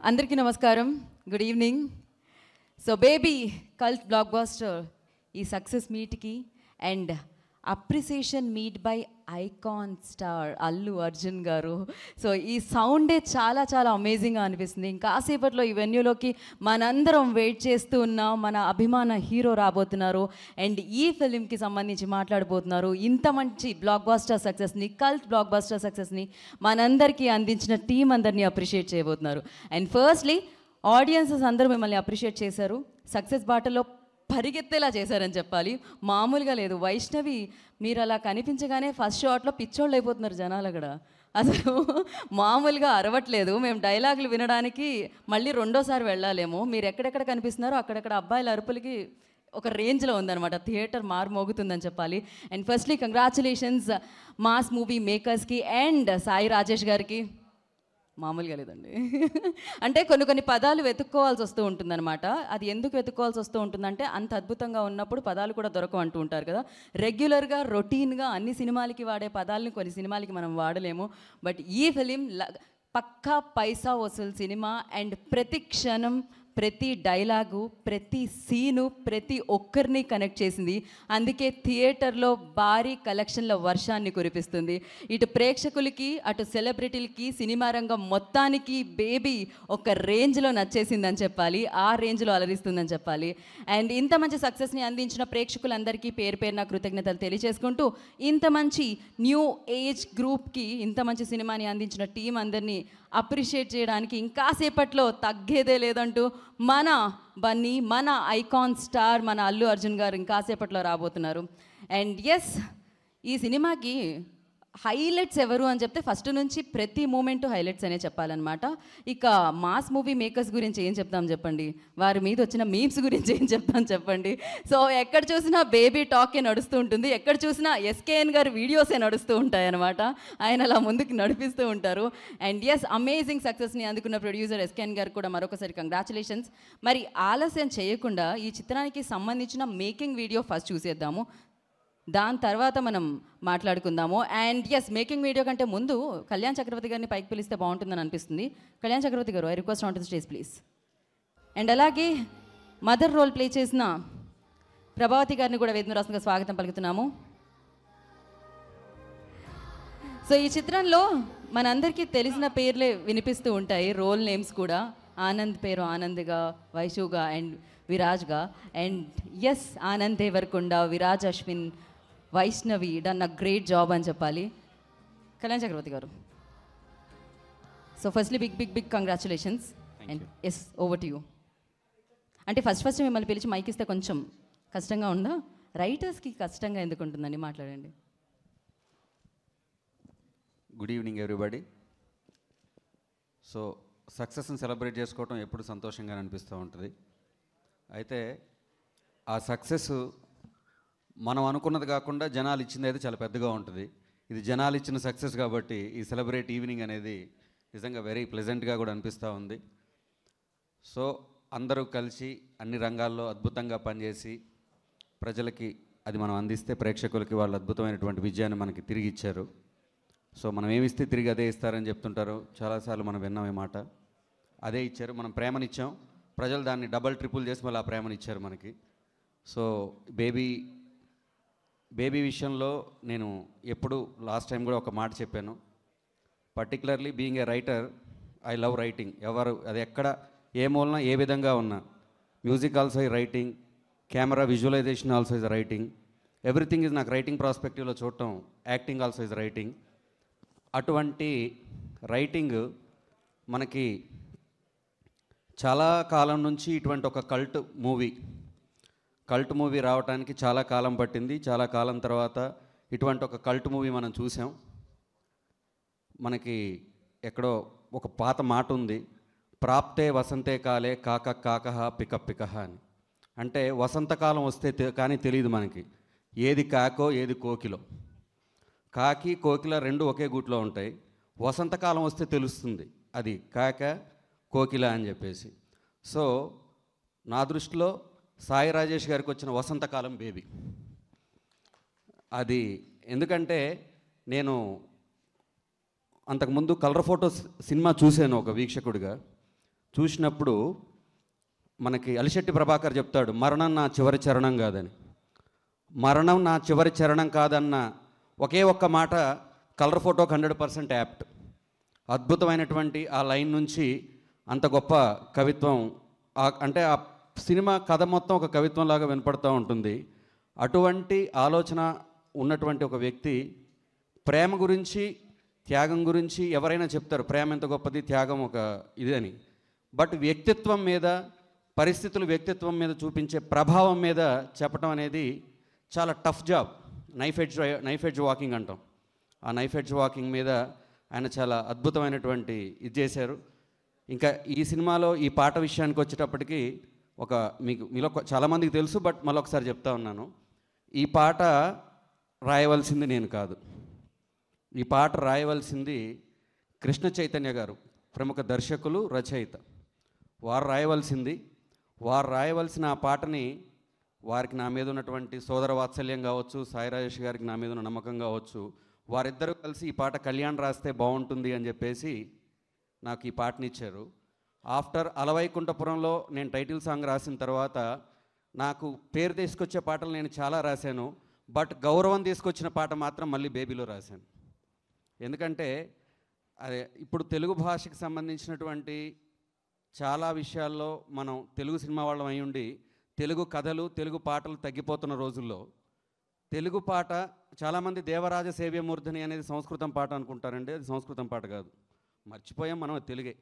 అందరికీ నమస్కారం. Good evening. So baby cult blockbuster ఈ సక్సెస్ మీట్కి and appreciation meet by icon star Allu Arjun గారు. సో ఈ సౌండే చాలా చాలా అమేజింగ్గా అనిపిస్తుంది. ఇంకాసేపట్లో ఈ వెన్యూలోకి మనందరం వెయిట్ చేస్తూ ఉన్నాం. మన అభిమాన హీరో రాబోతున్నారు అండ్ ఈ ఫిలింకి సంబంధించి మాట్లాడబోతున్నారు. ఇంత మంచి బ్లాక్ బాస్టర్ సక్సెస్ని, కల్ట్ బ్లాక్ బాస్టర్ సక్సెస్ని మనందరికీ అందించిన టీం అందరినీ అప్రిషియేట్ చేయబోతున్నారు. అండ్ ఫస్ట్లీ ఆడియన్సెస్ అందరూ మిమ్మల్ని అప్రిషియేట్ చేశారు. సక్సెస్ బాటలో పరిగెత్తేలా చేశారని చెప్పాలి. మామూలుగా లేదు. వైష్ణవి మీరు అలా కనిపించగానే ఫస్ట్ షాట్లో పిచ్చోళ్ళు అయిపోతున్నారు జనాలు. అక్కడ అసలు మామూలుగా అరవట్లేదు. మేము డైలాగులు వినడానికి మళ్ళీ రెండోసారి వెళ్ళాలేమో. మీరు ఎక్కడెక్కడ కనిపిస్తున్నారో అక్కడక్కడ అబ్బాయిల అరుపులకి ఒక రేంజ్లో ఉందన్నమాట. థియేటర్ మారుమోగుతుందని చెప్పాలి. And firstly congratulations mass movie మేకర్స్కి అండ్ సాయి రాజేష్ గారికి. మామూలుగా లేదండి. అంటే కొన్ని పదాలు వెతుక్కోవాల్సి వస్తూ ఉంటుందన్నమాట. అది ఎందుకు వెతుక్కోవాల్సి వస్తూ ఉంటుందంటే అంత అద్భుతంగా ఉన్నప్పుడు పదాలు కూడా దొరకవు అంటూ ఉంటారు కదా. రెగ్యులర్గా రొటీన్గా అన్ని సినిమాలకి వాడే పదాలని కొన్ని సినిమాలకి మనం వాడలేము. బట్ ఈ ఫిలిం పక్కా పైసా వసూలు సినిమా. అండ్ ప్రతి క్షణం, ప్రతి డైలాగు, ప్రతి సీను ప్రతి ఒక్కరిని కనెక్ట్ చేసింది. అందుకే థియేటర్లో భారీ కలెక్షన్ల వర్షాన్ని కురిపిస్తుంది. ఇటు ప్రేక్షకులకి, అటు సెలబ్రిటీలకి, సినిమా రంగం మొత్తానికి బేబీ ఒక రేంజ్లో నచ్చేసిందని చెప్పాలి. ఆ రేంజ్లో అలరిస్తుందని చెప్పాలి. అండ్ ఇంత మంచి సక్సెస్ని అందించిన ప్రేక్షకులందరికీ పేరు పేరున కృతజ్ఞతలు తెలియజేసుకుంటూ, ఇంత మంచి న్యూ ఏజ్ గ్రూప్కి ఇంత మంచి సినిమాని అందించిన టీం అందరినీ అప్రిషియేట్ చేయడానికి ఇంకాసేపట్లో తగ్గేదే లేదంటూ మన బన్నీ, మన ఐకాన్ స్టార్, మన అల్లు అర్జున్ గారు ఇంకాసేపట్లో రాబోతున్నారు. అండ్ ఎస్, ఈ సినిమాకి హైలైట్స్ ఎవరు అని చెప్తే ఫస్ట్ నుంచి ప్రతి మూమెంట్ హైలైట్స్ అనే చెప్పాలన్నమాట. ఇక మాస్ మూవీ మేకర్స్ గురించి ఏం చెప్తాం చెప్పండి. వారి మీద వచ్చిన మీమ్స్ గురించి ఏం చెప్తాం చెప్పండి. సో ఎక్కడ చూసినా బేబీ టాకే నడుస్తూ ఉంటుంది. ఎక్కడ చూసినా ఎస్కేఎన్ గారి వీడియోసే నడుస్తూ ఉంటాయన్నమాట. ఆయన అలా ముందుకు నడిపిస్తూ ఉంటారు. అండ్ ఎస్, అమేజింగ్ సక్సెస్ని అందుకున్న ప్రొడ్యూసర్ ఎస్కేఎన్ గారు కూడా మరొకసారి కంగ్రాచులేషన్స్. మరి ఆలస్యం చేయకుండా ఈ చిత్రానికి సంబంధించిన మేకింగ్ వీడియో ఫస్ట్ చూసేద్దాము. దాని తర్వాత మనం మాట్లాడుకుందాము. అండ్ ఎస్, మేకింగ్ వీడియో కంటే ముందు కళ్యాణ్ చక్రవర్తి గారిని పైకి పిలిస్తే బాగుంటుందని అనిపిస్తుంది. కళ్యాణ్ చక్రవర్తి గారు, I request on to the stage please. And అలాగే మదర్ రోల్ ప్లే చేసిన ప్రభావతి గారిని కూడా వేదిక రాష్ట్రంగా స్వాగతం పలుకుతున్నాము. సో ఈ చిత్రంలో మనందరికీ తెలిసిన పేర్లే వినిపిస్తూ ఉంటాయి, రోల్ నేమ్స్ కూడా. ఆనంద్ పేరు ఆనంద్గా, వైషుగా అండ్ విరాజ్గా. And yes, Anand Devarakonda, Viraj Ashwin, Vaishnavi done a great job అని చెప్పాలి. కళ్యాణ్ చక్రవర్తి గారు, so firstly big congratulations. And yes, over to you. అంటే ఫస్ట్ మిమ్మల్ని పిలిచి మైక్ ఇస్తే కొంచెం కష్టంగా ఉందా? రైటర్స్కి కష్టంగా ఎందుకు ఉంటుందండి? మాట్లాడండి. Good evening everybody. సో సక్సెస్ని సెలబ్రేట్ చేసుకోవటం ఎప్పుడు సంతోషంగా అనిపిస్తూ ఉంటుంది. అయితే ఆ సక్సెస్ మనం అనుకున్నది కాకుండా జనాలు ఇచ్చింది అయితే చాలా పెద్దగా ఉంటుంది. ఇది జనాలు ఇచ్చిన సక్సెస్ కాబట్టి ఈ సెలబ్రేట్ ఈవినింగ్ అనేది నిజంగా వెరీ ప్లెజెంట్గా కూడా అనిపిస్తూ ఉంది. సో అందరూ కలిసి అన్ని రంగాల్లో అద్భుతంగా పనిచేసి ప్రజలకి అది మనం అందిస్తే ప్రేక్షకులకి వాళ్ళు అద్భుతమైనటువంటి విజయాన్ని మనకి తిరిగి ఇచ్చారు. సో మనం ఏమిస్తే తిరిగి అదే ఇస్తారని చెప్తుంటారు. చాలాసార్లు మనం విన్నాం ఈ మాట. అదే ఇచ్చారు. మనం ప్రేమనిచ్చాం, ప్రజలు దాన్ని డబల్ ట్రిపుల్ చేసి మళ్ళీ ఆ ప్రేమనిచ్చారు మనకి. సో బేబీ విషయంలో నేను ఎప్పుడు లాస్ట్ టైం కూడా ఒక మాట చెప్పాను. Particularly being a writer, I love writing. ఎవరు అది ఎక్కడ ఏ మూలన ఏ విధంగా ఉన్నా, మ్యూజిక్ ఆల్సో ఈ writing, camera visualisation also is writing, everything is నాకు రైటింగ్ ప్రాస్పెక్టివ్లో చూడటం. Acting also is writing. అటువంటి రైటింగ్ మనకి చాలా కాలం నుంచి ఇటువంటి ఒక కల్ట్ మూవీ రావడానికి చాలా కాలం పట్టింది. చాలా కాలం తర్వాత ఇటువంటి ఒక కల్ట్ మూవీ మనం చూసాం. మనకి ఎక్కడో ఒక పాత మాట ఉంది, ప్రాప్తే వసంతే కాలే కాకః పికః అని. అంటే వసంతకాలం వస్తే కానీ తెలియదు మనకి ఏది కాకో ఏది కోకిలో. కాకి కోకిల రెండు ఒకే గూట్లో ఉంటాయి. వసంతకాలం వస్తే తెలుస్తుంది అది కాక కోకిల అని చెప్పేసి. సో నా దృష్టిలో సాయి రాజేష్ గారికి వచ్చిన వసంతకాలం బేబీ అది. ఎందుకంటే నేను అంతకుముందు కలర్ ఫోటోస్ సినిమా చూశాను ఒక వీక్షకుడిగా. చూసినప్పుడు మనకి అలిశెట్టి ప్రభాకర్ చెప్తాడు, మరణం నా చివరి చరణం కాదని. మరణం నా చివరి చరణం కాదన్న ఒకే ఒక్క మాట కలర్ ఫోటోకి 100% యాప్ట్. అద్భుతమైనటువంటి ఆ లైన్ నుంచి అంత గొప్ప కవిత్వం, అంటే ఆ సినిమా కథ మొత్తం ఒక కవిత్వంలాగా వినపడుతూ ఉంటుంది. అటువంటి ఆలోచన ఉన్నటువంటి ఒక వ్యక్తి ప్రేమ గురించి, త్యాగం గురించి ఎవరైనా చెప్తారు, ప్రేమ ఎంత గొప్పది, త్యాగం ఒక ఇది అని. బట్ వ్యక్తిత్వం మీద, పరిస్థితులు వ్యక్తిత్వం మీద చూపించే ప్రభావం మీద చెప్పడం అనేది చాలా tough job. Knife edge walking అంటాం. ఆ నైఫ్ ఎడ్జ్ వాకింగ్ మీద ఆయన చాలా అద్భుతమైనటువంటి ఇది చేశారు. ఇంకా ఈ సినిమాలో ఈ పాట విషయానికి వచ్చేటప్పటికి మీలో చాలామందికి తెలుసు, బట్ మళ్ళీ ఒకసారి చెప్తా ఉన్నాను. ఈ పాట రాయవలసింది నేను కాదు. ఈ పాట రాయవలసింది కృష్ణ చైతన్య గారు, ప్రముఖ దర్శకులు, రచయిత. వారు రాయవలసిన ఆ పాటని వారికి నా మీద ఉన్నటువంటి సోదర వాత్సల్యం కావచ్చు, సాయి రాజేష్ గారికి నా మీద ఉన్న నమ్మకం కావచ్చు, వారిద్దరూ కలిసి ఈ పాట కళ్యాణ్ రాస్తే బాగుంటుంది అని చెప్పేసి నాకు ఈ పాటని ఇచ్చారు. ఆఫ్టర్ అలవైకుంఠపురంలో నేను టైటిల్ సాంగ్ రాసిన తర్వాత నాకు పేరు తీసుకొచ్చే పాటలు నేను చాలా రాశాను. బట్ గౌరవం తీసుకొచ్చిన పాట మాత్రం మళ్ళీ బేబీలో రాశాను. ఎందుకంటే అదే ఇప్పుడు తెలుగు భాషకి సంబంధించినటువంటి చాలా విషయాల్లో మనం తెలుగు సినిమా వాళ్ళం అయి ఉండి తెలుగు కథలు, తెలుగు పాటలు తగ్గిపోతున్న రోజుల్లో తెలుగు పాట, చాలామంది దేవరాజ సేవ్యమూర్ధని అనేది సంస్కృతం పాట అనుకుంటారండి. అది సంస్కృతం పాట కాదు. మర్చిపోయాం మనం, తెలుగే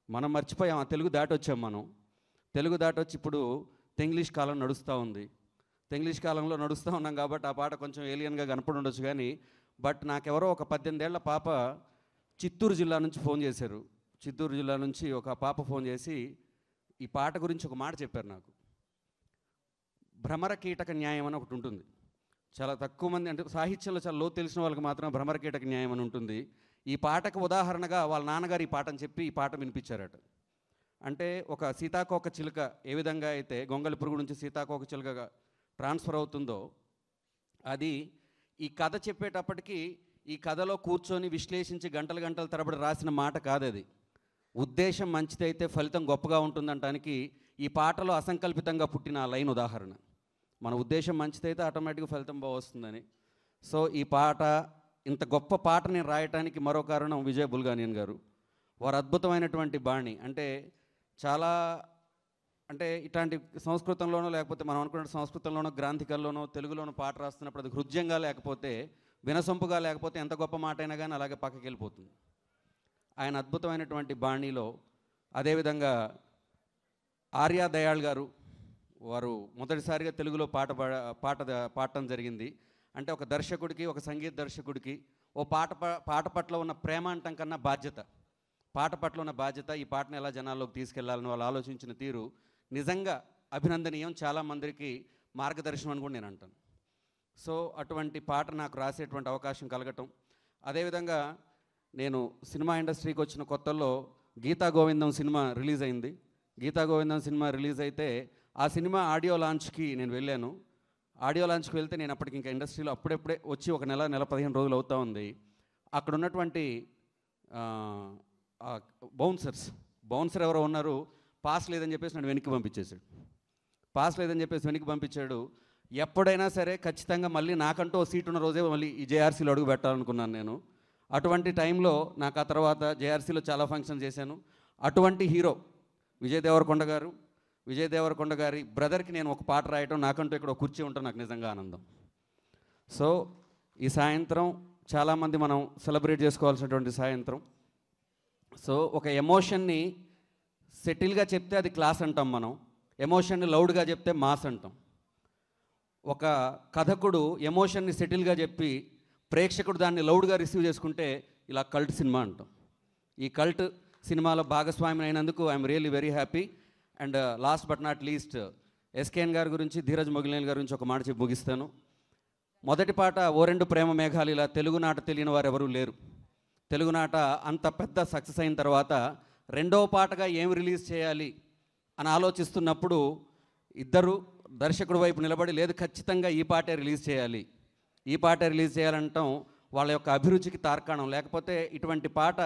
మనం మర్చిపోయాం. ఆ తెలుగు దాటొచ్చాం మనం. తెలుగు దాటొచ్చి ఇప్పుడు తెంగ్లీష్ కాలం నడుస్తూ ఉంది. తెంగ్లీష్ కాలంలో నడుస్తూ ఉన్నాం కాబట్టి ఆ పాట కొంచెం ఏలియన్గా కనపడి ఉండొచ్చు. కానీ బట్ నాకెవరో ఒక 18 ఏళ్ల పాప చిత్తూరు జిల్లా నుంచి ఫోన్ చేశారు. చిత్తూరు జిల్లా నుంచి ఒక పాప ఫోన్ చేసి ఈ పాట గురించి ఒక మాట చెప్పారు నాకు. భ్రమర కీటక న్యాయం అని ఒకటి ఉంటుంది. చాలా తక్కువ మంది, అంటే సాహిత్యంలో చాలా లోతు తెలిసిన వాళ్ళకి మాత్రం భ్రమర కీటక న్యాయం అని ఉంటుంది. ఈ పాటకు ఉదాహరణగా వాళ్ళ నాన్నగారు ఈ పాటని చెప్పి ఈ పాట వినిపించారట. అంటే ఒక సీతాకోక చిలుక ఏ విధంగా అయితే గొంగళి పురుగు నుంచి సీతాకోక చిలుకగా ట్రాన్స్ఫర్ అవుతుందో, అది ఈ కథ చెప్పేటప్పటికీ ఈ కథలో కూర్చొని విశ్లేషించి గంటలు గంటల తరబడి రాసిన మాట కాదు అది. ఉద్దేశం మంచిదైతే ఫలితం గొప్పగా ఉంటుందంటానికి ఈ పాటలో అసంకల్పితంగా పుట్టిన ఆ లైన్ ఉదాహరణ. మన ఉద్దేశం మంచిదైతే ఆటోమేటిక్గా ఫలితం బాగా వస్తుందని. సో ఈ పాట, ఇంత గొప్ప పాట నేను రాయటానికి మరో కారణం విజయ్ బుల్గానియన్ గారు. వారు అద్భుతమైనటువంటి బాణి. అంటే చాలా, అంటే ఇట్లాంటి సంస్కృతంలోనో లేకపోతే మనం అనుకున్న సంస్కృతంలోనో గ్రాంథికల్లోనో తెలుగులోనో పాట రాస్తున్నప్పుడు అది హృద్యంగా లేకపోతే, వినసొంపుగా లేకపోతే ఎంత గొప్ప మాట అయినా కానీ అలాగే పక్కకి వెళ్ళిపోతుంది. ఆయన అద్భుతమైనటువంటి బాణీలో, అదేవిధంగా ఆర్యా దయాళ్ గారు, వారు మొదటిసారిగా తెలుగులో పాడటం జరిగింది. అంటే ఒక దర్శకుడికి, ఒక సంగీత దర్శకుడికి ఓ పాట పట్ల ఉన్న ప్రేమ అంటం కన్నా బాధ్యత, పాట పట్ల ఉన్న బాధ్యత, ఈ పాటను ఎలా జనాల్లోకి తీసుకెళ్లాలని వాళ్ళు ఆలోచించిన తీరు నిజంగా అభినందనీయం. చాలామందికి మార్గదర్శనం అని కూడా నేను అంటాను. సో అటువంటి పాట నాకు రాసేటువంటి అవకాశం కలగటం, అదేవిధంగా నేను సినిమా ఇండస్ట్రీకి వచ్చిన కొత్తల్లో గీతా గోవిందం సినిమా రిలీజ్ అయింది. గీతా గోవిందం సినిమా రిలీజ్ అయితే ఆ సినిమా ఆడియో లాంచ్కి నేను వెళ్ళాను. ఆడియో లాంచ్కి వెళ్తే నేను అప్పటికి ఇంకా ఇండస్ట్రీలో అప్పుడెప్పుడే వచ్చి ఒక నెల 15 రోజులు అవుతూ ఉంది. అక్కడ ఉన్నటువంటి బౌన్సర్ ఎవరో ఉన్నారు, పాస్ లేదని చెప్పేసి నన్ను వెనక్కి పంపించాడు. ఎప్పుడైనా సరే ఖచ్చితంగా మళ్ళీ నాకంటూ ఓ సీట్ ఉన్న రోజే మళ్ళీ ఈ జేఆర్సీలో అడుగు పెట్టాలనుకున్నాను నేను. అటువంటి టైంలో నాకు ఆ తర్వాత జేఆర్సీలో చాలా ఫంక్షన్ చేశాను. అటువంటి హీరో విజయ్ దేవరకొండ గారి బ్రదర్కి నేను ఒక పాట రాయటం, నాకంటూ ఇక్కడ ఒక కుర్చీ ఉండటం నాకు నిజంగా ఆనందం. సో ఈ సాయంత్రం చాలామంది మనం సెలబ్రేట్ చేసుకోవాల్సినటువంటి సాయంత్రం. సో ఒక ఎమోషన్ని సెటిల్గా చెప్తే అది క్లాస్ అంటాం మనం, ఎమోషన్ని లౌడ్గా చెప్తే మాస్ అంటాం. ఒక కథకుడు ఎమోషన్ని సెటిల్గా చెప్పి ప్రేక్షకుడు దాన్ని లౌడ్గా రిసీవ్ చేసుకుంటే ఇలా కల్ట్ సినిమా అంటాం. ఈ కల్ట్ సినిమాలో భాగస్వామి అయినందుకు I'm really very happy. And last but not least SKN గారి గురించి, ధీరజ్ మొగిలినేని గారి గురించి ఒక మాట చెప్పి ముగిస్తాను. మొదటి పాట ఓ రెండు ప్రేమ మేఘాలు, ఇలా తెలుగునాట తెలియని వారు ఎవరూ లేరు. తెలుగునాట అంత పెద్ద సక్సెస్ అయిన తర్వాత రెండవ పాటగా ఏం రిలీజ్ చేయాలి అని ఆలోచిస్తున్నప్పుడు ఇద్దరు దర్శకుడి వైపు నిలబడి, లేదు ఖచ్చితంగా ఈ పాటే రిలీజ్ చేయాలంటాం వాళ్ళ యొక్క అభిరుచికి తార్కాణం. లేకపోతే ఇటువంటి పాట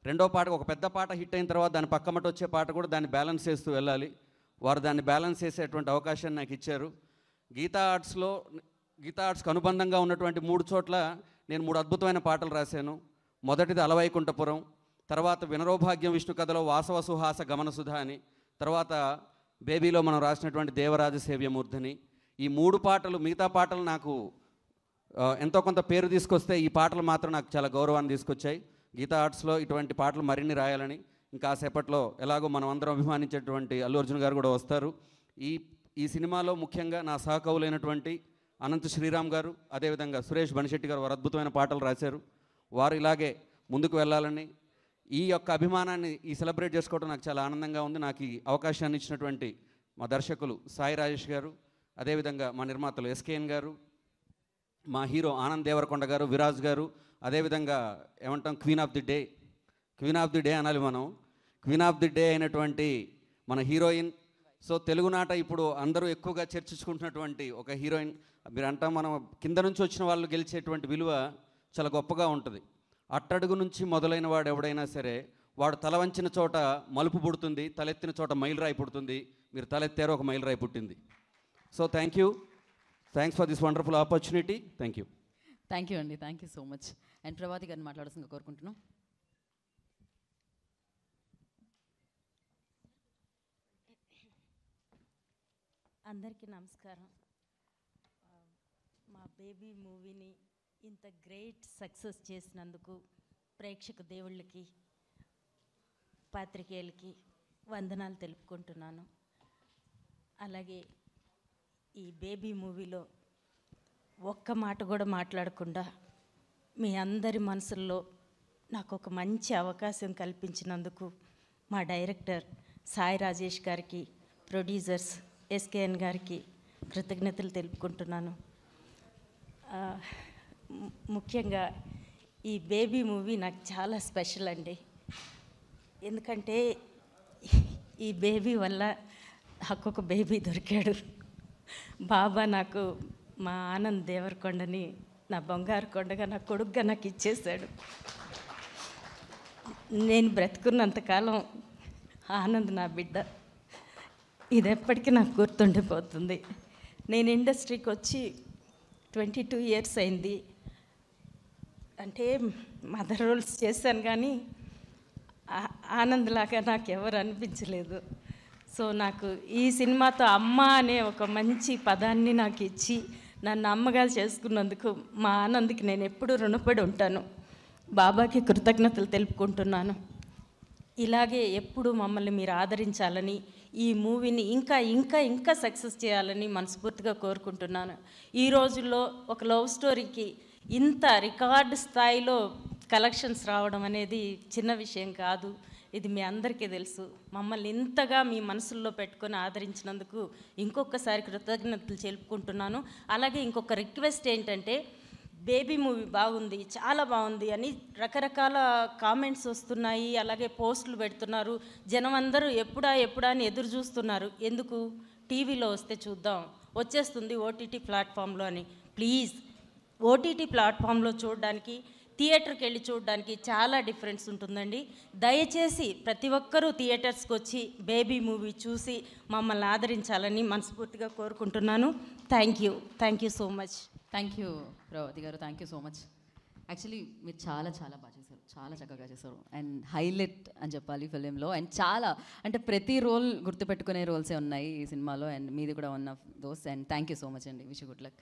రెండో పాటకు ఒక పెద్ద పాట హిట్ అయిన తర్వాత దాని పక్కమట వచ్చే పాట కూడా దాన్ని బ్యాలెన్స్ చేస్తూ వెళ్ళాలి. వారు దాన్ని బ్యాలెన్స్ చేసేటువంటి అవకాశాన్ని నాకు ఇచ్చారు. గీతా ఆర్ట్స్కి అనుబంధంగా ఉన్నటువంటి 3 చోట్ల నేను 3 అద్భుతమైన పాటలు రాశాను. మొదటిది అలవైకుంఠపురం, తర్వాత వినరోభాగ్యం విష్ణు కథలో వాసవ సుహాస గమనసుధ అని, తర్వాత బేబీలో మనం రాసినటువంటి దేవరాజ సేవ్యమూర్ధని. ఈ 3 పాటలు, మిగతా పాటలు నాకు ఎంతో కొంత పేరు తీసుకొస్తే ఈ పాటలు మాత్రం నాకు చాలా గౌరవాన్ని తీసుకొచ్చాయి. గీతా ఆర్ట్స్లో ఇటువంటి పాటలు మరిన్ని రాయాలని, ఇంకా సేపట్లో ఎలాగో మనం అందరం అభిమానించేటువంటి అల్లు అర్జున్ గారు కూడా వస్తారు. ఈ సినిమాలో ముఖ్యంగా నా సహకవులైనటువంటి అనంత శ్రీరామ్ గారు, అదేవిధంగా సురేష్ బనిశెట్టి గారు వారు అద్భుతమైన పాటలు రాశారు. వారు ఇలాగే ముందుకు వెళ్ళాలని, ఈ యొక్క అభిమానాన్ని సెలబ్రేట్ చేసుకోవడం నాకు చాలా ఆనందంగా ఉంది. నాకు ఈ అవకాశాన్ని ఇచ్చినటువంటి మా దర్శకులు సాయి రాజేష్ గారు, అదేవిధంగా మా నిర్మాతలు ఎస్కేఎన్ గారు, మా హీరో ఆనంద్ దేవరకొండ గారు, విరాజ్ గారు, అదేవిధంగా ఏమంటాం క్వీన్ ఆఫ్ ది డే అనాలి మనం. క్వీన్ ఆఫ్ ది డే అయినటువంటి మన హీరోయిన్. సో తెలుగునాట ఇప్పుడు అందరూ ఎక్కువగా చర్చించుకుంటున్నటువంటి ఒక హీరోయిన్. మీరు అంటాం మనం కింద నుంచి వచ్చిన వాళ్ళు గెలిచేటువంటి విలువ చాలా గొప్పగా ఉంటుంది. అట్టడుగు నుంచి మొదలైన వాడు ఎవడైనా సరే, వాడు తల వంచిన చోట మలుపు పుడుతుంది, తలెత్తిన చోట మైలురాయి పుడుతుంది. మీరు తలెత్తారో ఒక మైలురాయి పుట్టింది. So thanks for this wonderful opportunity. Thank you అండి. Thank you so much. And Prabhathi గారిని మాట్లాడాల్సిందిగా కోరుకుంటున్నాం. అందరికీ నమస్కారం. మా బేబీ మూవీని ఇంత గ్రేట్ సక్సెస్ చేసినందుకు ప్రేక్షక దేవుళ్ళకి, పాత్రికేయులకి వందనాలు తెలుపుకుంటున్నాను. అలాగే ఈ బేబీ మూవీలో ఒక్క మాట కూడా మాట్లాడకుండా మీ అందరి మనసుల్లో నాకు ఒక మంచి అవకాశం కల్పించినందుకు మా డైరెక్టర్ సాయి రాజేష్ గారికి, ప్రొడ్యూసర్స్ ఎస్కేఎన్ గారికి కృతజ్ఞతలు తెలుపుకుంటున్నాను. ముఖ్యంగా ఈ బేబీ మూవీ నాకు చాలా స్పెషల్ అండి. ఎందుకంటే ఈ బేబీ వల్ల నాకు ఒక బేబీ దొరికాడు. బాబా నాకు మా ఆనంద్ దేవరకొండని నా బంగారు కొండగా, నా కొడుకుగా నాకు ఇచ్చేశాడు. నేను బ్రతుకున్నంతకాలం ఆనంద్ నా బిడ్డ. ఇది ఎప్పటికీ నాకు గుర్తుండిపోతుంది. నేను ఇండస్ట్రీకి వచ్చి 22 years అయింది. అంటే మదర్ రోల్స్ చేశాను కానీ ఆనంద్ లాగా నాకు ఎవరు అనిపించలేదు. సో నాకు ఈ సినిమాతో అమ్మ అనే ఒక మంచి పదాన్ని నాకు ఇచ్చి నన్ను అమ్మగా చేసుకున్నందుకు మా ఆనంద్కి నేను ఎప్పుడూ రుణపడి ఉంటాను. బాబాకి కృతజ్ఞతలు తెలుపుకుంటున్నాను. ఇలాగే ఎప్పుడు మమ్మల్ని మీరు ఆదరించాలని, ఈ మూవీని ఇంకా ఇంకా ఇంకా సక్సెస్ చేయాలని మనస్ఫూర్తిగా కోరుకుంటున్నాను. ఈ రోజుల్లో ఒక లవ్ స్టోరీకి ఇంత రికార్డు స్థాయిలో కలెక్షన్స్ రావడం అనేది చిన్న విషయం కాదు. ఇది మీ అందరికీ తెలుసు. మమ్మల్ని ఇంతగా మీ మనసుల్లో పెట్టుకొని ఆదరించినందుకు ఇంకొకసారి కృతజ్ఞతలు తెలుపుకుంటున్నాను. అలాగే ఇంకొక రిక్వెస్ట్ ఏంటంటే, బేబీ మూవీ బాగుంది, చాలా బాగుంది అని రకరకాల కామెంట్స్ వస్తున్నాయి. అలాగే పోస్టులు పెడుతున్నారు. జనం అందరూ ఎప్పుడా అని ఎదురు చూస్తున్నారు. ఎందుకు? టీవీలో వస్తే చూద్దాం, వచ్చేస్తుంది ఓటీటీ ప్లాట్ఫామ్లో అని. ప్లీజ్, ఓటీటీ ప్లాట్ఫామ్లో చూడడానికి, థియేటర్కి వెళ్ళి చూడడానికి చాలా డిఫరెన్స్ ఉంటుందండి. దయచేసి ప్రతి ఒక్కరూ థియేటర్స్కి వచ్చి బేబీ మూవీ చూసి మమ్మల్ని ఆదరించాలని మనస్ఫూర్తిగా కోరుకుంటున్నాను. Thank you so much. Thank you Prabhathi గారు. Thank you so much. Actually మీరు చాలా బాగా చేశారు, చాలా చక్కగా చేశారు. అండ్ హైలైట్ అని చెప్పాలి ఫిలింలో. అండ్ చాలా అంటే ప్రతి రోల్ గుర్తుపెట్టుకునే రోల్సే ఉన్నాయి ఈ సినిమాలో. అండ్ మీది కూడా one of those. And thank you so much అండి. Wish good luck.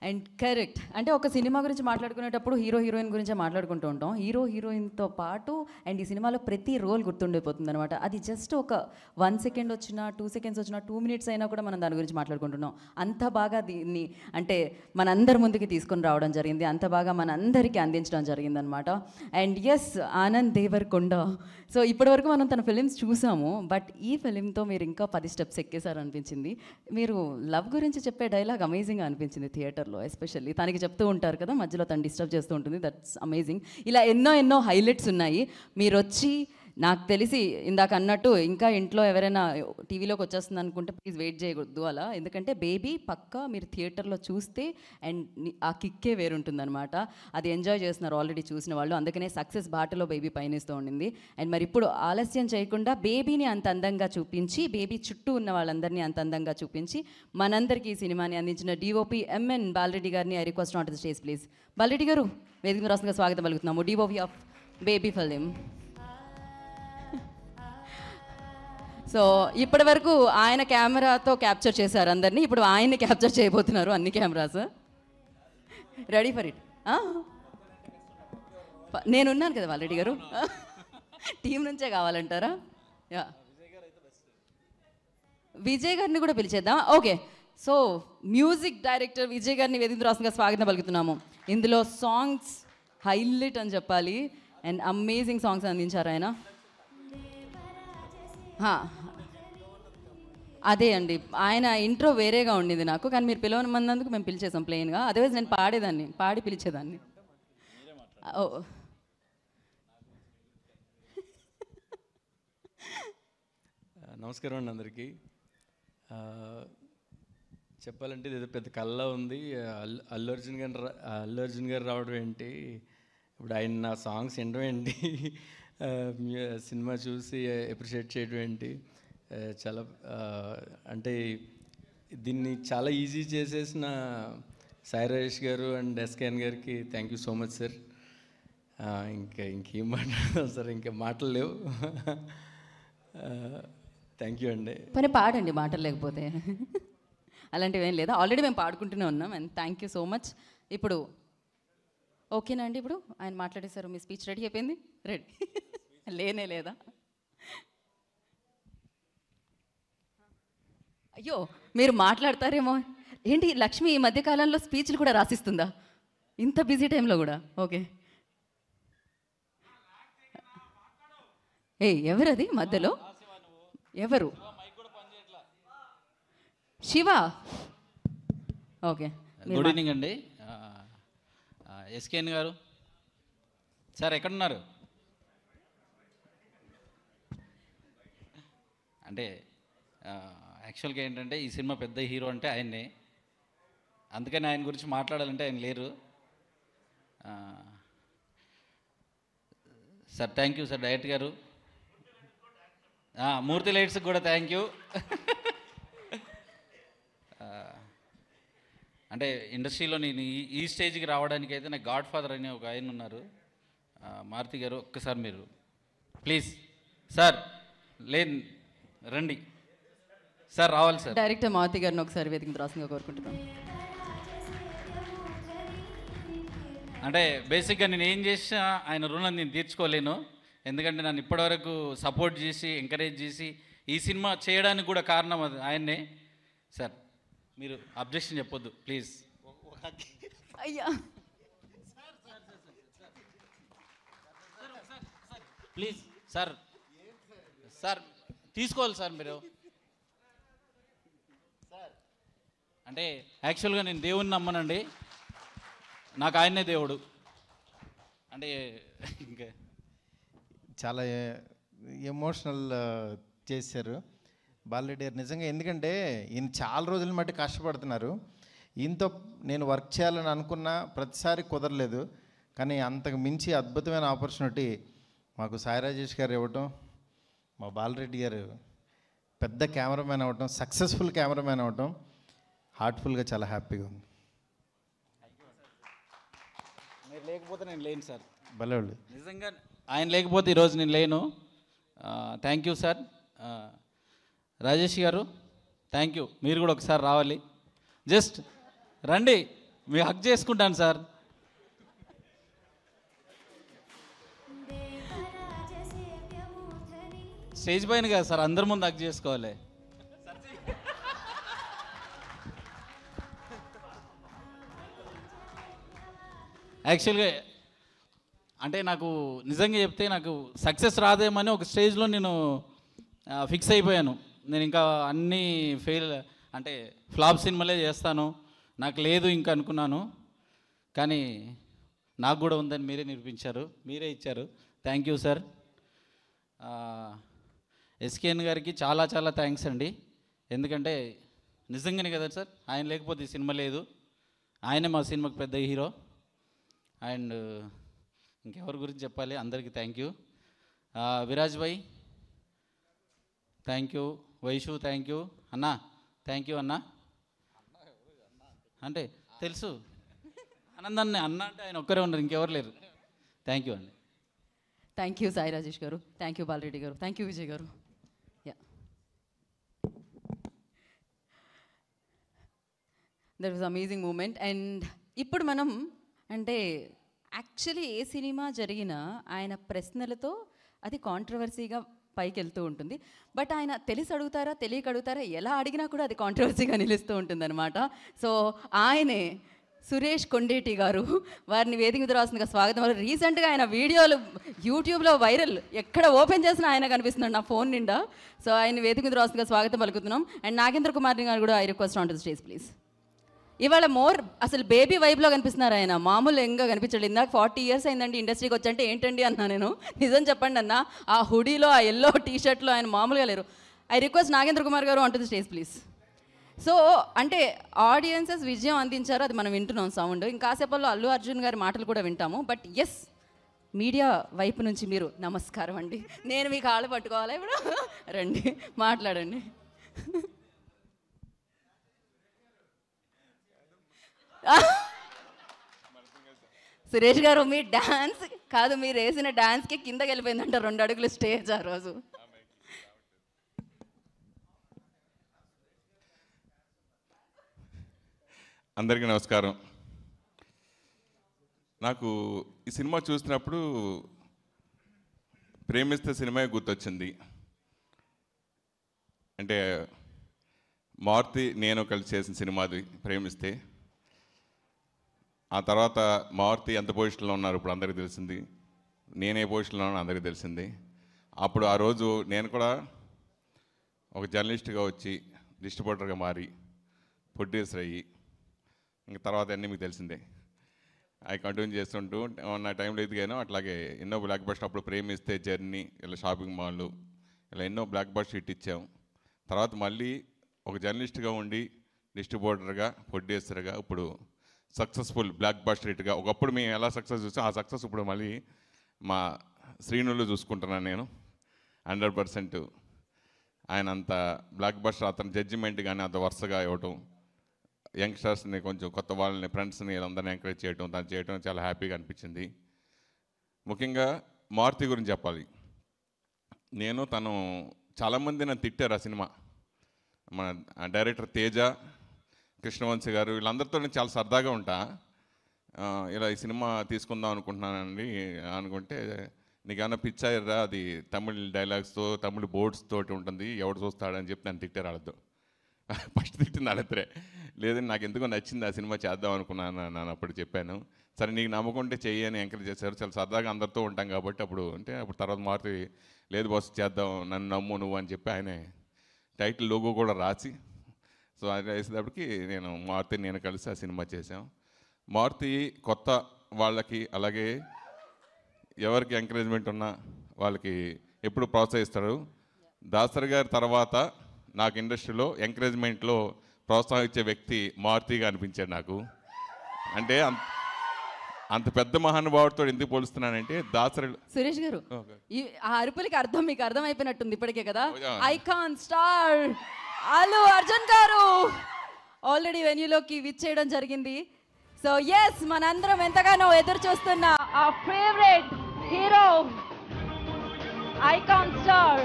And correct, అంటే ఒక సినిమా గురించి మాట్లాడుకునేటప్పుడు హీరో హీరోయిన్ గురించే మాట్లాడుకుంటూ ఉంటాం. హీరో హీరోయిన్తో పాటు అండ్ ఈ సినిమాలో ప్రతి రోల్ గుర్తుండిపోతుంది అనమాట. అది జస్ట్ ఒక 1 second వచ్చినా, 2 seconds వచ్చినా, 2 minutes అయినా కూడా మనం దాని గురించి మాట్లాడుకుంటున్నాం. అంత బాగా దీన్ని అంటే మనందరి ముందుకి తీసుకొని రావడం జరిగింది, అంత బాగా మనందరికీ అందించడం జరిగిందనమాట. And yes, Anand Deverakonda. So ఇప్పటివరకు మనం తన ఫిలిమ్స్ చూసాము, బట్ ఈ ఫిలింతో మీరు ఇంకా 10 steps ఎక్కేసారు అనిపించింది. మీరు లవ్ గురించి చెప్పే డైలాగ్ అమేజింగ్గా అనిపించింది థియేటర్లో. ఎస్పెషల్లీ తనకి చెప్తూ ఉంటారు కదా, మధ్యలో తను డిస్టర్బ్ చేస్తూ ఉంటుంది. That's amazing. ఇలా ఎన్నో హైలైట్స్ ఉన్నాయి. మీరు వచ్చి నాకు తెలిసి ఇందాక అన్నట్టు ఇంకా ఇంట్లో ఎవరైనా టీవీలోకి వచ్చేస్తుంది అనుకుంటే ప్లీజ్ వెయిట్ చేయకూడదు అలా, ఎందుకంటే బేబీ పక్కా మీరు థియేటర్లో చూస్తే అండ్ ఆ కిక్కే వేరుంటుందన్నమాట. అది ఎంజాయ్ చేస్తున్నారు ఆల్రెడీ చూసిన వాళ్ళు, అందుకనే సక్సెస్ బాటలో బేబీ పయనిస్తూ ఉండింది. అండ్ మరి ఇప్పుడు ఆలస్యం చేయకుండా బేబీని అంత అందంగా చూపించి, బేబీ చుట్టూ ఉన్న వాళ్ళందరినీ అంత అందంగా చూపించి మనందరికీ ఈ సినిమాని అందించిన డిఓపి ఎంఎన్ బాలరెడ్డి గారిని I request on to the stage please. Balareddy గారు వేదిక రాష్ట్రంగా స్వాగతం పలుకుతున్నాము. DOP of baby film. So ఇప్పటి వరకు ఆయన కెమెరాతో క్యాప్చర్ చేశారు అందరినీ, ఇప్పుడు ఆయన్ని క్యాప్చర్ చేయబోతున్నారు అన్ని కెమెరాస్. Ready for it. నేనున్నాను కదా బాలరెడ్డి గారు, టీం నుంచే కావాలంటారా? యా, విజయ్ గారిని కూడా పిలిచేద్దాం. Okay, so music director Vijay గారిని వేదిక రాష్ట్రంగా స్వాగతం పలుకుతున్నాము. ఇందులో సాంగ్స్ హైలైట్ అని చెప్పాలి, అండ్ అమేజింగ్ సాంగ్స్ అందించారు ఆయన. అదే అండి, ఆయన ఇంట్రో వేరేగా ఉండింది నాకు, కానీ మీరు పిలవమన్నందుకు మేము పిలిచేసాం ప్లెయిన్గా. అదర్వైజ్ నేను పాడేదాన్ని, పాడి పిలిచేదాన్ని. ఓ నమస్కారం అండి అందరికీ. చెప్పాలంటే ఇది పెద్ద కళ్ళ ఉంది. అల్లు అర్జున్ గారు రావడం ఏంటి, ఇప్పుడు ఆయన నా సాంగ్స్ వినడం ఏంటి, సినిమా చూసి అప్రిషియేట్ చేయడం ఏంటి, చాలా అంటే దీన్ని చాలా ఈజీ చేసేసిన సాయి రాజేష్ గారు అండ్ ఎస్కేఎన్ గారికి thank you so much sir. ఇంకేం మాట్లాడదాం సార్, ఇంకా మాటలు లేవు. థ్యాంక్ యూ అండి. పని పాడండి మాటలు లేకపోతే, అలాంటివి ఏం లేదా, ఆల్రెడీ మేము పాడుకుంటూనే ఉన్నాం. And thank you so much. ఇప్పుడు ఓకేనా అండి, ఇప్పుడు ఆయన మాట్లాడేశారు, మీ స్పీచ్ రెడీ అయిపోయింది? రెడీ లేనే లేదా? అయ్యో మీరు మాట్లాడతారేమో ఏంటి, లక్ష్మి ఈ మధ్యకాలంలో స్పీచ్లు కూడా రాసిస్తుందా ఇంత బిజీ టైంలో కూడా? ఓకే, ఎవరది మధ్యలో, ఎవరు? శివ. ఓకే, గుడ్ ఈవినింగ్ అండి. ఎస్కేఎన్ గారు సార్ ఎక్కడున్నారు? అంటే యాక్చువల్గా ఏంటంటే ఈ సినిమా పెద్ద హీరో అంటే ఆయన్నే, అందుకని ఆయన గురించి మాట్లాడాలంటే ఆయన లేరు. Sir thank you sir, director గారు. మూర్తి లైట్స్కి కూడా థ్యాంక్ యూ. అంటే ఇండస్ట్రీలో నేను ఈ స్టేజ్కి రావడానికి అయితే నాకు గాడ్ ఫాదర్ అనే ఒక ఆయన ఉన్నారు, మారుతి గారు. ఒక్కసారి మీరు ప్లీజ్ సార్, లేదు రండి సార్, రావాలి సార్. డైరెక్టర్ మారుతి గారిని ఒకసారి వేదిక రాసిందిగా కోరుకుంటున్నాను. అంటే బేసిక్గా నేను ఏం చేసినా ఆయన రుణం నేను తీర్చుకోలేను, ఎందుకంటే నన్ను ఇప్పటివరకు సపోర్ట్ చేసి ఎంకరేజ్ చేసి ఈ సినిమా చేయడానికి కూడా కారణం అది ఆయన్నే. సార్ మీరు అబ్జెక్షన్ చెప్పొద్దు ప్లీజ్. అయ్యా ప్లీజ్ సార్, సార్ తీసుకోవాలి సార్ మీరు. అంటే యాక్చువల్గా నేను దేవుణ్ణి నమ్మనండి, నాకు ఆయనే దేవుడు. అంటే ఇంకా చాలా ఎమోషనల్ చేశారు బాలరెడ్డి గారు నిజంగా. ఎందుకంటే ఈయన చాలా రోజుల మట్టి కష్టపడుతున్నారు. ఈయనతో నేను వర్క్ చేయాలని అనుకున్నా ప్రతిసారి కుదరలేదు, కానీ అంతకు మించి అద్భుతమైన ఆపర్చునిటీ మాకు సాయి రాజేష్ గారు ఇవ్వటం, మా బాలరెడ్డి గారు పెద్ద కెమెరామ్యాన్ అవ్వటం, సక్సెస్ఫుల్ కెమెరామ్యాన్ అవ్వటం హార్ట్ఫుల్గా చాలా హ్యాపీగా ఉంది. మీరు లేకపోతే నేను లేను సార్, భలేవాళ్ళు నిజంగా ఆయన లేకపోతే ఈరోజు నేను లేను. Thank you sir. రాజేష్ గారు థ్యాంక్ యూ, మీరు కూడా ఒకసారి రావాలి, జస్ట్ రండి, మీ హక్ చేసుకుంటాను సార్. స్టేజ్ పైన కదా సార్, అందరి ముందు హక్ చేసుకోవాలి. యాక్చువల్గా అంటే నాకు నిజంగా చెప్తే నాకు సక్సెస్ రాదేమని ఒక స్టేజ్లో నేను ఫిక్స్ అయిపోయాను. నేను ఇంకా అన్నీ ఫెయిల్ అంటే ఫ్లాప్ సినిమాలే చేస్తాను, నాకు లేదు ఇంకా అనుకున్నాను. కానీ నాకు కూడా ఉందని మీరే నిరూపించారు, మీరే ఇచ్చారు. Thank you sir. ఎస్కేఎన్ గారికి చాలా చాలా థ్యాంక్స్ అండి. ఎందుకంటే నిజంగానే కదా సార్, ఆయన లేకపోతే ఈ సినిమా లేదు. ఆయనే మా సినిమాకి పెద్ద హీరో. అండ్ ఇంకెవరి గురించి చెప్పాలి, అందరికీ thank you. Viraj Bhai thank you, Vaishu thank you, అన్నా థ్యాంక్ యూ అన్నా. అంటే తెలుసు ఆనందాన్ని అన్న అంటే ఆయన ఒక్కరే ఉన్నారు, ఇంకెవరు లేరు. థ్యాంక్ యూ అండి. థ్యాంక్ యూ సాయి రాజేష్ గారు, thank you Balareddy garu, thank you Vijay garu. Yeah, that was amazing moment. And ఇప్పుడు మనం అంటే యాక్చువల్లీ ఏ సినిమా జరిగినా ఆయన ప్రశ్నలతో అది కాంట్రవర్సీగా పైకి వెళ్తూ ఉంటుంది. బట్ ఆయన తెలిసి అడుగుతారా తెలియక అడుగుతారా, ఎలా అడిగినా కూడా అది కాంట్రవర్సీగా నిలుస్తూ ఉంటుందన్నమాట. సో ఆయనే సురేష్ కొండేటి గారు, వారిని వేదిక మీద రాస్తుందిగా స్వాగతం. వారు రీసెంట్గా ఆయన వీడియోలు యూట్యూబ్లో వైరల్, ఎక్కడ ఓపెన్ చేసినా ఆయన కనిపిస్తున్నాడు నా ఫోన్ నిండా. సో ఆయన వేదిక మీద రాస్తుందిగా స్వాగతం పలుకుతున్నాం. అండ్ నాగేంద్ర కుమార్ గారు కూడా I request on to the stage please. ఇవాళ మోర్ అసలు బేబీ వైబ్లో కనిపిస్తున్నారు ఆయన, మామూలు ఎంగా కనిపించండి. ఇందాక 40 years అయిందండి ఇండస్ట్రీకి వచ్చి అంటే ఏంటండి అన్నా నేను. నిజం చెప్పండి అన్న, ఆ హుడీలో ఆ ఎల్లో టీషర్ట్లో ఆయన మామూలుగా లేరు. ఐ రిక్వెస్ట్ నాగేంద్ర కుమార్ గారు on to the stage please. So అంటే ఆడియన్సెస్ విజయం అందించారు, అది మనం వింటున్నాం సౌండ్. ఇంకాసేపట్లో అల్లు అర్జున్ గారి మాటలు కూడా వింటాము. బట్ ఎస్, మీడియా వైపు నుంచి మీరు నమస్కారం అండి, నేను మీ కాళ్ళు పట్టుకోవాలా ఇప్పుడు? రండి మాట్లాడండి. సురేష్ గారు మీ డాన్స్ కాదు, మీరు వేసిన డాన్స్కి కిందకి వెళ్ళిపోయిందంట 2 అడుగులు స్టేజ్ ఆ రోజు. అందరికీ నమస్కారం. నాకు ఈ సినిమా చూసినప్పుడు ప్రేమిస్తే సినిమా గుర్తొచ్చింది. అంటే మారుతి నేను కలిసి చేసిన సినిమాది ప్రేమిస్తే. ఆ తర్వాత మారుతి ఎంత పొజిషన్లో ఉన్నారు ఇప్పుడు అందరికీ తెలిసింది, నేనే పొజిషన్లో ఉన్నాను అందరికీ తెలిసింది. అప్పుడు ఆ రోజు నేను కూడా ఒక జర్నలిస్ట్గా వచ్చి డిస్ట్రిబ్యూటర్గా మారి ప్రొడ్యూసర్ అయ్యి, ఇంక తర్వాత అన్నీ మీకు తెలిసిందే. అవి కంటిన్యూ చేస్తుంటూ నా టైంలో ఎదిగాను. అట్లాగే ఎన్నో బ్లాక్ బస్టర్, అప్పుడు ప్రేమిస్తే, జర్నీ, ఇలా షాపింగ్ మాల్లు, ఇలా ఎన్నో బ్లాక్ బస్టర్ హిట్ ఇచ్చాం. తర్వాత మళ్ళీ ఒక జర్నలిస్ట్గా ఉండి డిస్ట్రిబ్యూటర్గా, ప్రొడ్యూసర్గా, ఇప్పుడు సక్సెస్ఫుల్ బ్లాక్ బస్టర్ హిట్గా. ఒకప్పుడు మేము ఎలా సక్సెస్ చూసాం, ఆ సక్సెస్ ఇప్పుడు మళ్ళీ మా శ్రీనులు చూసుకుంటున్నాను నేను 100%. ఆయన అంత బ్లాక్ బస్టర్, అతని జడ్జిమెంట్ కానీ అంత వరుసగా ఇవ్వటం, యంగ్స్టర్స్ని కొంచెం కొత్త వాళ్ళని, ఫ్రెండ్స్ని వీళ్ళందరినీ ఎంకరేజ్ చేయటం, తను చేయటం చాలా హ్యాపీగా అనిపించింది. ముఖ్యంగా మారుతి గురించి చెప్పాలి. తను చాలామంది నన్ను తిట్టారు ఆ సినిమా. మన డైరెక్టర్ తేజ, కృష్ణవంశీ గారు, వీళ్ళందరితో నేను చాలా సరదాగా ఉంటా. ఇలా ఈ సినిమా తీసుకుందాం అనుకుంటున్నానండి అనుకుంటే, నీకేమన్నా పిచ్చాయిరా, అది తమిళ్ డైలాగ్స్తో, తమిళ్ బోర్డ్స్ తోటి ఉంటుంది, ఎవడు చూస్తాడని చెప్పి నన్ను తిట్టారు వాళ్ళతో. ఫస్ట్ తిట్టింది వాళ్ళిద్దరే. లేదని నాకు ఎందుకో నచ్చింది, ఆ సినిమా చేద్దాం అనుకున్నాను నేను అప్పుడు చెప్పాను. సరే నీకు నమ్మకం ఉంటే చెయ్యి అని ఎంకరేజ్ చేశారు. చాలా సరదాగా అందరితో ఉంటాం కాబట్టి అప్పుడు తర్వాత మారుతి లేదు బాస్ చేద్దాం, నన్ను నమ్ము నువ్వు అని చెప్పి ఆయనే టైటిల్ లోగో కూడా రాసి, సో అది వేసేటప్పటికి మారుతి నేను కలిసి ఆ సినిమా చేసాం. మారుతి కొత్త వాళ్ళకి, అలాగే ఎవరికి ఎంకరేజ్మెంట్ ఉన్నా వాళ్ళకి ఎప్పుడు ప్రోత్సహిస్తాడు. దాసరి గారి తర్వాత నాకు ఇండస్ట్రీలో ఎంకరేజ్మెంట్లో ప్రోత్సహించే వ్యక్తి మారుతిగా అనిపించాడు నాకు. అంటే అంత పెద్ద మహానుభావుడితో ఎందుకు పోలుస్తున్నానంటే, దాసరి సురేష్ గారు, ఆ అరుపులకి అర్థం మీకు అర్థం అయిపోయినట్టుంది ఇప్పటికే కదా. ఐకాన్ స్టార్ అల్లు అర్జున్ గారు ఆల్రెడీ వెన్యూలోకి విచ్చేయడం జరిగింది. సో ఎస్, మనందరం ఎంతగానో ఎదురు చూస్తున్న ఆ favourite hero, icon star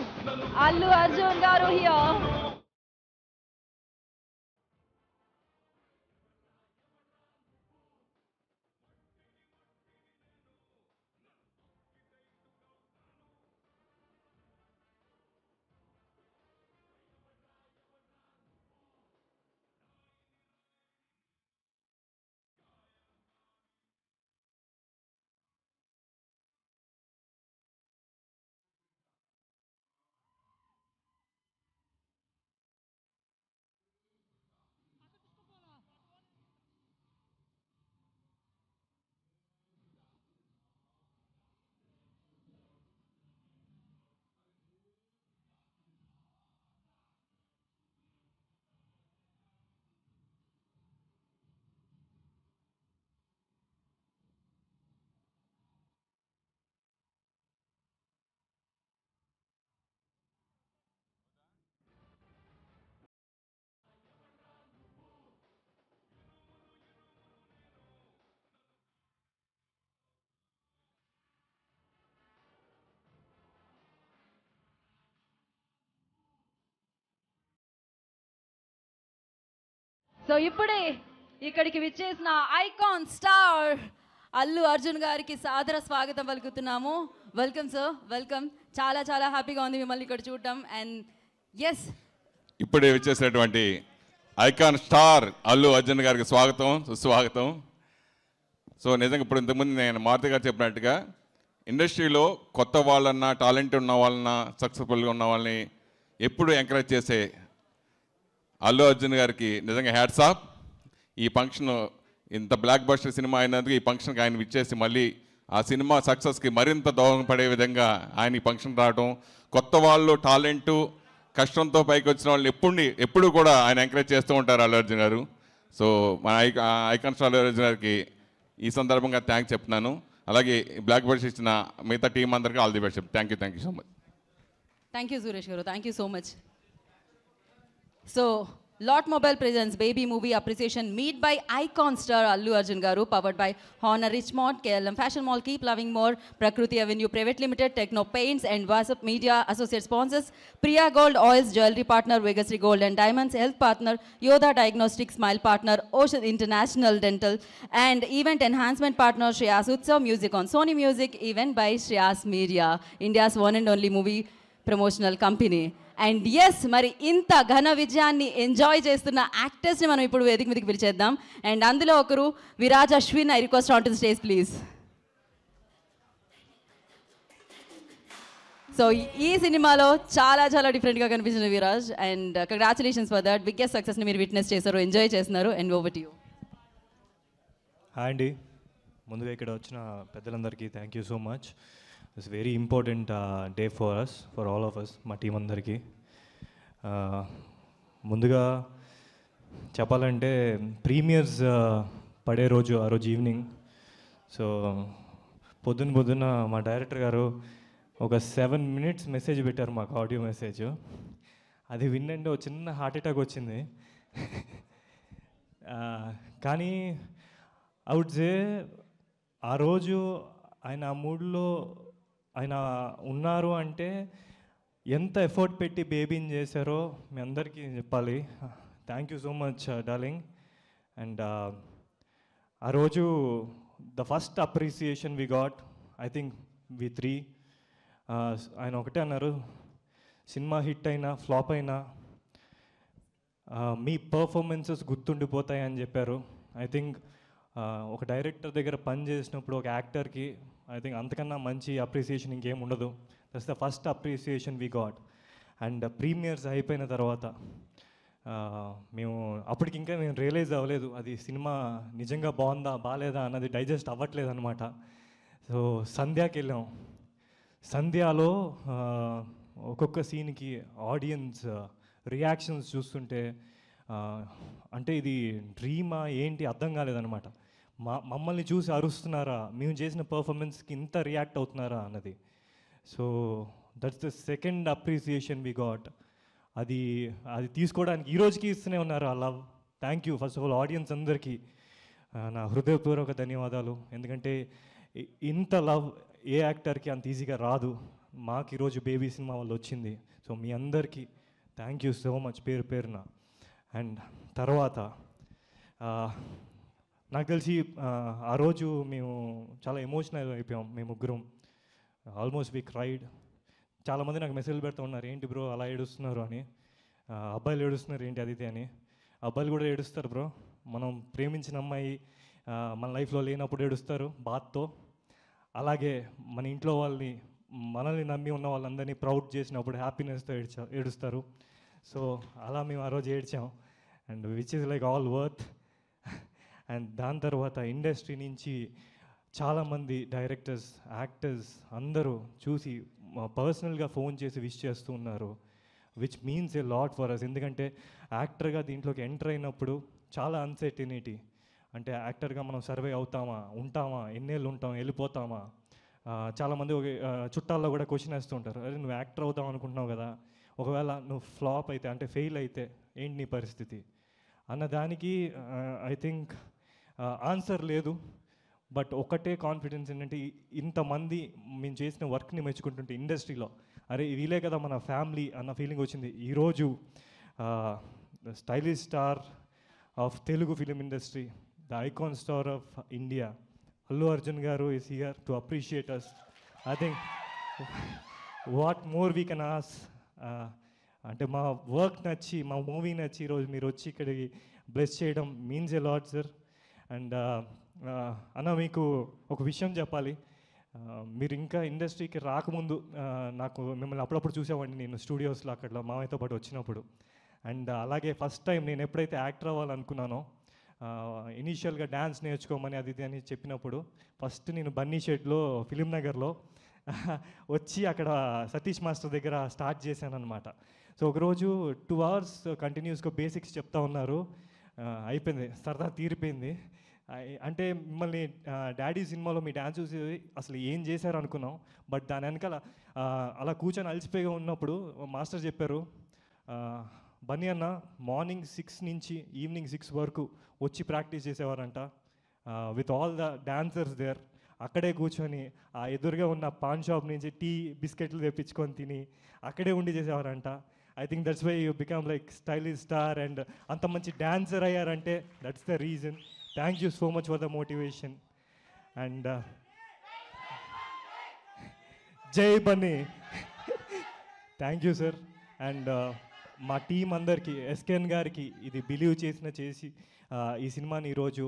Allu Arjun గారు హియర్. సో ఇప్పుడే ఇక్కడికి విచ్చేసిన ఐకాన్ స్టార్ అల్లు అర్జున్ గారికి సాదర స్వాగతం పలుకుతున్నాము. Welcome sir, welcome. చాలా చాలా హ్యాపీగా ఉంది మిమ్మల్ని ఇక్కడ చూడటం. అండ్ ఎస్, ఇప్పుడే వచ్చేసినటువంటి ఐకాన్ స్టార్ అల్లు అర్జున్ గారికి స్వాగతం, సుస్వాగతం. సో నిజంగా ఇప్పుడు ఇంతకుముందు నేను మారుతి గారు చెప్పినట్టుగా ఇండస్ట్రీలో కొత్త వాళ్ళన్నా, టాలెంట్ ఉన్న వాళ్ళన్నా, సక్సెస్ఫుల్గా ఉన్న వాళ్ళని ఎప్పుడు ఎంకరేజ్ చేసే అల్లు అర్జున్ గారికి నిజంగా హ్యాట్స్ ఆఫ్. ఈ ఫంక్షన్ ఇంత బ్లాక్ బస్టర్ సినిమా అయినందుకు ఈ ఫంక్షన్కి ఆయన విచ్చేసి మళ్ళీ ఆ సినిమా సక్సెస్కి మరింత దోహదపడే విధంగా ఆయన ఈ ఫంక్షన్ రావడం, కొత్త వాళ్ళు టాలెంటు కష్టంతో పైకి వచ్చిన వాళ్ళని ఎప్పుడు కూడా ఆయన ఎంకరేజ్ చేస్తూ ఉంటారు అల్లు అర్జున్ గారు. సో మన ఐకాన్ స్టార్ అల్లు అర్జున్ గారికి ఈ సందర్భంగా థ్యాంక్స్ చెప్తున్నాను. అలాగే బ్లాక్ బస్టర్ ఇచ్చిన మిగతా టీం అందరికీ all the best. Thank you so much. Thank you Suresh గారు, thank you so much. So Lot Mobile presents Baby Movie Appreciation Meet by Icon Star Allu Arjun Garu, powered by Honor Richmond, KLM Fashion Mall, Keep Loving More, Prakriti Avenue Private Limited, Techno Paints and WhatsApp Media Associate Sponsors, Priya Gold Oils Jewelry Partner, Vegasri Gold and Diamonds, Health Partner, Yoda Diagnostics, Smile Partner, Ocean International Dental, and Event Enhancement Partner, Shreyas Utsav, Music on Sony Music, event by Shreyas Media, India's one and only movie promotional company. And yes, మరి ఇంత ఘన విజయాన్ని enjoy చేస్తున్న యాక్టర్స్ని మనం ఇప్పుడు వేదిక మీదకి పిలిచేద్దాం. And అందులో ఒకరు Viraj Ashwin. I request on to the stage please. So ఈ సినిమాలో చాలా చాలా డిఫరెంట్గా కనిపించిన Viraj, and congratulations for that. Biggest సక్సెస్ని మీరు విట్నెస్ చేశారు, ఎంజాయ్ చేస్తున్నారు. And over to you. Hi అండి, ముందుగా ఇక్కడ వచ్చిన పెద్దలందరికీ thank you so much. It's very important day for us, for all of us, మా టీం అందరికీ. ముందుగా చెప్పాలంటే ప్రీమియర్స్ పడే రోజు, ఆ రోజు ఈవినింగ్. సో పొద్దున్న మా డైరెక్టర్ గారు ఒక 7 minutes మెసేజ్ పెట్టారు మాకు, ఆడియో మెసేజ్. అది విన్నంటే ఒక చిన్న హార్ట్ అటాక్ వచ్చింది. కానీ ఐ వుడ్ సే ఆ రోజు ఆయన ఆ మూడ్లో ఆయన ఉన్నారు అంటే ఎంత ఎఫర్ట్ పెట్టి బేబీని చేశారో మీ అందరికీ చెప్పాలి. Thank you so much darling. And ఆ రోజు the first appreciation we got, I think we 3. ఆయన ఒకటే అన్నారు, సినిమా హిట్ అయినా ఫ్లాప్ అయినా మీ పర్ఫార్మెన్సెస్ గుర్తుండిపోతాయి అని చెప్పారు. ఐ థింక్ ఒక డైరెక్టర్ దగ్గర పని చేసినప్పుడు ఒక యాక్టర్కి ఐ థింక్ అంతకన్నా మంచి అప్రిసియేషన్ ఇంకేం ఉండదు. That's the first appreciation we got. And premieres అయిపోయిన తర్వాత మేము అప్పటికి ఇంకా మేము రియలైజ్ అవ్వలేదు అది సినిమా నిజంగా బాగుందా బాగాలేదా అన్నది డైజెస్ట్ అవ్వట్లేదు అనమాట. సో సంధ్యాకి వెళ్ళాం. సంధ్యాలో ఒక్కొక్క సీన్కి ఆడియన్స్ రియాక్షన్స్ చూస్తుంటే అంటే ఇది డ్రీమా ఏంటి అర్థం కాలేదన్నమాట. మమ్మల్ని చూసి అరుస్తున్నారా, మేము చేసిన పర్ఫార్మెన్స్కి ఇంత రియాక్ట్ అవుతున్నారా అన్నది. So that's the second appreciation we got. అది తీసుకోవడానికి ఈ రోజుకి ఇస్తూనే ఉన్నారు ఆ love. Thank you first of all audience అందరికీ నా హృదయపూర్వక ధన్యవాదాలు. ఎందుకంటే ఇంత లవ్ ఏ యాక్టర్కి అంత ఈజీగా రాదు. మాకు ఈరోజు బేబీ సినిమా వల్ల వచ్చింది. సో మీ అందరికీ థ్యాంక్ యూ సో మచ్ పేరు పేరున. అండ్ తర్వాత నాకు తెలిసి ఆ రోజు మేము చాలా ఎమోషనల్ అయిపోయాం మేము ముగ్గురం. Almost we cried. చాలామంది నాకు మెసేజ్లు పెడుతూ ఉన్నారు, ఏంటి బ్రో అలా ఏడుస్తున్నారు అని. అబ్బాయిలు ఏడుస్తున్నారు ఏంటి అది అని. అబ్బాయిలు కూడా ఏడుస్తారు బ్రో. మనం ప్రేమించిన అమ్మాయి మన లైఫ్లో లేనప్పుడు ఏడుస్తారు బాధతో. అలాగే మన ఇంట్లో వాళ్ళని, మనల్ని నమ్మి ఉన్న వాళ్ళందరినీ ప్రౌడ్ చేసినప్పుడు హ్యాపీనెస్తో ఏడుస్తారు. సో అలా మేము ఆ రోజు ఏడ్చాం. And which is like all worth. And దాని తర్వాత ఇండస్ట్రీ నుంచి చాలామంది డైరెక్టర్స్, యాక్టర్స్ అందరూ చూసి పర్సనల్గా ఫోన్ చేసి విష్ చేస్తూ ఉన్నారు. Which means a lot for us. ఎందుకంటే యాక్టర్గా దీంట్లోకి ఎంటర్ అయినప్పుడు చాలా అన్సర్టనిటీ. అంటే యాక్టర్గా మనం సర్వే అవుతామా, ఉంటామా, ఎన్నేళ్ళు ఉంటాం, వెళ్ళిపోతామా. చాలామంది చుట్టాల్లో కూడా క్వశ్చన్ వేస్తూ ఉంటారు, అదే నువ్వు యాక్టర్ అవుతాం అనుకుంటున్నావు కదా, ఒకవేళ నువ్వు ఫ్లాప్ అయితే అంటే ఫెయిల్ అయితే ఏంటి నీ పరిస్థితి అన్న దానికి ఐ థింక్ ఆన్సర్ లేదు. బట్ ఒకటే కాన్ఫిడెన్స్ ఏంటంటే ఇంతమంది మేము చేసిన వర్క్ని మెచ్చుకుంటుంటే ఇండస్ట్రీలో అరే వీలే కదా మన ఫ్యామిలీ అన్న ఫీలింగ్ వచ్చింది. ఈరోజు stylish star of Telugu film industry, the icon star of India, Allu Arjun garu is here to appreciate us. I think what more we can ask, అంటే మా వర్క్ నచ్చి మా మూవీ నచ్చి ఈరోజు మీరు వచ్చి ఇక్కడికి బ్లెస్ చేయడం means a lot sir. And అన్న మీకు ఒక విషయం చెప్పాలి. మీరు ఇంకా ఇండస్ట్రీకి రాకముందు నాకు మిమ్మల్ని అప్పుడప్పుడు చూసేవాడిని నేను స్టూడియోస్లో అక్కడ మామయ్యతో పాటు వచ్చినప్పుడు. అండ్ అలాగే ఫస్ట్ టైం నేను ఎప్పుడైతే యాక్టర్ అవ్వాలనుకున్నానో ఇనీషియల్గా డ్యాన్స్ నేర్చుకోమని అది ఇది అని చెప్పినప్పుడు ఫస్ట్ నేను బన్నీ షెడ్లో ఫిలిం నగర్లో వచ్చి అక్కడ సతీష్ మాస్టర్ దగ్గర స్టార్ట్ చేశాను అనమాట. సో ఒకరోజు 2 hours కంటిన్యూస్గా బేసిక్స్ చెప్తా ఉన్నారు. అయిపోయింది, సరదా తీరిపోయింది. అంటే మిమ్మల్ని డాడీ సినిమాలో మీ డ్యాన్స్ చూసి అసలు ఏం చేశారు అనుకున్నాం. బట్ దాని వెనకాల అలా కూర్చొని అలసిపోయిగా ఉన్నప్పుడు మాస్టర్ చెప్పారు, బన్నీ అన్న మార్నింగ్ 6 నుంచి ఈవినింగ్ 6 వరకు వచ్చి ప్రాక్టీస్ చేసేవారంట with all the dancers there. అక్కడే కూర్చొని ఆ ఎదురుగా ఉన్న పాన్ షాప్ నుంచి టీ బిస్కెట్లు తెప్పించుకొని తిని అక్కడే ఉండి చేసేవారంట. I think that's why you become like stylish star and అంత మంచి డాన్సర్ అయ్యారంటే that's the reason. Thank you so much for the motivation and Jai Bunny. Thank you sir. And మా టీం అందరికీ, ఎస్కేఎన్ గారికి ఇది బిలీవ్ చేసి ఈ సినిమాని ఈరోజు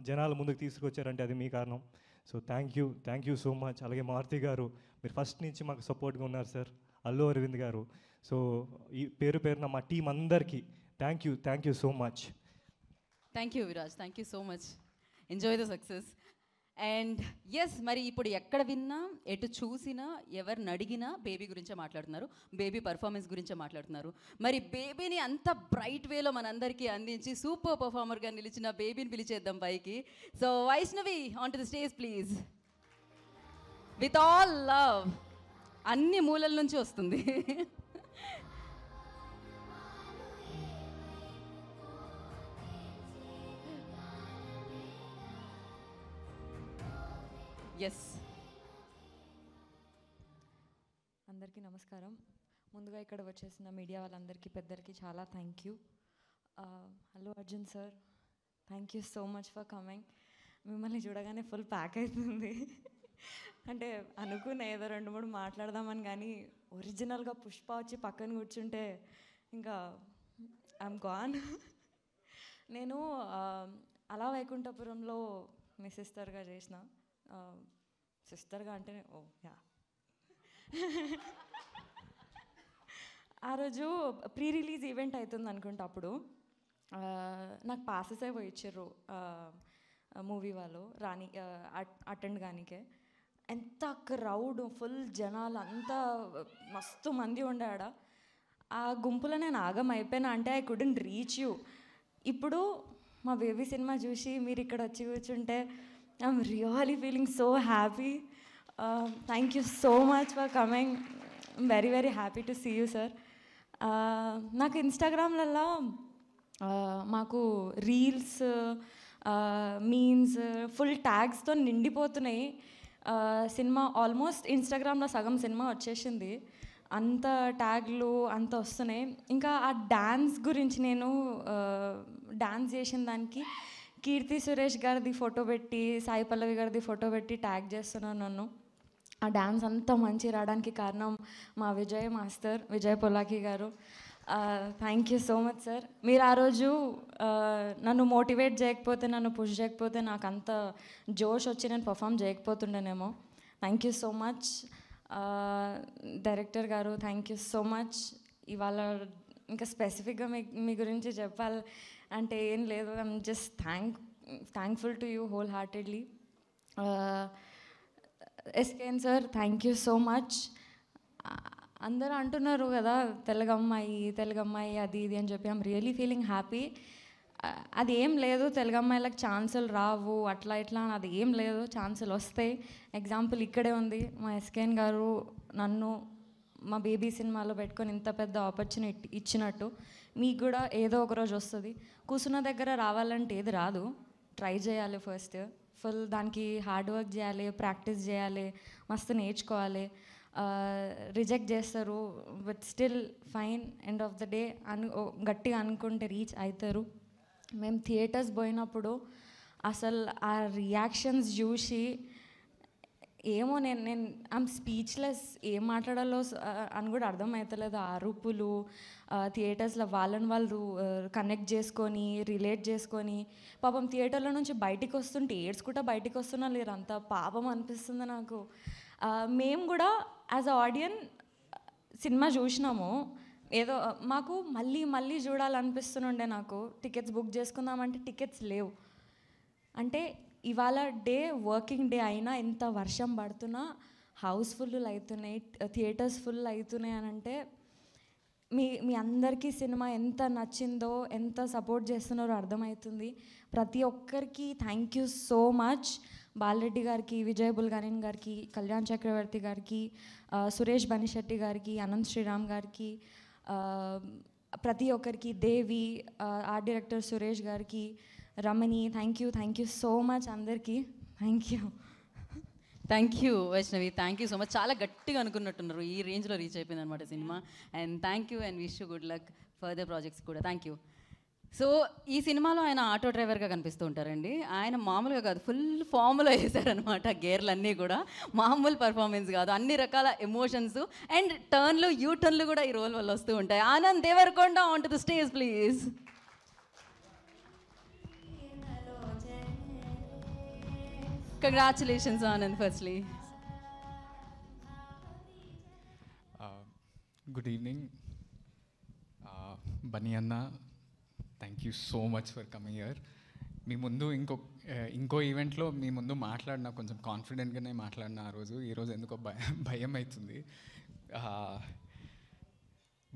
జనాల ముందుకు తీసుకొచ్చారంటే అది మీ కారణం. So thank you so much. అలాగే మారుతి గారు, మీరు ఫస్ట్ నుంచి మాకు సపోర్ట్గా ఉన్నారు సార్. అల్లు అరవింద్ గారు, సో ఈ పేరున మా టీం అందరికీ thank you so much. Thank you Viraj, thank you so much. Enjoy the success. And yes, మరి ఇప్పుడు ఎక్కడ విన్నా ఎటు చూసినా ఎవరిని అడిగినా బేబీ గురించే మాట్లాడుతున్నారు, బేబీ పర్ఫార్మెన్స్ గురించే మాట్లాడుతున్నారు. మరి బేబీని అంత బ్రైట్ వేలో మనందరికీ అందించి సూపర్ పర్ఫార్మర్గా నిలిచిన బేబీని పిలిచేద్దాం పైకి. So Vaishnavi on to the stage please. With all love, అన్ని మూలల నుంచి వస్తుంది. ఎస్. అందరికీ నమస్కారం. ముందుగా ఇక్కడ వచ్చేసిన మీడియా వాళ్ళందరికీ, పెద్దలకి చాలా thank you. Allu Arjun sir, thank you so much for coming. మిమ్మల్ని చూడగానే ఫుల్ ప్యాక్ అవుతుంది. అంటే అనుకున్న ఏదో 2-3 మాట్లాడదామని, కానీ ఒరిజినల్గా పుష్ప వచ్చి పక్కన కూర్చుంటే ఇంకా ఐఎమ్ గాన్. నేను అలా వైకుంఠపురంలో మీ సిస్టర్గా చేసిన, సిస్టర్గా అంటేనే ఓ యా, ఆ రోజు ప్రీ రిలీజ్ ఈవెంట్ అవుతుంది అనుకుంటా. అప్పుడు నాకు పాసెస్ ఏవో ఇచ్చారు మూవీ వాళ్ళు రాని అటెండ్ కానికే. ఎంత క్రౌడ్, ఫుల్ జనాలు, అంతా మస్తు మంది ఉండాడ. ఆ గుంపులో నేను ఆగం అయిపోయినా, అంటే ఐ కుడెంట్ రీచ్ యూ. ఇప్పుడు మా బేబీ సినిమా చూసి మీరు ఇక్కడ వచ్చి కూర్చుంటే I'm really feeling so happy. Thank you so much for coming. Very very happy to see you sir. నాకు ఇన్స్టాగ్రామ్లలో మాకు రీల్స్, మీమ్స్, ఫుల్ ట్యాగ్స్తో నిండిపోతున్నాయి. సినిమా ఆల్మోస్ట్ ఇన్స్టాగ్రామ్లో సగం సినిమా వచ్చేసింది. అంత ట్యాగ్లు అంత వస్తున్నాయి. ఇంకా ఆ డ్యాన్స్ గురించి, నేను డ్యాన్స్ చేసిన దానికి కీర్తి సురేష్ గారిది ఫోటో పెట్టి, సాయి పల్లవి గారిది ఫోటో పెట్టి ట్యాగ్ చేస్తున్నాను నన్ను. ఆ డ్యాన్స్ అంత మంచి రావడానికి కారణం మా విజయ్ పొలాకి గారు. Thank you so much sir. మీరు ఆ రోజు నన్ను మోటివేట్ చేయకపోతే, నన్ను పుష్ చేయకపోతే నాకు అంత జోష్ వచ్చి నేను పర్ఫామ్ చేయకపోతుండేనేమో. Thank you so much. Director గారు, థ్యాంక్ యూ సో మచ్. ఇవాళ ఇంకా స్పెసిఫిక్గా మీ గురించి చెప్పాలి అంటే ఏం లేదు. I'm just thankful to you whole heartedly. SKN sir, thank you so much. అందరూ అంటున్నారు కదా తెలుగమ్మాయి అది ఇది అని చెప్పి. I'm really feeling happy. అది ఏం లేదు, తెలుగు అమ్మాయిలకు ఛాన్సులు రావు అట్లా ఇట్లా అని అది ఏం లేదు, ఛాన్సులు వస్తాయి. ఎగ్జాంపుల్ ఇక్కడే ఉంది. మా ఎస్కేఎన్ గారు నన్ను మా బేబీ సినిమాలో పెట్టుకొని ఇంత పెద్ద ఆపర్చునిటీ ఇచ్చినట్టు మీకు కూడా ఏదో ఒక రోజు వస్తుంది. కూర్చున్న దగ్గర రావాలంటే ఏది రాదు, ట్రై చేయాలి ఫస్ట్. ఫుల్ దానికి హార్డ్ వర్క్ చేయాలి, ప్రాక్టీస్ చేయాలి, మస్తు నేర్చుకోవాలి. రిజెక్ట్ చేస్తారు, but still fine. End of the day గట్టిగా అనుకుంటే రీచ్ అవుతారు. మేము థియేటర్స్ పోయినప్పుడు అసలు ఆ రియాక్షన్స్ చూసి ఏమో నేను ఐమ్ స్పీచ్లెస్, ఏం మాట్లాడాలో అని కూడా అర్థమవుతలేదు. ఆ అరుపులు, థియేటర్స్లో వాళ్ళని వాళ్ళు కనెక్ట్ చేసుకొని రిలేట్ చేసుకొని, పాపం థియేటర్లో నుంచి బయటికి వస్తుంటే ఏడ్చుకుంటా బయటికి వస్తున్నా లేరు, అంత పాపం అనిపిస్తుంది నాకు. మేము కూడా యాజ్ అ ఆడియన్స్ సినిమా చూసినాము, ఏదో మాకు మళ్ళీ మళ్ళీ చూడాలనిపిస్తుండే. నాకు టికెట్స్ బుక్ చేసుకుందామంటే టికెట్స్ లేవు. అంటే ఇవాళ డే వర్కింగ్ డే అయినా ఎంత వర్షం పడుతున్నా హౌస్ ఫుల్ అవుతున్నాయి, థియేటర్స్ ఫుల్ అవుతున్నాయి అని అంటే మీ అందరికీ సినిమా ఎంత నచ్చిందో, ఎంత సపోర్ట్ చేస్తున్నారో అర్థమవుతుంది. ప్రతి ఒక్కరికి thank you so much. Bala Reddy గారికి, విజయ్ బుల్గనేని గారికి, కళ్యాణ్ చక్రవర్తి గారికి, సురేష్ బనిశెట్టి గారికి, అనంత్ శ్రీరామ్ గారికి, ప్రతి ఒక్కరికి, దేవి, ఆర్ట్ డైరెక్టర్ సురేష్ గారికి, Ramani, thank you so much అందరికీ. Thank you Vaishnavi, thank you so much. చాలా గట్టిగా అనుకున్నట్టున్నారు, ఈ రేంజ్లో రీచ్ అయిపోయింది అనమాట సినిమా. And thank you and wish you good luck further projects కూడా. Thank you. సో ఈ సినిమాలో ఆయన ఆటో డ్రైవర్గా కనిపిస్తూ ఉంటారండి. ఆయన మామూలుగా కాదు, ఫుల్ ఫామ్లో వేశారనమాట. గేర్లన్నీ కూడా మామూలు పర్ఫార్మెన్స్ కాదు, అన్ని రకాల ఎమోషన్స్ అండ్ టర్న్లు, యూ టర్న్లు కూడా ఈ రోల్ వల్ల వస్తూ ఉంటాయి. Anand Devarakonda on to the stage please. Congratulations, Anand, firstly. Good evening. Bani Anna, thank you so much for coming here. మీ ముందు ఇంకో ఈవెంట్లో మీ ముందు మాట్లాడినా కొంచెం కాన్ఫిడెంట్గానే మాట్లాడినా ఆ రోజు. ఈరోజు ఎందుకో భయం అవుతుంది.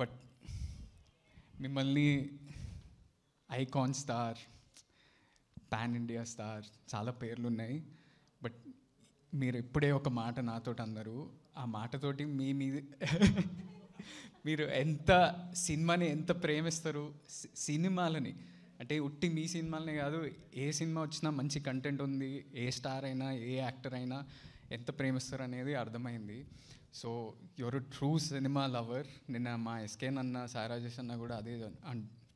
బట్ మిమ్మల్ని icon star, pan India star, చాలా పేర్లు ఉన్నాయి. బట్ మీరు ఇప్పుడే ఒక మాట నాతో అన్నారు. ఆ మాటతోటి మీరు ఎంత సినిమాని ఎంత ప్రేమిస్తారు, సినిమాలని అంటే ఉట్టి మీ సినిమాలనే కాదు, ఏ సినిమా వచ్చినా మంచి కంటెంట్ ఉంది, ఏ స్టార్ అయినా ఏ యాక్టర్ అయినా ఎంత ప్రేమిస్తారు అనేది అర్థమైంది. So your true cinema lover. నిన్న మా ఎస్కేన్ అన్న, సారాజేష్ అన్న కూడా అదే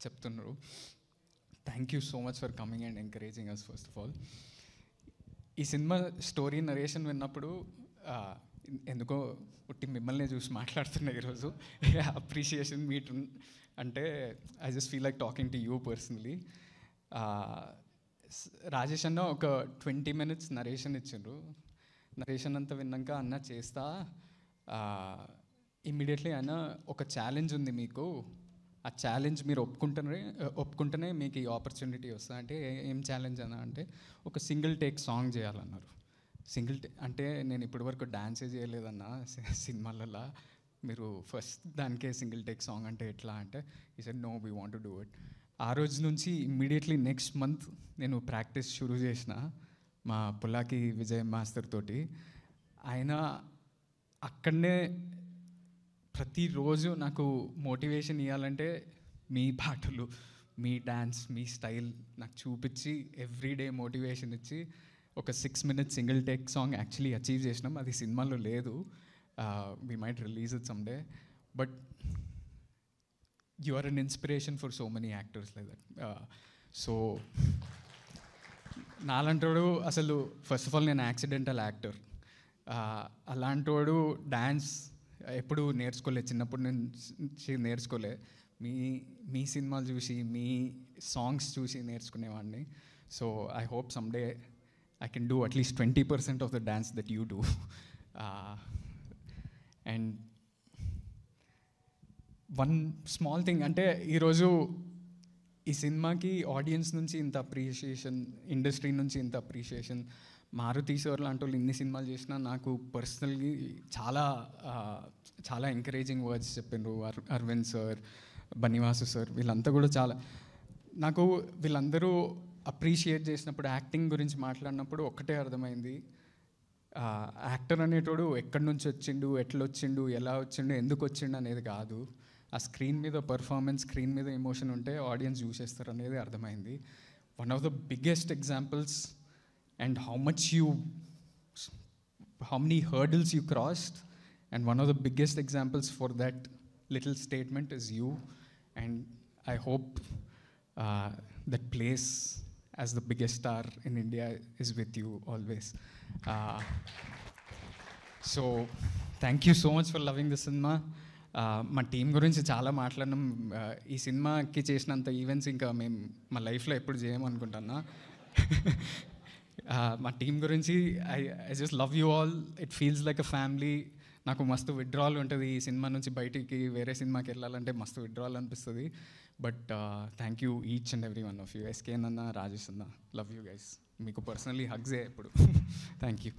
చెప్తున్నారు. Thank you so much for coming and encouraging us. First of all, ఈ సినిమా స్టోరీ నరేషన్ విన్నప్పుడు ఎందుకో ఉట్టి మిమ్మల్ని చూసి మాట్లాడుతున్నా ఈరోజు. అప్రిషియేషన్ మీట్ అంటే I just feel like talking to you personally. Rajesh అన్న ఒక 20 minutes నరేషన్ ఇచ్చిండ్రు. నరేషన్ అంతా విన్నాక అన్న చేస్తా, ఇమ్మీడియట్లీ అన్న ఒక ఛాలెంజ్ ఉంది మీకు, ఆ ఛాలెంజ్ మీరు ఒప్పుకుంటేనే మీకు ఈ ఆపర్చునిటీ వస్తుంది. అంటే ఏం ఛాలెంజ్ అన్న అంటే ఒక సింగిల్ టేక్ సాంగ్ చేయాలన్నారు. అంటే నేను ఇప్పటివరకు డాన్సే చేయలేదన్న సినిమాలలో, మీరు ఫస్ట్ దానికే సింగిల్ టేక్ సాంగ్ అంటే ఎట్లా అంటే ఈ said no, we want to do it. ఆ రోజు నుంచి ఇమ్మీడియట్లీ నెక్స్ట్ మంత్ నేను ప్రాక్టీస్ షురూ చేసిన మా పుల్లాకి విజయ్ మాస్టర్ తోటి. ఆయన అక్కడనే ప్రతిరోజు నాకు మోటివేషన్ ఇవ్వాలంటే మీ పాటలు, మీ డ్యాన్స్, మీ స్టైల్ నాకు చూపించి ఎవ్రీడే మోటివేషన్ ఇచ్చి ఒక 6 minutes single take song actually achieve చేసినాం. అది సినిమాలో లేదు, we might release it some day. But you are an inspiration for so many actors like that. So నాలంటోడు అసలు ఫస్ట్ ఆఫ్ ఆల్ నేను యాక్సిడెంటల్ యాక్టర్. అలాంటోడు డ్యాన్స్ ఎప్పుడు నేర్చుకోలేదు, చిన్నప్పటి నుంచి నేర్చుకోలే. మీ సినిమాలు చూసి, మీ సాంగ్స్ చూసి నేర్చుకునేవాడిని. So I hope some day I can do at least 20% of the dance that you do. And one small thing, అంటే ఈరోజు ఈ సినిమాకి ఆడియన్స్ నుంచి ఇంత అప్రిషియేషన్, ఇండస్ట్రీ నుంచి ఇంత అప్రిషియేషన్, మారుతి సార్ లాంటి వాళ్ళు ఇన్ని సినిమాలు చేసినా నాకు పర్సనల్గా చాలా ఎంకరేజింగ్ వర్డ్స్ చెప్పిండ్రు. అరవింద్ సార్, బనివాసు సార్, వీళ్ళంతా కూడా చాలా నాకు వీళ్ళందరూ అప్రిషియేట్ చేసినప్పుడు, యాక్టింగ్ గురించి మాట్లాడినప్పుడు ఒక్కటే అర్థమైంది, యాక్టర్ అనేటోడు ఎక్కడి నుంచి వచ్చిండు, ఎట్లా వచ్చిండు, ఎలా వచ్చిండు, ఎందుకు వచ్చిండు అనేది కాదు. ఆ స్క్రీన్ మీద పర్ఫార్మెన్స్, స్క్రీన్ మీద ఎమోషన్ ఉంటే ఆడియన్స్ చూసేస్తారు అనేది అర్థమైంది. One of the biggest examples and how many hurdles you crossed, and one of the biggest examples for that little statement is you. And I hope that place as the biggest star in India is with you always. So thank you so much for loving the cinema. మా team గురించి చాలా మాట్లాడినాం. ఈ సినిమాకి చేసినంత events ఇంకా మేము మా లైఫ్లో ఎప్పుడు చేయమనుకుంటున్నా. మా టీం గురించి I just love you all. It feels like a family. నాకు మస్తు విత్డ్రాల్ ఉంటుంది ఈ సినిమా నుంచి బయటికి వేరే సినిమాకి వెళ్ళాలంటే మస్తు విత్డ్రాల్ అనిపిస్తుంది. But thank you each and every one of you. SKN అన్న, రాజేష్ అన్న, లవ్ యూ గైస్. మీకు పర్సనలీ హగ్సే ఎప్పుడు. Thank you.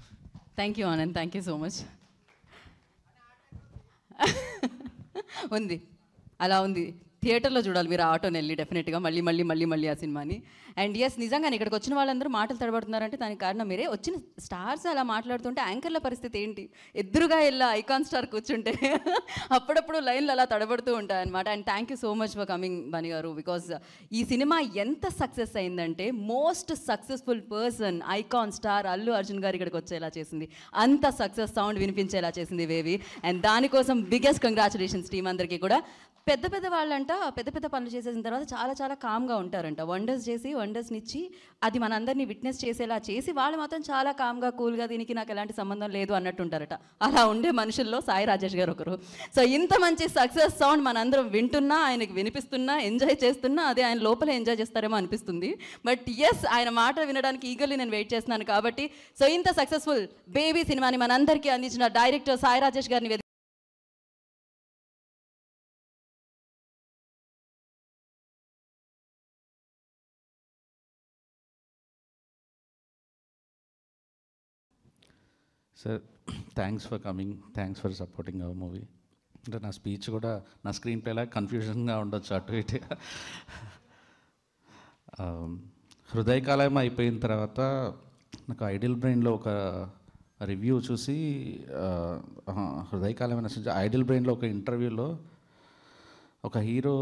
Thank you Anand, thank you so much. ఉంది, అలా ఉంది. థియేటర్లో చూడాలి మీరు ఆటోని వెళ్ళి డెఫినెట్గా మళ్ళీ మళ్ళీ మళ్ళీ మళ్ళీ ఆ సినిమాని. అండ్ ఎస్, నిజంగానే ఇక్కడికి వచ్చిన వాళ్ళందరూ మాటలు తడబడుతున్నారంటే దానికి కారణం మీరే. వచ్చిన స్టార్స్ అలా మాట్లాడుతుంటే యాంకర్ల పరిస్థితి ఏంటి? ఎదురుగా వెళ్ళా ఐకాన్ స్టార్ కూర్చుంటే అప్పుడప్పుడు లైన్లు అలా తడబడుతూ ఉంటాయి అనమాట. And thank you so much for coming Bunny గారు. బికాజ్ ఈ సినిమా ఎంత సక్సెస్ అయిందంటే most successful person icon star Allu Arjun గారు ఇక్కడికి వచ్చేలా చేసింది. అంత సక్సెస్ సౌండ్ వినిపించేలా చేసింది వేవి. అండ్ దానికోసం బిగ్గెస్ట్ కంగ్రాచులేషన్స్ టీం అందరికీ కూడా. పెద్ద పెద్ద వాళ్ళంట పెద్ద పెద్ద పనులు చేసేసిన తర్వాత చాలా చాలా కామ్గా ఉంటారంట. వండర్స్ చేసి వండర్స్ని ఇచ్చి అది మనందరినీ విట్నెస్ చేసేలా చేసి వాళ్ళు మాత్రం చాలా కామ్గా కూల్గా దీనికి నాకు ఎలాంటి సంబంధం లేదు అన్నట్టు ఉంటారట. అలా ఉండే మనుషుల్లో సాయి రాజేష్ గారు ఒకరు. సో ఇంత మంచి సక్సెస్ సౌండ్ మనందరం వింటున్నా, ఆయనకి వినిపిస్తున్నా, ఎంజాయ్ చేస్తున్నా, అదే ఆయన లోపల ఎంజాయ్ చేస్తారేమో అనిపిస్తుంది. బట్ ఎస్, ఆయన మాట వినడానికి ఈగర్లీ నేను వెయిట్ చేస్తున్నాను. కాబట్టి సో ఇంత సక్సెస్ఫుల్ బేబీ సినిమాని మనందరికీ అందించిన డైరెక్టర్ సాయి రాజేష్ గారిని sir, thanks for coming, thanks for supporting hour movie. అంటే నా స్పీచ్ కూడా నా స్క్రీన్ ప్లేలా కన్ఫ్యూజన్గా ఉండొచ్చు అటు ఇటుగా. హృదయకాలయం అయిపోయిన తర్వాత నాకు ఐడియల్ బ్రెయిన్లో ఒక రివ్యూ చూసి, హృదయకాలయం అనే ఐడియల్ బ్రెయిన్లో ఒక ఇంటర్వ్యూలో ఒక హీరో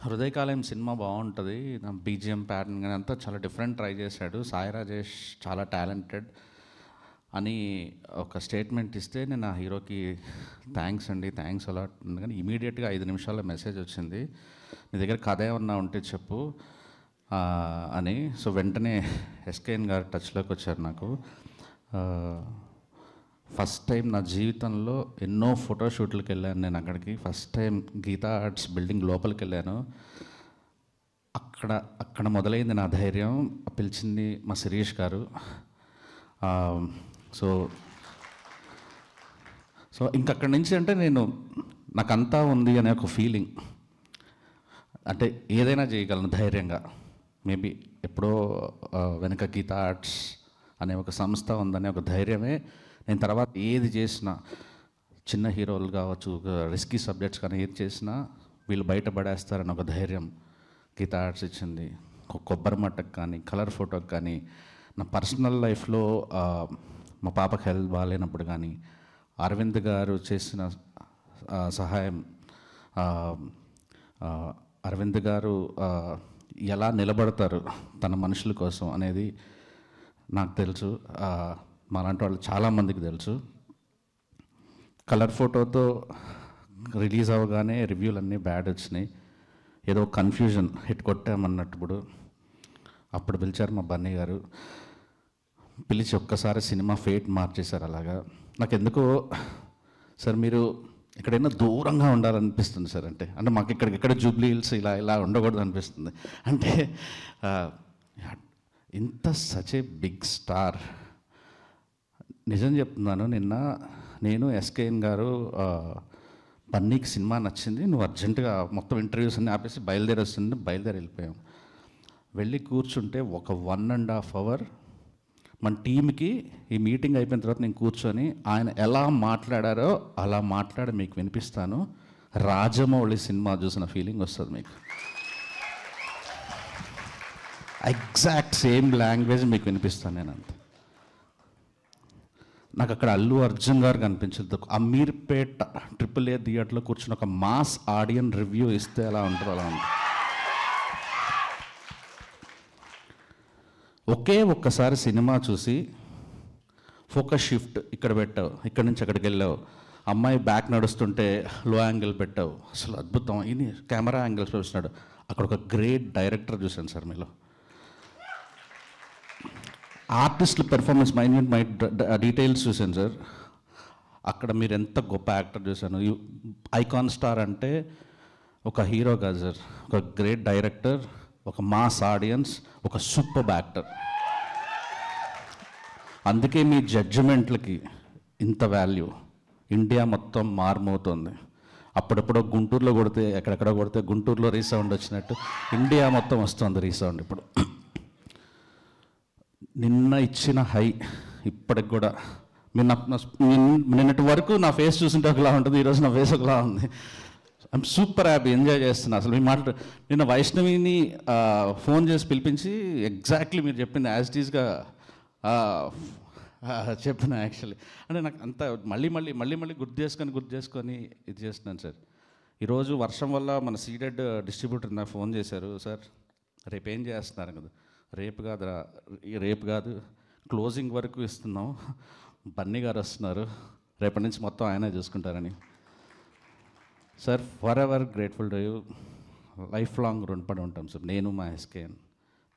హృదయకాలయం సినిమా బాగుంటుంది, నా బీజిఎం ప్యాటర్న్ కానీ అంతా చాలా డిఫరెంట్ ట్రై చేశాడు, సాయి రాజేష్ చాలా టాలెంటెడ్ అని ఒక స్టేట్మెంట్ ఇస్తే నేను ఆ హీరోకి థ్యాంక్స్ అండి, థ్యాంక్స్ అలాట్. కానీ ఇమీడియట్గా 5 నిమిషాల్లో మెసేజ్ వచ్చింది, నీ దగ్గర కథ ఏమన్నా ఉంటే చెప్పు అని. సో వెంటనే ఎస్కేఎన్ గారు టచ్లోకి వచ్చారు నాకు. ఫస్ట్ టైం నా జీవితంలో ఎన్నో ఫోటోషూట్లకు వెళ్ళాను నేను అక్కడికి. First time Geetha Arts building లోపలికి వెళ్ళాను. అక్కడ మొదలైంది నా ధైర్యం. పిలిచింది మా శిరీష్ గారు. సో ఇంకక్కడి నుంచి అంటే నాకంతా ఉంది అనే ఒక ఫీలింగ్, అంటే ఏదైనా చేయగలను ధైర్యంగా. మేబీ ఎప్పుడో వెనక గీతా ఆర్ట్స్ అనే ఒక సంస్థ ఉందనే ఒక ధైర్యమే నేను తర్వాత ఏది చేసినా, చిన్న హీరోలు కావచ్చు, రిస్కీ సబ్జెక్ట్స్ కానీ ఏది చేసినా వీళ్ళు బయటపడేస్తారని ఒక ధైర్యం గీతా ఆర్ట్స్ ఇచ్చింది. కొబ్బరి మట్టకు కానీ, కలర్ ఫోటోకి కానీ, నా పర్సనల్ లైఫ్లో మా పాపకి హెల్త్ బాగాలేనప్పుడు కానీ అరవింద్ గారు చేసిన సహాయం, అరవింద్ గారు ఎలా నిలబడతారు తన మనుషుల కోసం అనేది నాకు తెలుసు, మాలాంటి వాళ్ళు చాలామందికి తెలుసు. కలర్ ఫోటోతో రిలీజ్ అవ్వగానే రివ్యూలు అన్నీ బ్యాడ్ వచ్చినాయి. ఏదో కన్ఫ్యూజన్ హిట్ కొట్టామన్నప్పుడు అప్పుడు పిలిచారు మా బన్నీ గారు. పిలిచి ఒక్కసారి సినిమా ఫేట్ మార్చేశారు. అలాగా నాకు ఎందుకో సార్ మీరు ఎక్కడైనా దూరంగా ఉండాలనిపిస్తుంది సార్. అంటే మాకు ఇక్కడ జూబ్లీ హిల్స్ ఇలా ఉండకూడదు అనిపిస్తుంది. అంటే ఇంత సచ్ ఏ బిగ్ స్టార్. నిజం చెప్తున్నాను, నిన్న నేను ఎస్కేఎన్ గారు బన్నీకి సినిమా నచ్చింది, నువ్వు అర్జెంటుగా మొత్తం ఇంటర్వ్యూస్ అన్నీ ఆపేసి బయలుదేరి వెళ్ళిపోయాం. వెళ్ళి కూర్చుంటే ఒక 1.5 hour మన టీంకి ఈ మీటింగ్ అయిపోయిన తర్వాత నేను కూర్చొని ఆయన ఎలా మాట్లాడారో అలా మాట్లాడి మీకు వినిపిస్తాను. రాజమౌళి సినిమా చూసిన ఫీలింగ్ వస్తుంది మీకు. ఎగ్జాక్ట్ సేమ్ లాంగ్వేజ్ మీకు వినిపిస్తాను నేను. అంతే. నాకు అక్కడ అల్లు అర్జున్ గారు కనిపించదు. అమీర్పేట్ AAA థియేటర్లో కూర్చుని ఒక మాస్ ఆడియన్ రివ్యూ ఇస్తే ఎలా ఉంటుందో అలా ఉంటుంది. ఒక్కసారి సినిమా చూసి ఫోకస్ షిఫ్ట్ ఇక్కడ పెట్టావు, ఇక్కడి నుంచి అక్కడికి వెళ్ళావు, అమ్మాయి బ్యాక్ నడుస్తుంటే లో యాంగిల్ పెట్టావు, అసలు అద్భుతం, ఇది కెమెరా యాంగిల్స్ చూస్తున్నాడు, అక్కడ ఒక గ్రేట్ డైరెక్టర్ చూశాను సార్ మీలో. ఆర్టిస్టుల పెర్ఫార్మెన్స్ మైన్యూట్ డీటెయిల్స్ చూశాను సార్. అక్కడ మీరు ఎంత గొప్ప యాక్టర్ చూశాను. ఐకాన్ స్టార్ అంటే ఒక హీరో కాదు సార్, ఒక గ్రేట్ డైరెక్టర్, ఒక మాస్ ఆడియన్స్, ఒక సూపర్ యాక్టర్. అందుకే మీ జడ్జిమెంట్లకి ఇంత వాల్యూ. ఇండియా మొత్తం మారుమవుతుంది. అప్పుడప్పుడు గుంటూరులో కొడితే ఎక్కడెక్కడ కొడితే గుంటూరులో రీసౌండ్ వచ్చినట్టు ఇండియా మొత్తం వస్తుంది రీసౌండ్. ఇప్పుడు నిన్న ఇచ్చిన హై ఇప్పటికి కూడా నిన్నటి వరకు నా ఫేస్ చూస్తుంటే ఒకలా ఉంటుంది, ఈరోజు నా ఫేస్ ఒకలా ఉంది. ఐఎమ్ సూపర్ హ్యాపీ, ఎంజాయ్ చేస్తున్నా. అసలు మీ మాట నిన్న వైష్ణవిని ఫోన్ చేసి పిలిపించి ఎగ్జాక్ట్లీ మీరు చెప్పింది యాజ్ ఇట్ ఈస్గా చెప్పిన. యాక్చువల్లీ అంటే నాకు అంత మళ్ళీ గుర్తు చేసుకొని ఇది చేస్తున్నాను సార్. ఈరోజు వర్షం వల్ల మన సీడెడ్ డిస్ట్రిబ్యూటర్ నాకు ఫోన్ చేశారు, సార్ రేపు ఏం చేస్తున్నారు కదా. రేపు కాదు క్లోజింగ్ వరకు ఇస్తున్నాం, బన్నీ గారు వస్తున్నారు, రేపటి నుంచి మొత్తం ఆయనే చూసుకుంటారని. Sir for ever grateful to you, life long రుణపడి ఉంటాం సార్, నేను మా SKN.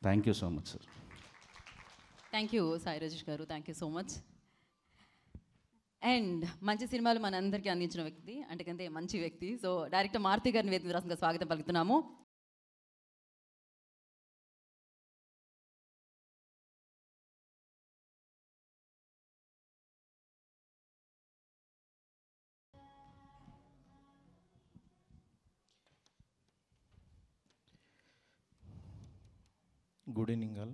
Thank you so much sir. Thank you Sai Rajesh గారు, thank you so much. And మంచి సినిమాలు మనందరికీ అందించిన వ్యక్తి, అంటే మంచి వ్యక్తి. సో డైరెక్టర్ మారుతి గారిని వేదిక రాష్ట్రంగా స్వాగతం పలుకుతున్నాము. Good evening all.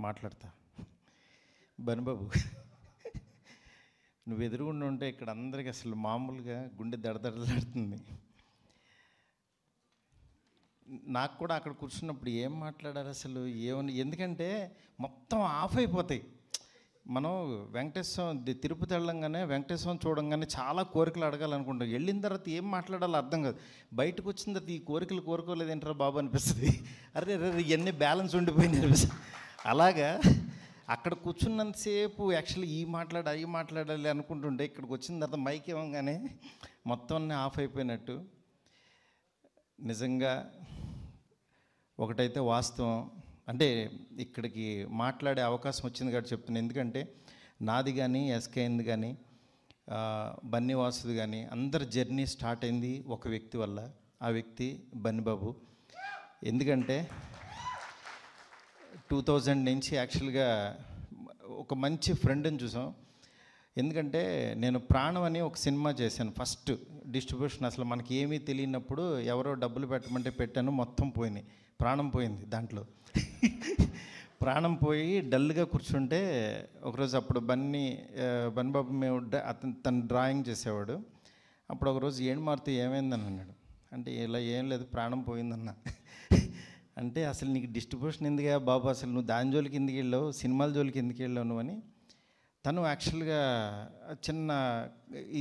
మాట్లాడతా బనిబాబు, నువ్వు ఎదురుగుండా ఉంటే ఇక్కడ అందరికీ అసలు మామూలుగా గుండె దడదడలాడుతుంది. నాకు కూడా అక్కడ కూర్చున్నప్పుడు ఏం మాట్లాడారు అసలు ఏమని, ఎందుకంటే మొత్తం ఆఫ్ అయిపోతాయి. మనం వెంకటేశ్వరం తిరుపతి వెళ్ళంగానే వెంకటేశ్వరం చూడంగానే చాలా కోరికలు అడగాలనుకుంటాం. వెళ్ళిన తర్వాత ఏం మాట్లాడాలో అర్థం కాదు. బయటకు వచ్చిన తర్వాత ఈ కోరికలు కోరుకోలేదేంటారా బాబు అనిపిస్తుంది. అరే ఇవన్నీ బ్యాలెన్స్ ఉండిపోయింది అనిపిస్తుంది. అలాగా అక్కడ కూర్చున్నంతసేపు యాక్చువల్లీ అవి మాట్లాడాలి అనుకుంటుంటే ఇక్కడికి వచ్చిన తర్వాత మైక్ ఇవ్వగానే మొత్తం అన్నీ ఆఫ్ అయిపోయినట్టు. నిజంగా ఒకటైతే వాస్తవం, అంటే ఇక్కడికి మాట్లాడే అవకాశం వచ్చింది కాబట్టి చెప్తున్నాను. ఎందుకంటే నాది కానీ ఎస్కేఎన్ది కానీ బన్నీ వాసుది కానీ అందరి జర్నీ స్టార్ట్ అయింది ఒక వ్యక్తి వల్ల. ఆ వ్యక్తి బన్నీబాబు. ఎందుకంటే 2000 నుంచి యాక్చువల్గా ఒక మంచి ఫ్రెండ్ని చూసాం. ఎందుకంటే నేను ప్రాణం అని ఒక సినిమా చేశాను, ఫస్ట్ డిస్ట్రిబ్యూషన్. అసలు మనకి ఏమీ తెలియనప్పుడు ఎవరో డబ్బులు పెట్టమంటే పెట్టాను, మొత్తం పోయినాయి, ప్రాణం పోయింది దాంట్లో. ప్రాణం పోయి డల్గా కూర్చుంటే ఒకరోజు అప్పుడు బన్నీబాబు మేము తను డ్రాయింగ్ చేసేవాడు. అప్పుడు ఒకరోజు ఏం మారుతూ ఏమైందని అన్నాడు. అంటే ఇలా ఏం లేదు ప్రాణం పోయిందన్న. అంటే అసలు నీకు డిస్ట్రిబ్యూషన్ ఎందుకు బాబు, అసలు నువ్వు దాని జోలికి ఎందుకు వెళ్ళావు, సినిమాల జోలికి ఎందుకు వెళ్ళావు నువ్వు అని తను యాక్చువల్గా చిన్న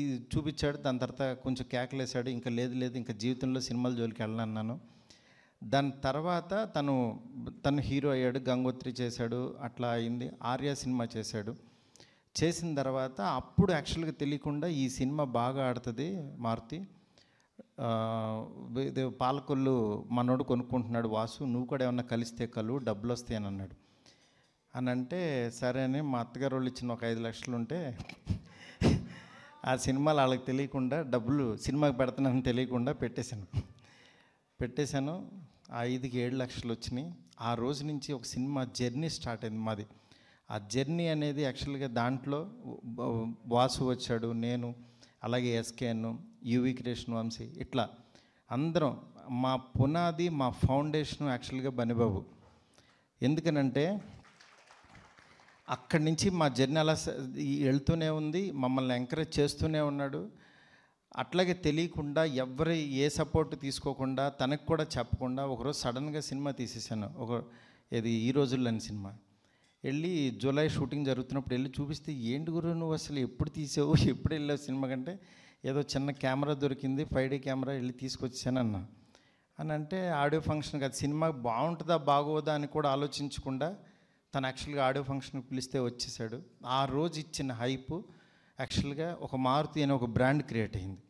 ఇది చూపించాడు. దాని తర్వాత కొంచెం కేకలేసాడు, ఇంకా లేదు ఇంకా జీవితంలో సినిమాల జోలికి వెళ్ళనన్నాను. దాని తర్వాత తను హీరో అయ్యాడు, గంగోత్రి చేశాడు, అట్లా అయింది. ఆర్య సినిమా చేశాడు. చేసిన తర్వాత అప్పుడు యాక్చువల్గా తెలియకుండా ఈ సినిమా బాగా ఆడుతుంది మారుతి, పాలకొల్లు మనోడు కొనుక్కుంటున్నాడు వాసు, నువ్వు కూడా ఏమన్నా కలిస్తే డబ్బులు వస్తాయి అని అన్నాడు. అని అంటే సరే అని మా అత్తగారు వాళ్ళు ఇచ్చిన ఒక 5 లక్షలు ఉంటే ఆ సినిమాలు వాళ్ళకి తెలియకుండా డబ్బులు సినిమాకి పెడతానని తెలియకుండా పెట్టేశాను. ఆ 5కి 7 లక్షలు వచ్చినాయి. ఆ రోజు నుంచి ఒక సినిమా జర్నీ స్టార్ట్ అయింది మాది. ఆ జర్నీ అనేది యాక్చువల్గా దాంట్లో వాసు వచ్చాడు, నేను, అలాగే ఎస్కేఎన్, యువి క్రియేషన్, వంశీ, ఇట్లా అందరం మా పునాది, మా ఫౌండేషను యాక్చువల్గా బన్నీబాబు. ఎందుకనంటే అక్కడి నుంచి మా జర్నీ అలా వెళ్తూనే ఉంది, మమ్మల్ని ఎంకరేజ్ చేస్తూనే ఉన్నాడు. అట్లాగే తెలియకుండా ఎవరి ఏ సపోర్ట్ తీసుకోకుండా తనకు కూడా చెప్పకుండా ఒకరోజు సడన్గా సినిమా తీసేసాను. ఇది ఈ రోజుల్లో అని సినిమా వెళ్ళి జూలై షూటింగ్ జరుగుతున్నప్పుడు వెళ్ళి చూపిస్తే, ఏంటి గురు నువ్వు అసలు ఎప్పుడు తీసావు, ఎప్పుడు వెళ్ళావు సినిమా కంటే, ఏదో చిన్న కెమెరా దొరికింది 5D కెమెరా వెళ్ళి తీసుకొచ్చాను అని అంటే ఆడియో ఫంక్షన్ కాదు, సినిమా బాగుంటుందా బాగోదా అని కూడా ఆలోచించకుండా తను యాక్చువల్గా ఆడియో ఫంక్షన్కి పిలిస్తే వచ్చేసాడు. ఆ రోజు ఇచ్చిన హైప్ యాక్చువల్గా ఒక మారుతి అనే ఒక బ్రాండ్ క్రియేట్ అయింది.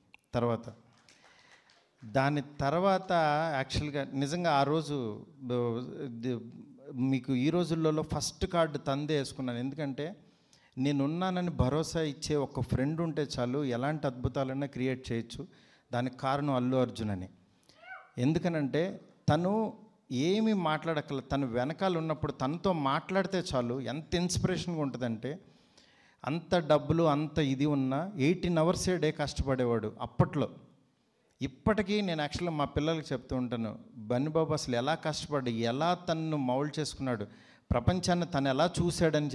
దాని తర్వాత యాక్చువల్గా నిజంగా ఆ రోజు మీకు ఈ రోజుల్లో ఫస్ట్ కార్డు తందే వేసుకున్నాను. ఎందుకంటే నేనున్నానని భరోసా ఇచ్చే ఒక ఫ్రెండ్ ఉంటే చాలు, ఎలాంటి అద్భుతాలన్నా క్రియేట్ చేయొచ్చు. దానికి కారణం అల్లు అర్జున్ అని. ఎందుకనంటే తను ఏమీ మాట్లాడక్కల, తను వెనకాల ఉన్నప్పుడు తనతో మాట్లాడితే చాలు ఎంత ఇన్స్పిరేషన్గా ఉంటుందంటే, అంత డబ్బులు అంత ఇది ఉన్నా 18 hours డే కష్టపడేవాడు అప్పట్లో. ఇప్పటికీ నేను యాక్చువల్గా మా పిల్లలకి చెప్తూ ఉంటాను, బన్నీబాబు అసలు ఎలా కష్టపడి ఎలా తను మౌల్డ్ చేసుకున్నాడు, ప్రపంచాన్ని తను ఎలా చూశాడని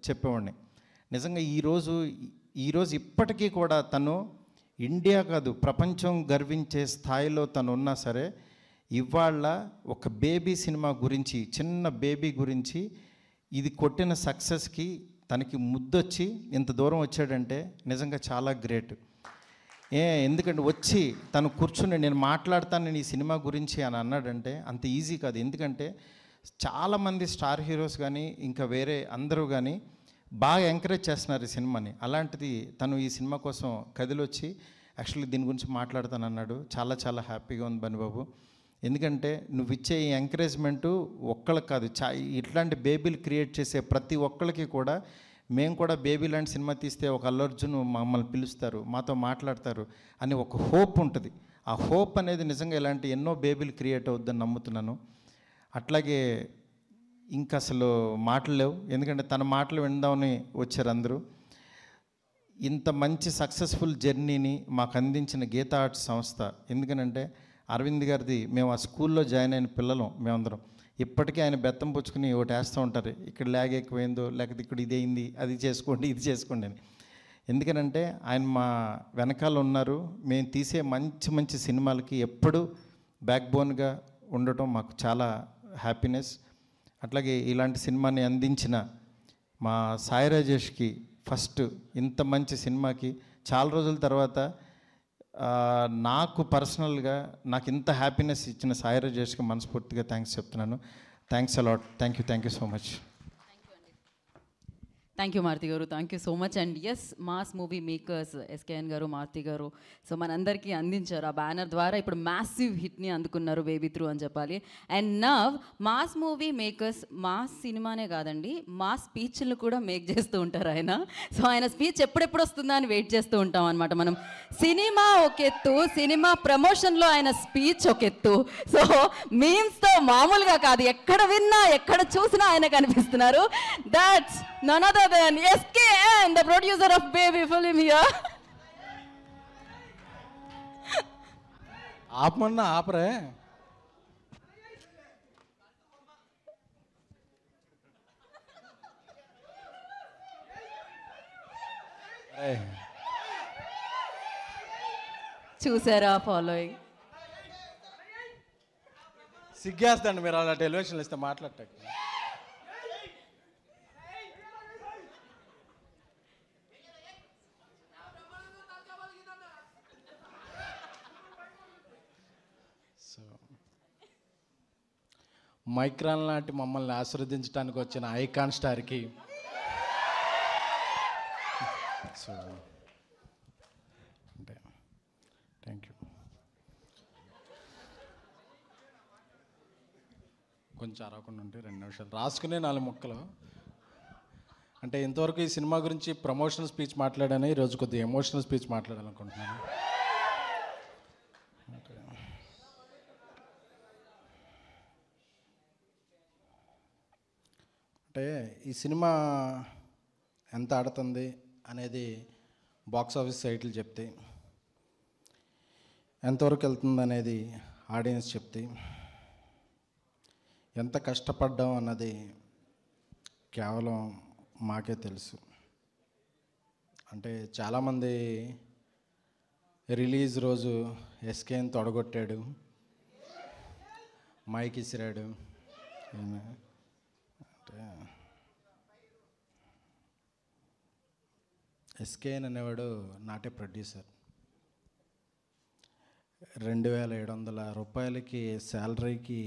చెప్పేవాడిని. నిజంగా ఈరోజు ఇప్పటికీ కూడా తను ఇండియా కాదు ప్రపంచం గర్వించే స్థాయిలో తను ఉన్నా సరే, ఇవాళ ఒక బేబీ సినిమా గురించి, చిన్న బేబీ గురించి ఇది కొట్టిన సక్సెస్కి తనకి ముద్దొచ్చి ఇంత దూరం వచ్చాడంటే నిజంగా చాలా గ్రేట్. ఎందుకంటే వచ్చి తను కూర్చుని నేను మాట్లాడతాను ఈ సినిమా గురించి అని అన్నాడంటే అంత ఈజీ కాదు. ఎందుకంటే చాలామంది స్టార్ హీరోస్ కానీ ఇంకా వేరే అందరూ కానీ బాగా ఎంకరేజ్ చేస్తున్నారు ఈ సినిమాని. అలాంటిది తను ఈ సినిమా కోసం కదిలొచ్చి యాక్చువల్లీ దీని గురించి మాట్లాడతానన్నాడు. చాలా చాలా హ్యాపీగా ఉంది బన్నీబాబు. ఎందుకంటే నువ్వు ఇచ్చే ఈ ఎంకరేజ్మెంటు ఒక్కళ్ళకి కాదు, ఇట్లాంటి బేబీలు క్రియేట్ చేసే ప్రతి ఒక్కరికి కూడా, మేము కూడా బేబీ లాంటి సినిమా తీస్తే ఒక అల్లు అర్జున్ మమ్మల్ని పిలుస్తారు, మాతో మాట్లాడతారు అని ఒక హోప్ ఉంటుంది. ఆ హోప్ అనేది నిజంగా ఇలాంటి ఎన్నో బేబీలు క్రియేట్ అవుద్దని నమ్ముతున్నాను. అట్లాగే ఇంకా అసలు మాటలు లేవు, ఎందుకంటే తన మాటలు విందామని వచ్చారు అందరూ. ఇంత మంచి సక్సెస్ఫుల్ జర్నీని మాకు అందించిన గీతా ఆర్ట్స్ సంస్థ. ఎందుకనంటే అరవింద్ గారిది, మేము ఆ స్కూల్లో జాయిన్ అయిన పిల్లలం మేమందరం. ఇప్పటికీ ఆయన బెత్తం పుచ్చుకుని ఒకటి వేస్తూ ఉంటారు, ఇక్కడ ల్యాగ్ ఎక్కువైందో లేకపోతే ఇక్కడ ఇదైంది, అది చేసుకోండి ఇది చేసుకోండి అని. ఎందుకనంటే ఆయన మా వెనకాల ఉన్నారు. మేము తీసే మంచి మంచి సినిమాలకి ఎప్పుడూ బ్యాక్ బోన్గా ఉండటం మాకు చాలా హ్యాపీనెస్. అట్లాగే ఇలాంటి సినిమాని అందించిన మా సాయి రాజేష్కి ఫస్ట్ ఇంత మంచి సినిమాకి చాలా రోజుల తర్వాత నాకు పర్సనల్గా నాకు ఇంత హ్యాపీనెస్ ఇచ్చిన సాయి రాజేష్కి మనస్ఫూర్తిగా థ్యాంక్స్ చెప్తున్నాను. Thanks a lot. Thank you so much. Thank you Maruthi గారు, thank you so much. And yes, mass movie makers SKN గారు, మారుతి గారు సో మనందరికీ అందించారు. ఆ బ్యానర్ ద్వారా ఇప్పుడు మ్యాసివ్ హిట్ని అందుకున్నారు బేబీ త్రూ అని చెప్పాలి. And now mass movie makers mass సినిమానే కాదండి, మాస్ స్పీచ్లు కూడా మేక్ చేస్తూ ఉంటారు ఆయన. సో ఆయన స్పీచ్ ఎప్పుడెప్పుడు వస్తుందా అని వెయిట్ చేస్తూ ఉంటాం అనమాట మనం. సినిమా ఒక ఎత్తు, సినిమా ప్రమోషన్లో ఆయన స్పీచ్ ఒక ఎత్తు. సో మీమ్స్తో మామూలుగా కాదు, ఎక్కడ విన్నా ఎక్కడ చూసినా ఆయన కనిపిస్తున్నారు. That's none other than SKN, the producer of Baby film here. ఆపమన్నా ఆపరే. చూసారా ఫాలోయింగ్? సిగ్గేస్తాండి మీరు అలా టెలివిజన్లు ఇస్తే మాట్లాడటానికి. మైక్రాన్ లాంటి మమ్మల్ని ఆశీర్వదించడానికి వచ్చిన ఐకాన్ స్టార్కి సో అంటే థ్యాంక్ యూ. కొంచెం అరవకుండా ఉంటే 2 నిమిషాలు రాసుకునే 4 ముక్కలు. అంటే ఇంతవరకు ఈ సినిమా గురించి ప్రమోషనల్ స్పీచ్ మాట్లాడాను, ఈరోజు కొద్దిగా ఎమోషనల్ స్పీచ్ మాట్లాడాలనుకుంటున్నాను. అంటే ఈ సినిమా ఎంత ఆడుతుంది అనేది బాక్స్ ఆఫీస్ సైట్లు చెప్తే, ఎంతవరకు వెళ్తుంది అనేది ఆడియన్స్ చెప్తే, ఎంత కష్టపడ్డాం అన్నది కేవలం మాకే తెలుసు. అంటే చాలామంది రిలీజ్ రోజు ఎస్కేని తొడగొట్టాడు, మైక్ ఇసిరాడు. ఎస్కేఎన్ అనేవాడు నాటే ప్రొడ్యూసర్. 2700 రూపాయలకి శాలరీకి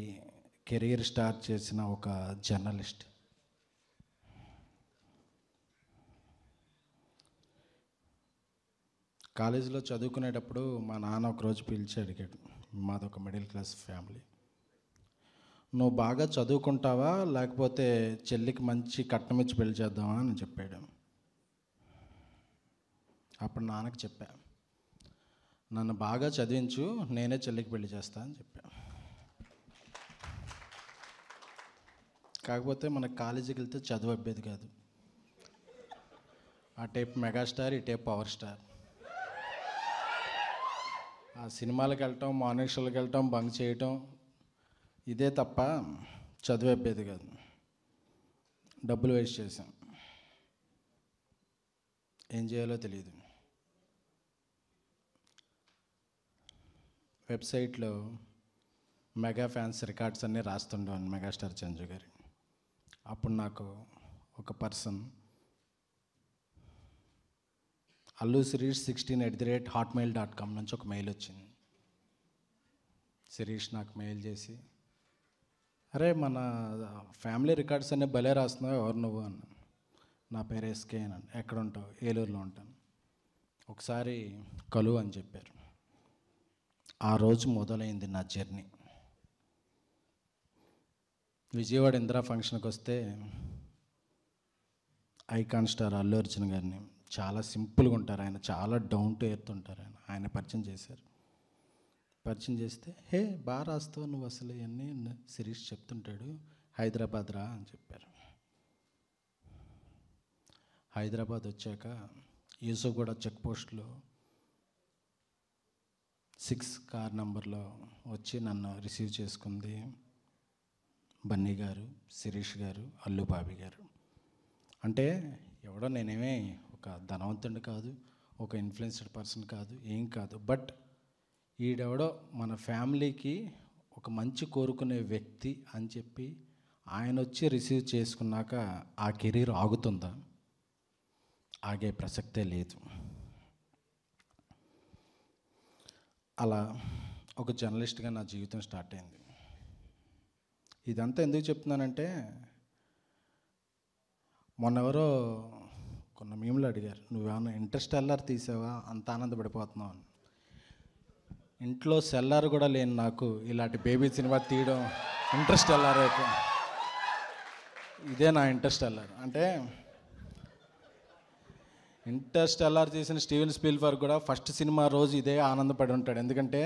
కెరీర్ స్టార్ట్ చేసిన ఒక జర్నలిస్ట్. కాలేజీలో చదువుకునేటప్పుడు మా నాన్న ఒకరోజు పిలిచి అడిగాడు, మాదొక మిడిల్ క్లాస్ ఫ్యామిలీ, నువ్వు బాగా చదువుకుంటావా లేకపోతే చెల్లికి మంచి కట్నం ఇచ్చి పెళ్లి చేద్దామా అని చెప్పాడు. అప్పుడు నాన్నకి చెప్పా, నన్ను బాగా చదివించు, నేనే చెల్లికి పెళ్లి చేస్తా అని చెప్పా. కాకపోతే మనకు కాలేజీకి వెళ్తే చదువు అబ్బేది కాదు. ఆ టైప్ మెగాస్టార్, ఈ టైప్ పవర్ స్టార్. ఆ సినిమాలకు వెళ్ళటం, మార్నింగ్ షోలకు వెళ్ళటం, బంక్ చేయటం, ఇదే తప్ప చదువు అబ్బేది కాదు. డబ్బులు వేస్ట్ చేశాం, ఏం చేయాలో తెలియదు. వెబ్సైట్లో మెగా ఫ్యాన్స్ రికార్డ్స్ అన్నీ రాస్తుండేవాను మెగాస్టార్ చంద్రు గారి. అప్పుడు నాకు ఒక పర్సన్ alluSirish16@hotmail.com నుంచి ఒక మెయిల్ వచ్చింది. శిరీష్ నాకు మెయిల్ చేసి, అరే మన ఫ్యామిలీ రికార్డ్స్ అన్నీ భలే రాస్తున్నావు, ఎవరు నువ్వు అన్న. నా పేరు ఎస్కే అని. ఎక్కడ ఉంటావు? ఏలూరులో ఉంటాను. ఒకసారి కలువు అని చెప్పారు. ఆ రోజు మొదలైంది నా జర్నీ. విజయవాడ ఇందిరా ఫంక్షన్కి వస్తే ఐకాన్ స్టార్ అల్లు అర్జున్ గారిని, చాలా సింపుల్గా ఉంటారు ఆయన, చాలా డౌన్ టు ఎర్త్ ఉంటారు ఆయన పరిచయం చేశారు. పరిచయం చేస్తే, హే బాగా రాస్తావు నువ్వు అసలు ఇవన్నీ శిరీష్ చెప్తుంటాడు, హైదరాబాద్ రా అని చెప్పారు. హైదరాబాద్ వచ్చాక యూసుఫ్గూడ చెక్ పోస్ట్లో 6 కార్ నెంబర్లో వచ్చి నన్ను రిసీవ్ చేసుకుంది బన్నీ గారు, శిరీష్ గారు, అల్లు బాబీ గారు. అంటే ఎవడో నేనేమే ఒక ధనవంతుడిని కాదు, ఒక ఇన్ఫ్లుయెన్స్డ్ పర్సన్ కాదు, ఏం కాదు. బట్ ఈడెవడో మన ఫ్యామిలీకి ఒక మంచి కోరుకునే వ్యక్తి అని చెప్పి ఆయన వచ్చి రిసీవ్ చేసుకున్నాక ఆ కెరీర్ ఆగుతుందా? ఆగే ప్రసక్తే లేదు. అలా ఒక జర్నలిస్ట్గా నా జీవితం స్టార్ట్ అయింది. ఇదంతా ఎందుకు చెప్తున్నానంటే, మొన్నెవరో కొన్ని మీమ్లు అడిగారు, నువ్వేమన్నా ఇంటర్స్టెల్లార్ తీసావా అంత ఆనందపడిపోతున్నావు అని. ఇంట్లో సెల్లార్ కూడా లేని నాకు ఇలాంటి బేబీ సినిమా తీయడం ఇంటర్స్టెల్లార్ అయితే ఇదే నా ఇంటర్స్టెల్లార్. అంటే ఇంటర్స్టెల్లార్ చేసిన స్టీవెన్ స్పీల్బర్గ్ కూడా ఫస్ట్ సినిమా రోజు ఇదే ఆనందపడి ఉంటాడు. ఎందుకంటే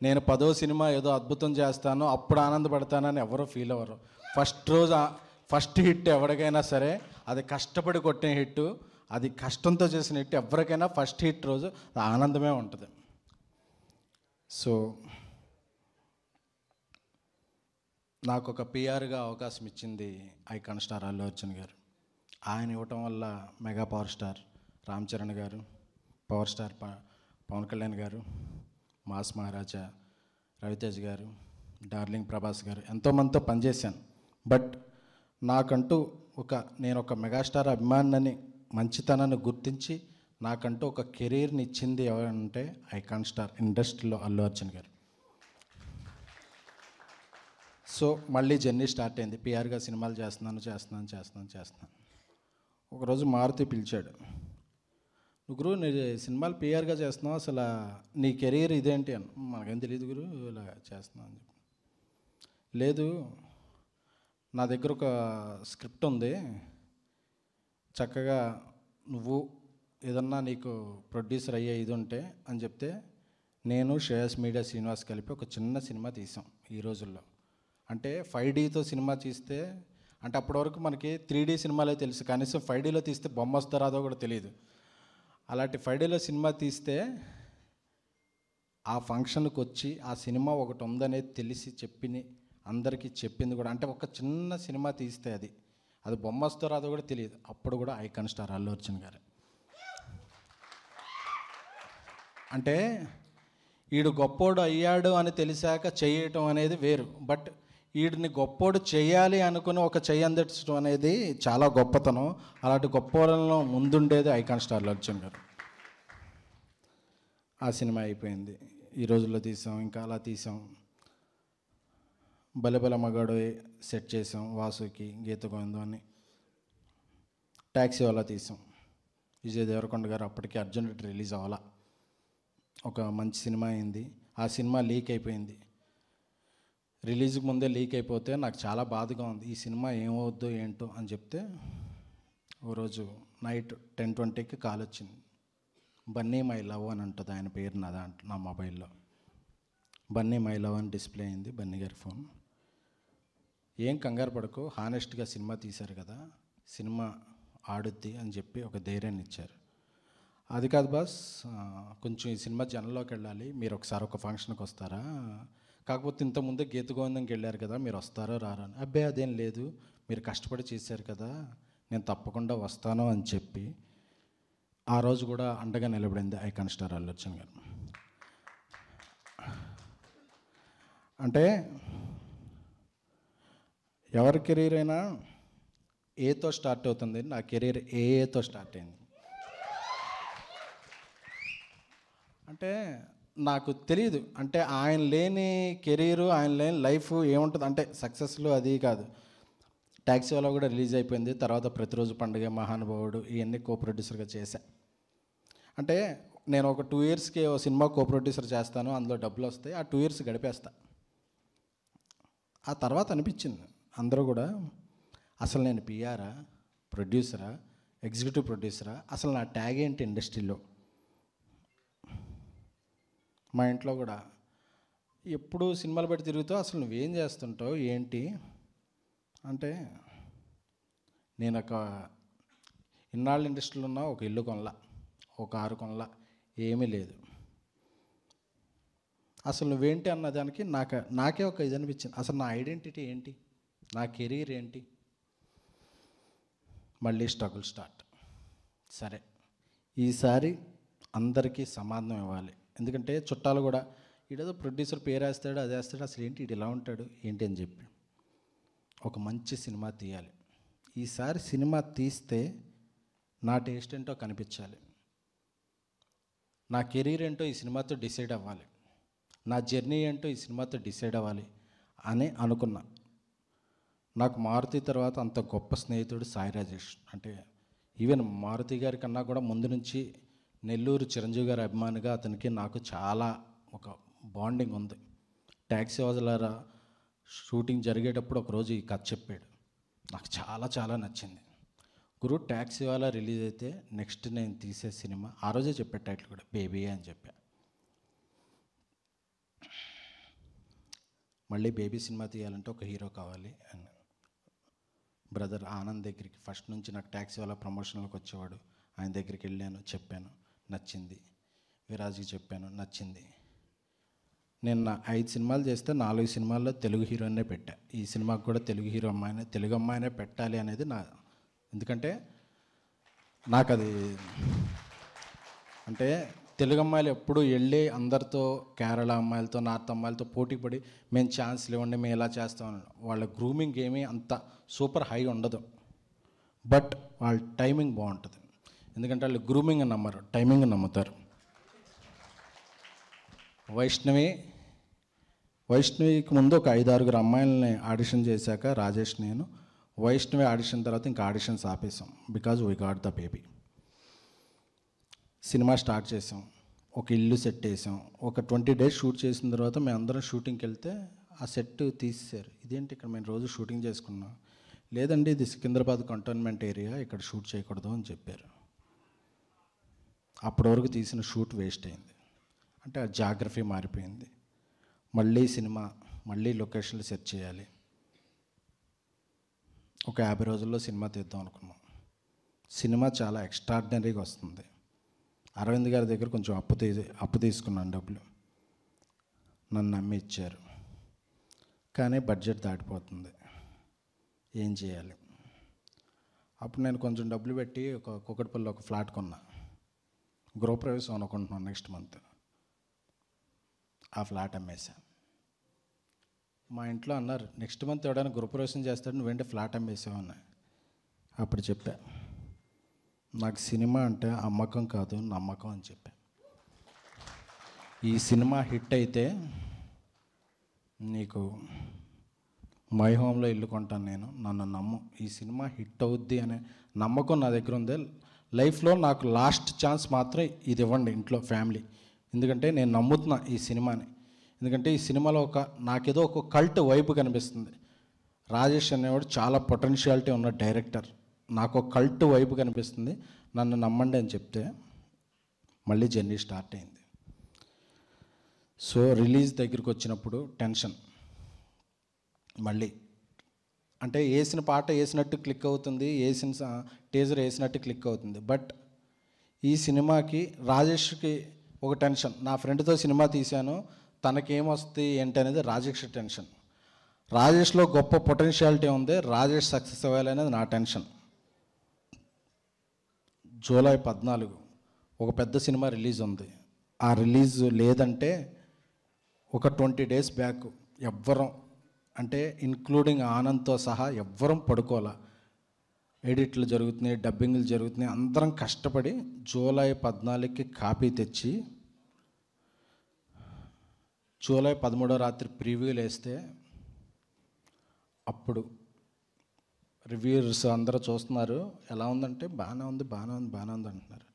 నేను 10వ సినిమా ఏదో అద్భుతం చేస్తాను అప్పుడు ఆనందపడతానని ఎవరో ఫీల్ అవ్వరు. ఫస్ట్ హిట్ ఎవరికైనా సరే అది కష్టపడి కొట్టిన హిట్, అది కష్టంతో చేసిన హిట్, ఎవరికైనా ఫస్ట్ హిట్ రోజు ఆనందమే ఉంటుంది. సో నాకు ఒక పిఆర్గా అవకాశం ఇచ్చింది ఐకాన్ స్టార్ అల్లు అర్జున్ గారు. ఆయన ఇవ్వటం వల్ల mega power star Ram Charan గారు, పవర్ స్టార్ పవన్ కళ్యాణ్ గారు, మాస్ మహారాజా రవితేజ్ గారు, డార్లింగ్ ప్రభాస్ గారు ఎంతోమందితో పనిచేశాను. బట్ నాకంటూ నేను ఒక మెగాస్టార్ అభిమానిని, మంచితనాన్ని గుర్తించి నాకంటూ ఒక కెరీర్ని ఇచ్చింది ఎవరంటే ఐకాన్ స్టార్ ఇండస్ట్రీలో అల్లు అర్జున్ గారు. సో మళ్ళీ జర్నీ స్టార్ట్ అయింది. పిఆర్గా సినిమాలు చేస్తున్నాను. ఒకరోజు మారుతి పిలిచాడు, నువ్వు గురు నీ సినిమాలు పిఆర్గా చేస్తున్నావు, అసలు నీ కెరీర్ ఇదేంటి అని. మనకేం తెలియదు గురు, ఇలా చేస్తున్నావు అని చెప్పి. లేదు, నా దగ్గర ఒక స్క్రిప్ట్ ఉంది, చక్కగా నువ్వు ఏదన్నా నీకు ప్రొడ్యూసర్ అయ్యే ఇది ఉంటే అని చెప్తే, నేను శ్రేయస్ మీడియా శ్రీనివాస్ కలిపి ఒక చిన్న సినిమా తీసాం ఈ రోజుల్లో. అంటే 5Dతో సినిమా తీస్తే, అంటే అప్పటి వరకు మనకి 3D సినిమాలే తెలుసు, కనీసం 5Dలో తీస్తే బొమ్మ వస్తారో అదో కూడా తెలియదు. అలాంటి 5Dలో సినిమా తీస్తే ఆ ఫంక్షన్కి వచ్చి ఆ సినిమా ఒకటి ఉందనేది తెలిసి అందరికీ చెప్పింది కూడా. అంటే ఒక చిన్న సినిమా తీస్తే అది బొమ్మ వస్తారో అదో కూడా తెలియదు. అప్పుడు కూడా ఐకాన్ స్టార్ అల్లు అర్జున్ గారు. అంటే ఈడు గొప్పోడు అయ్యాడు అని తెలిసాక చేయటం అనేది వేరు. బట్ వీడిని గొప్పోడు చేయాలి అనుకుని ఒక చెయ్యి అందించడం అనేది చాలా గొప్పతనం. అలాంటి గొప్పలో ముందుండేది ఐకాన్ స్టార్ అల్లు అర్జున్ గారు. ఆ సినిమా అయిపోయింది, ఈ రోజుల్లో తీసాం, ఇంకా అలా తీసాం. బలబల మగాడు సెట్ చేసాం, వాసుకి, గీత గోవిందం అని. ట్యాక్సీ వాళ్ళ తీసాం, విజయ్ దేవరకొండ గారు అప్పటికి అర్జున్ రెడ్డి రిలీజ్ అవ్వాలా. ఒక మంచి సినిమా అయింది. ఆ సినిమా లీక్ అయిపోయింది. రిలీజ్కి ముందే లీక్ అయిపోతే నాకు చాలా బాధగా ఉంది. ఈ సినిమా ఏమవుద్దో ఏంటో అని చెప్తే ఓ రోజు నైట్ 10:20కి కాల్ వచ్చింది. బన్నీ మై లవ్ అని ఉంటుంది ఆయన పేరు నా మొబైల్లో. బన్నీ మై లవ్ అని డిస్ప్లే అయింది, బన్నీ గారి ఫోన్. ఏం కంగారు పడకు, హానెస్ట్గా సినిమా తీశారు కదా, సినిమా ఆడుద్ది అని చెప్పి ఒక ధైర్యాన్ని ఇచ్చారు. అది కాదు బాస్, కొంచెం ఈ సినిమా జనంలోకి వెళ్ళాలి, మీరు ఒకసారి ఒక ఫంక్షన్కి వస్తారా, కాకపోతే ఇంతకుముందే గీత గోవిందంకి వెళ్ళారు కదా, మీరు వస్తారో రారా అని. అబ్బే అదేం లేదు, మీరు కష్టపడి చేశారు కదా, నేను తప్పకుండా వస్తాను అని చెప్పి ఆ రోజు కూడా అండగా నిలబడింది ఐకాన్ స్టార్ అల్లు అర్జున్ గారు. అంటే ఎవరి కెరీర్ అయినా ఏతో స్టార్ట్ అవుతుంది, నా కెరీర్ ఏతో స్టార్ట్ అయింది. అంటే నాకు తెలియదు, అంటే ఆయన లేని కెరీరు, ఆయన లేని లైఫ్ ఏముంటుంది అంటే సక్సెస్లో అది కాదు. ట్యాక్సీ వాళ్ళ కూడా రిలీజ్ అయిపోయింది, తర్వాత ప్రతిరోజు పండుగ, మహానుభావుడు ఇవన్నీ కో ప్రొడ్యూసర్గా చేశా. అంటే నేను ఒక 2 ఇయర్స్కి ఒక సినిమా కో ప్రొడ్యూసర్ చేస్తాను, అందులో డబ్బులు వస్తాయి, ఆ 2 ఇయర్స్ గడిపేస్తా. ఆ తర్వాత అనిపించింది అందరూ కూడా, అసలు నేను పిఆరా, ప్రొడ్యూసరా, ఎగ్జిక్యూటివ్ ప్రొడ్యూసరా, అసలు నా ట్యాగ్ ఏంటి ఇండస్ట్రీలో. మా ఇంట్లో కూడా ఎప్పుడు సినిమాలు పెట్టి తిరుగుతావు, అసలు నువ్వేం చేస్తుంటావు ఏంటి అంటే, నేను ఒక ఇన్నాళ్ళు ఇండస్ట్రీలో ఉన్నా, ఒక ఇల్లు కొనలా, ఒక కారు కొనలా, ఏమీ లేదు. అసలు నువ్వేంటి అన్న దానికి నాకే ఒక ఇది అనిపించింది, అసలు నా ఐడెంటిటీ ఏంటి, నా కెరీర్ ఏంటి. మళ్ళీ స్ట్రగుల్ స్టార్ట్. సరే ఈసారి అందరికీ సమాధానం ఇవ్వాలి, ఎందుకంటే చుట్టాలు కూడా ఈడేదో ప్రొడ్యూసర్ పేరు వేస్తాడు, అది వేస్తాడు, అసలు ఏంటి ఇటు ఇలా ఉంటాడు ఏంటి అని చెప్పి ఒక మంచి సినిమా తీయాలి. ఈసారి సినిమా తీస్తే నా టేస్ట్ ఏంటో కనిపించాలి, నా కెరీర్ ఏంటో ఈ సినిమాతో డిసైడ్ అవ్వాలి, నా జర్నీ ఏంటో ఈ సినిమాతో డిసైడ్ అవ్వాలి అని అనుకున్నా. నాకు మారుతి తర్వాత అంత గొప్ప స్నేహితుడు సాయి రాజేష్. అంటే ఈవెన్ మారుతి గారి కన్నా కూడా ముందు నుంచి నెల్లూరు చిరంజీవి గారి అభిమానిగా అతనికి నాకు చాలా ఒక బాండింగ్ ఉంది. ట్యాక్సీ వాజులారా షూటింగ్ జరిగేటప్పుడు ఒకరోజు ఈ కథ చెప్పాడు, నాకు చాలా చాలా నచ్చింది. గురు ట్యాక్సీ వాళ్ళ రిలీజ్ అయితే నెక్స్ట్ నేను తీసే సినిమా, ఆ రోజే చెప్పాడు టైటిల్ కూడా, బేబీ అని చెప్పా. మళ్ళీ బేబీ సినిమా తీయాలంటే ఒక హీరో కావాలి అని బ్రదర్ ఆనంద్ దగ్గరికి, ఫస్ట్ నుంచి నాకు ట్యాక్సీ వాళ్ళ ప్రమోషన్లోకి వచ్చేవాడు, ఆయన దగ్గరికి వెళ్ళాను, చెప్పాను, నచ్చింది. విరాజ్కి చెప్పాను, నచ్చింది. నేను నా 5 సినిమాలు చేస్తే 4 సినిమాల్లో తెలుగు హీరోయిన్నే పెట్టా. ఈ సినిమాకి కూడా తెలుగు అమ్మాయినే పెట్టాలి అనేది నా, ఎందుకంటే నాకు అది అంటే తెలుగు అమ్మాయిలు ఎప్పుడు వెళ్ళి అందరితో కేరళ అమ్మాయిలతో, నార్త్ అమ్మాయిలతో పోటీ పడి మేము ఛాన్స్లు ఇవ్వండి, మేము ఎలా చేస్తామని, వాళ్ళ గ్రూమింగ్ ఏమీ అంత సూపర్ హై ఉండదు, బట్ వాళ్ళ టైమింగ్ బాగుంటుంది. ఎందుకంటే వాళ్ళు గ్రూమింగ్ నమ్మరు, టైమింగ్ నమ్ముతారు. వైష్ణవికి ముందు ఒక 5-6 అమ్మాయిలని ఆడిషన్ చేశాక రాజేష్ నేను, వైష్ణవి ఆడిషన్ తర్వాత ఇంకా ఆడిషన్స్ ఆపేసాం, because we got the baby. సినిమా స్టార్ట్ చేసాం, ఒక ఇల్లు సెట్ వేసాం, ఒక 20 డేస్ షూట్ చేసిన తర్వాత మేము అందరం షూటింగ్కి వెళ్తే ఆ సెట్ తీసేశారు. ఇదేంటి ఇక్కడ మేము రోజు షూటింగ్ చేసుకున్నాం, లేదండి ఇది సికింద్రాబాద్ కంటోన్మెంట్ ఏరియా, ఇక్కడ షూట్ చేయకూడదు అని చెప్పారు. అప్పటి వరకు తీసిన షూట్ వేస్ట్ అయింది. అంటే ఆ జాగ్రఫీ మారిపోయింది. మళ్ళీ సినిమా, మళ్ళీ లొకేషన్లు సెట్ చేయాలి. ఒక 50 రోజుల్లో సినిమా తీద్దాం అనుకున్నాం. సినిమా చాలా ఎక్స్ట్రాడినరీగా వస్తుంది. అరవింద్ గారి దగ్గర కొంచెం అప్పు తీసుకున్నాను డబ్బులు, నన్ను నమ్మి ఇచ్చారు, కానీ బడ్జెట్ దాటిపోతుంది, ఏం చేయాలి. అప్పుడు నేను కొంచెం డబ్బులు పెట్టి ఒక కూకట్పల్లిలో ఒక ఫ్లాట్ కొన్నా, గృహప్రవేశం అనుకుంటున్నాను నెక్స్ట్ మంత్. ఆ ఫ్లాట్ అమ్మేశా. మా ఇంట్లో అన్నారు, నెక్స్ట్ మంత్ ఎవడైనా గృహప్రవేశం చేస్తాడు, నువ్వేంటి ఫ్లాట్ అమ్మేసావు అన్న. అప్పుడు చెప్పా, నాకు సినిమా అంటే అమ్మకం కాదు నమ్మకం అని చెప్పా. ఈ సినిమా హిట్ అయితే నీకు మై హోమ్లో ఇల్లు కొంటాను నేను, నన్ను నమ్ము, ఈ సినిమా హిట్ అవుద్ది అనే నమ్మకం నా దగ్గర ఉంది. లైఫ్లో నాకు లాస్ట్ ఛాన్స్ మాత్రం ఇది ఇవ్వండి ఇంట్లో ఫ్యామిలీ, ఎందుకంటే నేను నమ్ముతున్నా ఈ సినిమాని. ఎందుకంటే ఈ సినిమాలో నాకేదో ఒక కల్ట్ వైపు కనిపిస్తుంది. రాజేష్ అనేవాడు చాలా పొటెన్షియాలిటీ ఉన్న డైరెక్టర్. నాకు ఒక కల్ట్ వైపు కనిపిస్తుంది, నన్ను నమ్మండి అని చెప్తే మళ్ళీ జర్నీ స్టార్ట్ అయింది. సో రిలీజ్ దగ్గరికి వచ్చినప్పుడు టెన్షన్. మళ్ళీ అంటే వేసిన పాట వేసినట్టు క్లిక్ అవుతుంది, వేసిన టీజర్ వేసినట్టు క్లిక్ అవుతుంది. బట్ ఈ సినిమాకి రాజేష్కి ఒక టెన్షన్. నా ఫ్రెండ్తో సినిమా తీశాను, తనకేమొస్తుంది ఏంటి అనేది రాజేష్ టెన్షన్. రాజేష్లో గొప్ప పొటెన్షియాలిటీ ఉంది, రాజేష్ సక్సెస్ అవ్వాలనేది నా టెన్షన్. జూలై 14 ఒక పెద్ద సినిమా రిలీజ్ ఉంది. ఆ రిలీజ్ లేదంటే ఒక 20 days బ్యాక్ ఎవ్వరం, అంటే ఇన్క్లూడింగ్ ఆనంద్తో సహా ఎవ్వరం పడుకోలే. ఎడిట్లు జరుగుతున్నాయి, డబ్బింగ్లు జరుగుతున్నాయి, అందరం కష్టపడి జూలై 14కి కాపీ తెచ్చి జూలై 13 రాత్రి ప్రివ్యూలు వేస్తే అప్పుడు రివ్యూర్స్ అందరూ చూస్తున్నారు, ఎలా ఉందంటే బాగానే ఉంది అంటున్నారు.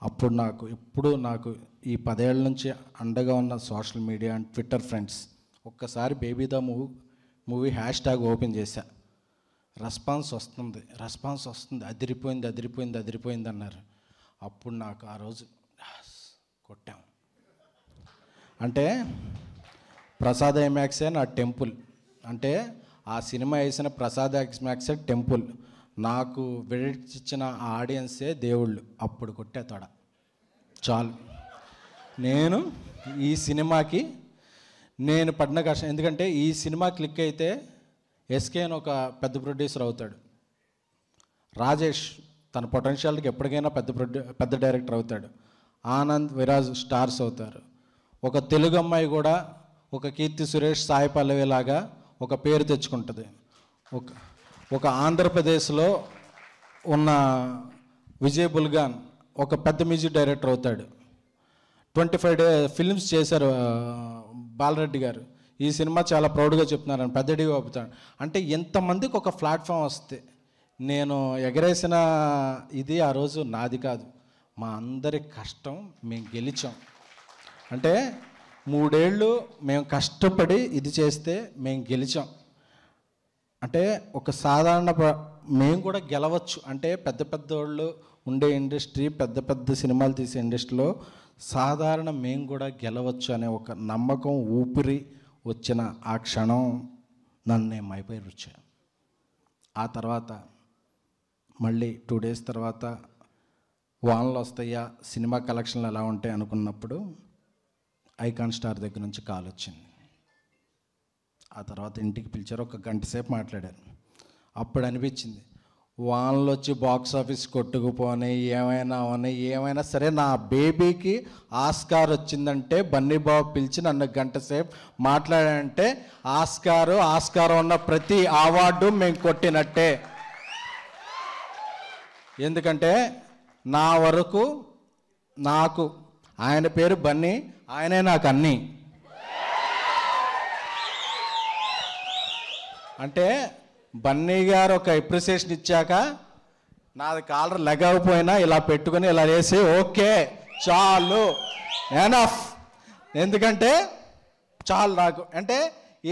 అప్పుడు నాకు ఈ 10 ఏళ్ళ నుంచి అండగా ఉన్న social media and Twitter friends ఒక్కసారి baby the movie hashtag open చేశా. రెస్పాన్స్ వస్తుంది, అదిరిపోయింది అన్నారు. అప్పుడు నాకు ఆ రోజు కొట్టాం. అంటే ప్రసాద్ ఐమాక్సే నా టెంపుల్. అంటే ఆ సినిమా వేసిన ప్రసాద్ ఐమాక్సే టెంపుల్. నాకు విడిచిచ్చిన ఆ ఆడియన్సే దేవుళ్ళు. అప్పుడు కొట్టే తోడ చాలు. నేను ఈ సినిమాకి నేను పడిన కష్టం, ఎందుకంటే ఈ సినిమా క్లిక్ అయితే ఎస్కే అని ఒక పెద్ద ప్రొడ్యూసర్ అవుతాడు. రాజేష్ తన పొటెన్షియల్కి ఎప్పటికైనా పెద్ద డైరెక్టర్ అవుతాడు. ఆనంద్, విరాజ్ స్టార్స్ అవుతారు. ఒక తెలుగు అమ్మాయి కూడా ఒక కీర్తి సురేష్, సాయి పల్లవి లాగా ఒక పేరు తెచ్చుకుంటుంది. ఒక ఆంధ్రప్రదేశ్లో ఉన్న విజయ్ బుల్గాన్ ఒక పెద్ద మ్యూజిక్ డైరెక్టర్ అవుతాడు. 25 ఫిల్మ్స్ చేశారు బాలరెడ్డి గారు. ఈ సినిమా చాలా ప్రౌడ్గా చెప్తున్నారని పెద్ద డివి అవుతాడు. అంటే ఎంతమందికి ఒక ప్లాట్ఫామ్ వస్తే, నేను ఎగరేసిన ఇది ఆ రోజు నాది కాదు, మా అందరి కష్టం, మేము గెలిచాం. అంటే 3 ఏళ్ళు మేము కష్టపడి ఇది చేస్తే మేము గెలిచాం. అంటే ఒక సాధారణ మేము కూడా గెలవచ్చు. అంటే పెద్ద వాళ్ళు ఉండే ఇండస్ట్రీ, పెద్ద సినిమాలు తీసే ఇండస్ట్రీలో సాధారణ మేము కూడా గెలవచ్చు అనే ఒక నమ్మకం, ఊపిరి వచ్చిన ఆ క్షణం నన్ను నేను మైపైరుచ్చాను. ఆ తర్వాత మళ్ళీ 2 days తర్వాత వానలు వస్తాయా, సినిమా కలెక్షన్లు ఎలా ఉంటాయి అనుకున్నప్పుడు ఐకాన్ స్టార్ దగ్గర నుంచి కాల్ వచ్చింది. ఆ తర్వాత ఇంటికి పిలిచారు, 1 గంట సేపు మాట్లాడారు. అప్పుడు అనిపించింది, వానలు వచ్చి బాక్స్ ఆఫీస్ కొట్టుకుపోని ఏమైనా సరే నా బేబీకి ఆస్కార్ వచ్చిందంటే బన్నీ బాబు పిలిచి నన్ను 1 గంట సేపు మాట్లాడాడంటే ఆస్కార్ ఉన్న ప్రతి అవార్డు మేము కొట్టినట్టే. ఎందుకంటే నా వరకు నాకు ఆయన పేరు బన్నీ, ఆయనే నాకు అన్నీ. అంటే బన్నీ గారు ఒక అప్రిసియేషన్ ఇచ్చాక నాది కాలర్ లెగకపోయినా ఇలా పెట్టుకొని ఇలా వేసి ఓకే చాలు, ఎనఫ్. ఎందుకంటే చాలు నాకు. అంటే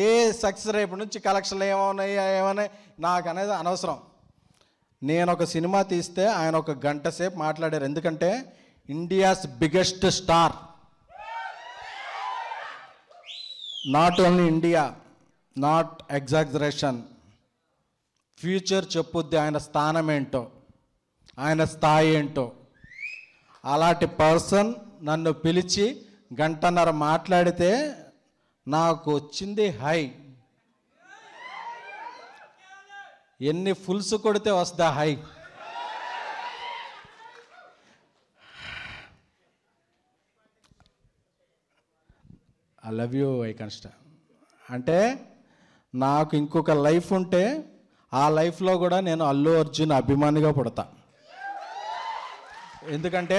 ఏ సక్సెస్ రేపు నుంచి కలెక్షన్లు ఏమన్నాయి నాకు అనేది అనవసరం. నేను ఒక సినిమా తీస్తే ఆయన 1 గంట సేపు మాట్లాడారు. ఎందుకంటే India's biggest star, not only India, not exaggeration, future చెప్పుద్ది ఆయన స్థానం ఏంటో, ఆయన స్థాయి ఏంటో. అలాంటి పర్సన్ నన్ను పిలిచి 1.5 గంట మాట్లాడితే నాకు వచ్చింది హై. ఎన్ని ఫుల్స్ కొడితే వస్తుందా high. I love you icon star. అంటే నాకు ఇంకొక లైఫ్ ఉంటే ఆ లైఫ్లో కూడా నేను అల్లు అర్జున్ అభిమానిగా పుడతా. ఎందుకంటే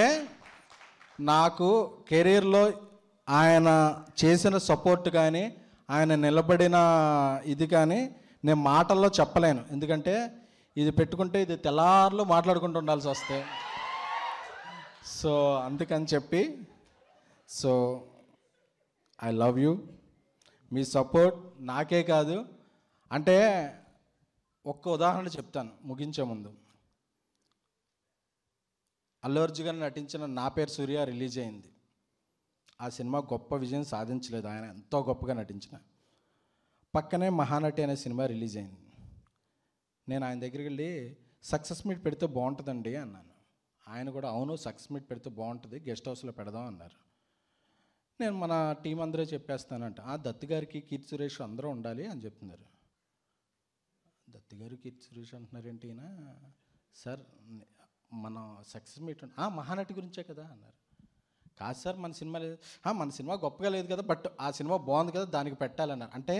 నాకు కెరీర్లో ఆయన చేసిన సపోర్ట్ కానీ, ఆయన నిలబడిన ఇది కానీ నేను మాటల్లో చెప్పలేను. ఎందుకంటే ఇది పెట్టుకుంటే ఇది తెల్లార్లు మాట్లాడుకుంటూ ఉండాల్సి వస్తే. సో అందుకని చెప్పి so I love you. Me support నాకే కాదు, అంటే ఒక్క ఉదాహరణ చెప్తాను ముగించే ముందు. అల్లు అర్జున్ గారు నటించిన నా పేరు సూర్య రిలీజ్ అయింది. ఆ సినిమా గొప్ప విజయం సాధించలేదు, ఆయన ఎంతో గొప్పగా నటించిన. పక్కనే మహానటి అనే సినిమా రిలీజ్ అయింది. నేను ఆయన దగ్గరికి వెళ్ళి సక్సెస్ మీట్ పెడితే బాగుంటుందండి అన్నాను. ఆయన కూడా అవును సక్సెస్ మీట్ పెడితే బాగుంటుంది, గెస్ట్ హౌస్లో పెడదాం అన్నారు. నేను మన టీం అందరూ చెప్పేస్తానంట. దత్తి గారికి కీర్తి సురేష్ అందరూ ఉండాలి అని చెప్తున్నారు. దత్తి గారు కీర్తి సురేష్ అంటున్నారేంటి ఈయన? సార్ మన సక్సెస్ మీట్ మహానటి గురించే కదా అన్నారు. కాదు సార్ మన సినిమా లేదు. మన సినిమా గొప్పగా లేదు కదా, బట్ ఆ సినిమా బాగుంది కదా దానికి పెట్టాలన్నారు. అంటే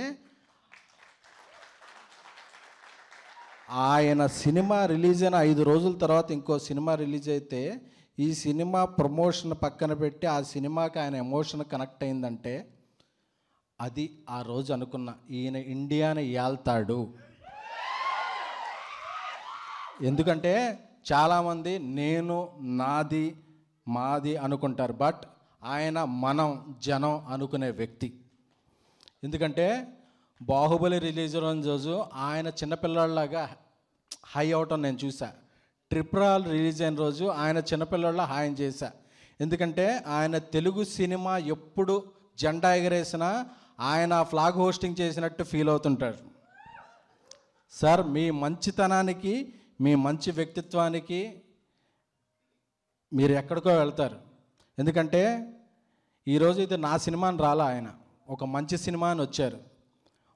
ఆయన సినిమా రిలీజ్ అయిన 5 రోజుల తర్వాత ఇంకో సినిమా రిలీజ్ అయితే ఈ సినిమా ప్రమోషన్ పక్కన పెట్టి ఆ సినిమాకి ఆయన ఎమోషన్ కనెక్ట్ అయిందంటే అది ఆ రోజు అనుకున్న ఈయన ఇండియాని ఏల్తాడు. ఎందుకంటే చాలామంది నేను నాది మాది అనుకుంటారు, బట్ ఆయన మనం జనం అనుకునే వ్యక్తి. ఎందుకంటే బాహుబలి రిలీజ్ రోజు ఆయన చిన్నపిల్లలాగా హై అవటం నేను చూసా. ట్రిపుల్ ఆర్ రిలీజ్ అయిన రోజు ఆయన చిన్నపిల్లల హాయం చేశా. ఎందుకంటే ఆయన తెలుగు సినిమా ఎప్పుడు జెండా ఎగరేసినా ఆయన ఫ్లాగ్ హోస్టింగ్ చేసినట్టు ఫీల్ అవుతుంటారు. సార్ మీ మంచితనానికి మీ మంచి వ్యక్తిత్వానికి మీరు ఎక్కడికో వెళ్తారు. ఎందుకంటే ఈరోజు ఇది నా సినిమా అని రాలా, ఆయన ఒక మంచి సినిమా అని వచ్చారు.